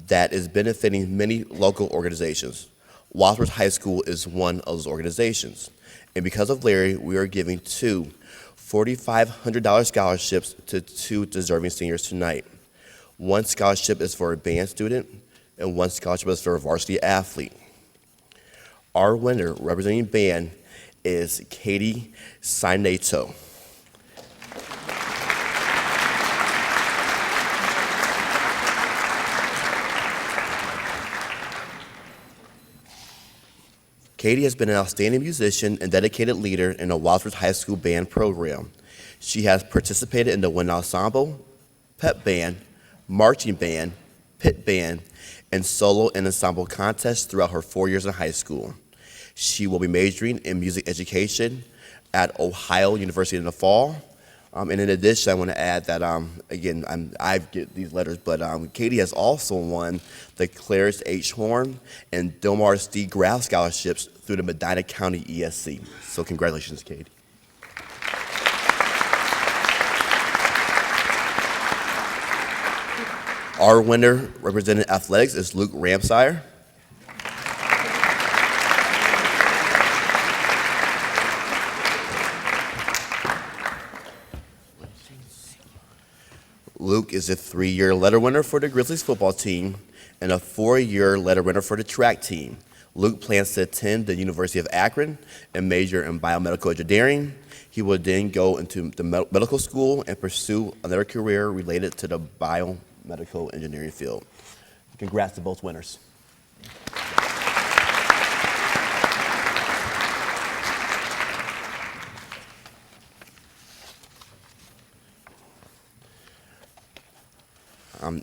that is benefiting many local organizations. Wadsworth High School is one of those organizations. And because of Larry, we are giving two $4,500 scholarships to two deserving seniors tonight. One scholarship is for a band student, and one scholarship is for a varsity athlete. Our winner, representing band, is Katie Sinato. Katie has been an outstanding musician and dedicated leader in the Wadsworth High School band program. She has participated in the wind ensemble, pep band, marching band, pit band, and solo and ensemble contests throughout her 4 years in high school. She will be majoring in music education at Ohio University in the fall. And in addition, I want to add that, I get these letters, but Katie has also won the Clarence H. Horn and Delmar D. Graff scholarships through the Medina County ESC. So congratulations, Katie. Our winner representing athletics is Luke Ramsire. Luke is a 3-year letter winner for the Grizzlies football team and a 4-year letter winner for the track team. Luke plans to attend the University of Akron and major in biomedical engineering. He will then go into the medical school and pursue another career related to the biomedical engineering field. Congrats to both winners.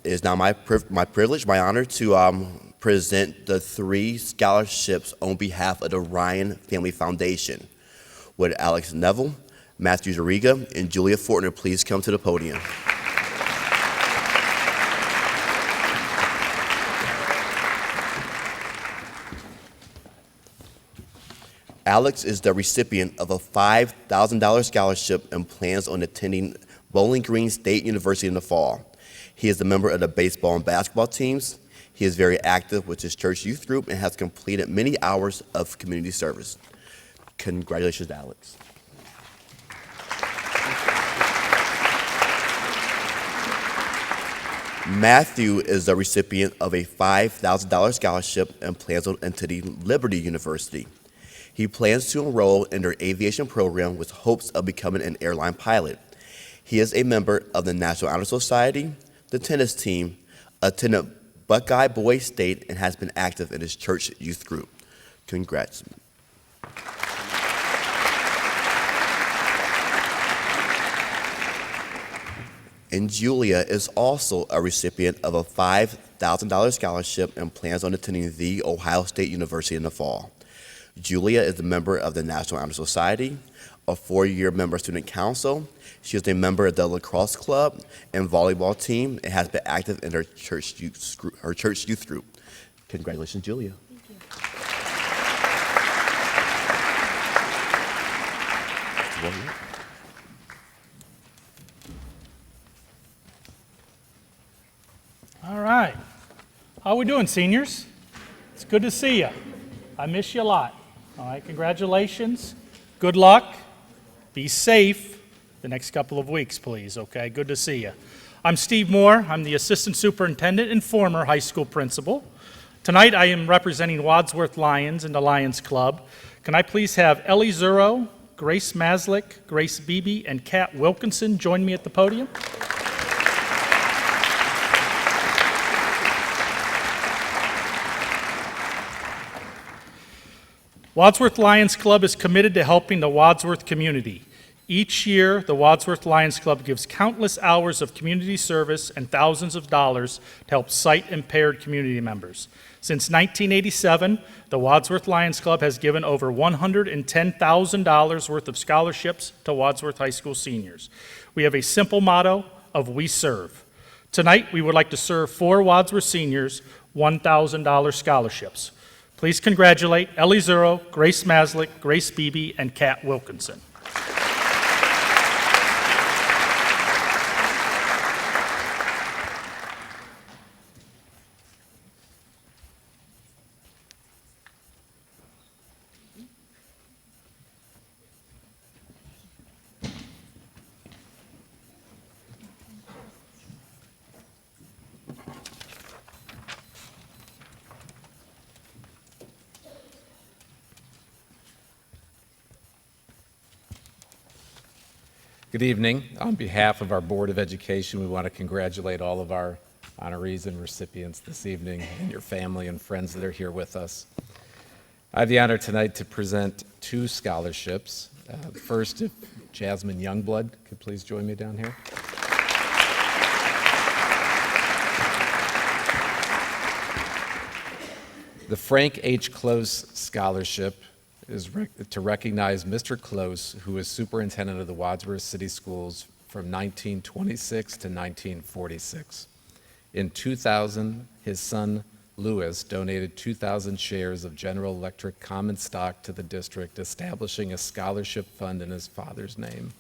It is now my privilege, my honor, to present the 3 scholarships on behalf of the Ryan Family Foundation. Would Alex Neville, Matthew Zariga, and Julia Fortner please come to the podium? Alex is the recipient of a $5,000 scholarship and plans on attending Bowling Green State University in the fall. He is a member of the baseball and basketball teams. He is very active with his church youth group and has completed many hours of community service. Congratulations, Alex. Matthew is the recipient of a $5,000 scholarship and plans on attending Liberty University. He plans to enroll in their aviation program with hopes of becoming an airline pilot. He is a member of the National Honor Society, the tennis team, attended Buckeye Boys State, and has been active in his church youth group. Congrats. And Julia is also a recipient of a $5,000 scholarship and plans on attending The Ohio State University in the fall. Julia is a member of the National Honor Society, a 4-year member of Student Council. She is a member of the lacrosse club and volleyball team and has been active in her church youth group. Congratulations, Julia. Thank you. All right. How we doing, seniors? It's good to see you. I miss you a lot. All right, congratulations. Good luck. Be safe the next couple of weeks, please, okay? Good to see you. I'm Steve Moore. I'm the Assistant Superintendent and former high school principal. Tonight I am representing Wadsworth Lions and the Lions Club. Can I please have Ellie Zuro, Grace Maslick, Grace Beebe, and Kat Wilkinson join me at the podium? Wadsworth Lions Club is committed to helping the Wadsworth community. Each year, the Wadsworth Lions Club gives countless hours of community service and thousands of dollars to help sight-impaired community members. Since 1987, the Wadsworth Lions Club has given over $110,000 worth of scholarships to Wadsworth High School seniors. We have a simple motto of "We serve." Tonight, we would like to serve 4 Wadsworth seniors $1,000 scholarships. Please congratulate Ellie Zuro, Grace Maslick, Grace Beebe, and Kat Wilkinson. Good evening. On behalf of our Board of Education, we want to congratulate all of our honorees and recipients this evening and your family and friends that are here with us. I have the honor tonight to present 2 scholarships. First, if Jasmine Youngblood could please join me down here. The Frank H. Close Scholarship is to recognize Mr. Close, who was superintendent of the Wadsworth City Schools from 1926 to 1946. In 2000, his son Lewis donated 2,000 shares of General Electric common stock to the district, establishing a scholarship fund in his father's name.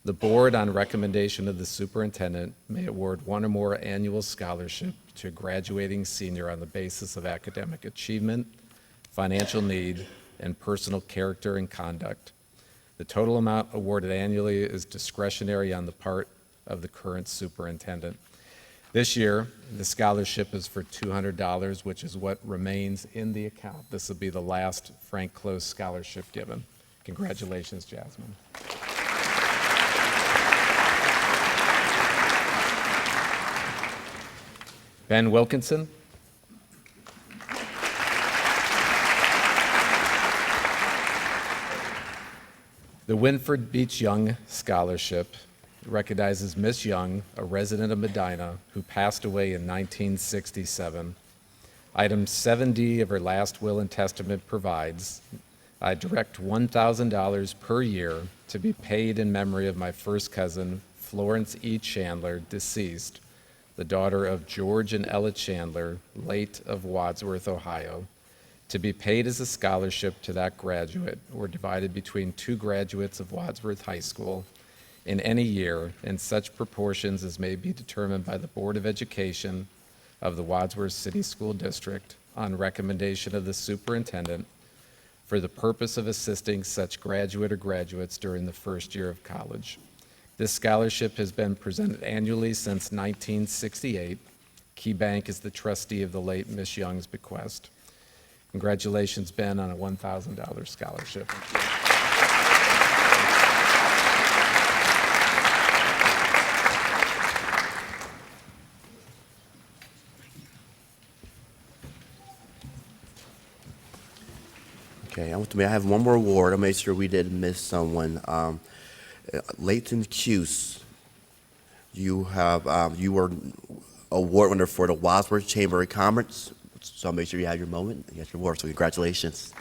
The board, on recommendation of the superintendent, may award 1 or more annual scholarship to a graduating senior on the basis of academic achievement, financial need, and personal character and conduct. The total amount awarded annually is discretionary on the part of the current superintendent. This year, the scholarship is for $200, which is what remains in the account. This will be the last Frank Close scholarship given. Congratulations, Jasmine. Ben Wilkinson. The Winford Beach Young Scholarship recognizes Miss Young, a resident of Medina, who passed away in 1967. Item 7D of her last will and testament provides, I direct $1,000 per year to be paid in memory of my first cousin, Florence E. Chandler, deceased, the daughter of George and Ella Chandler, late of Wadsworth, Ohio, to be paid as a scholarship to that graduate or divided between 2 graduates of Wadsworth High School in any year in such proportions as may be determined by the Board of Education of the Wadsworth City School District on recommendation of the superintendent for the purpose of assisting such graduate or graduates during the first year of college. This scholarship has been presented annually since 1968. Key Bank is the trustee of the late Miss Young's bequest. Congratulations, Ben, on a $1,000 scholarship. Okay, I have one more award. I'll make sure we didn't miss someone. Leighton Cuse, you were award winner for the Wadsworth Chamber of Commerce. So I'll make sure you have your moment and get your award. So congratulations.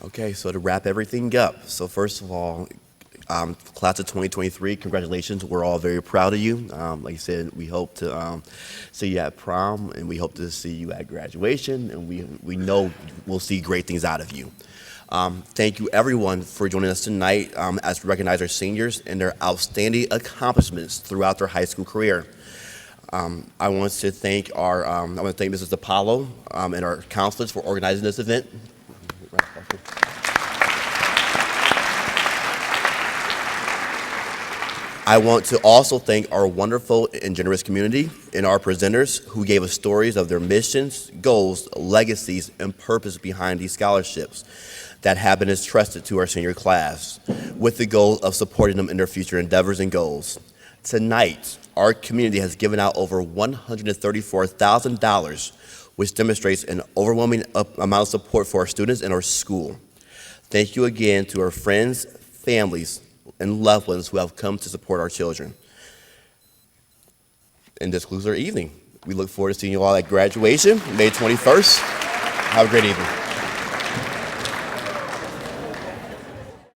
Okay, so to wrap everything up. So first of all, class of 2023, congratulations. We're all very proud of you. Like I said, we hope to see you at prom, and we hope to see you at graduation, and we know we'll see great things out of you. Thank you, everyone, for joining us tonight as we recognize our seniors and their outstanding accomplishments throughout their high school career. I want to thank Mrs. Apollo and our counselors for organizing this event. I want to also thank our wonderful and generous community and our presenters who gave us stories of their missions, goals, legacies, and purpose behind these scholarships that have been entrusted to our senior class with the goal of supporting them in their future endeavors and goals. Tonight, our community has given out over $134,000 which demonstrates an overwhelming amount of support for our students and our school. Thank you again to our friends, families, and loved ones who have come to support our children. And this concludes our evening. We look forward to seeing you all at graduation, May 21st. Have a great evening.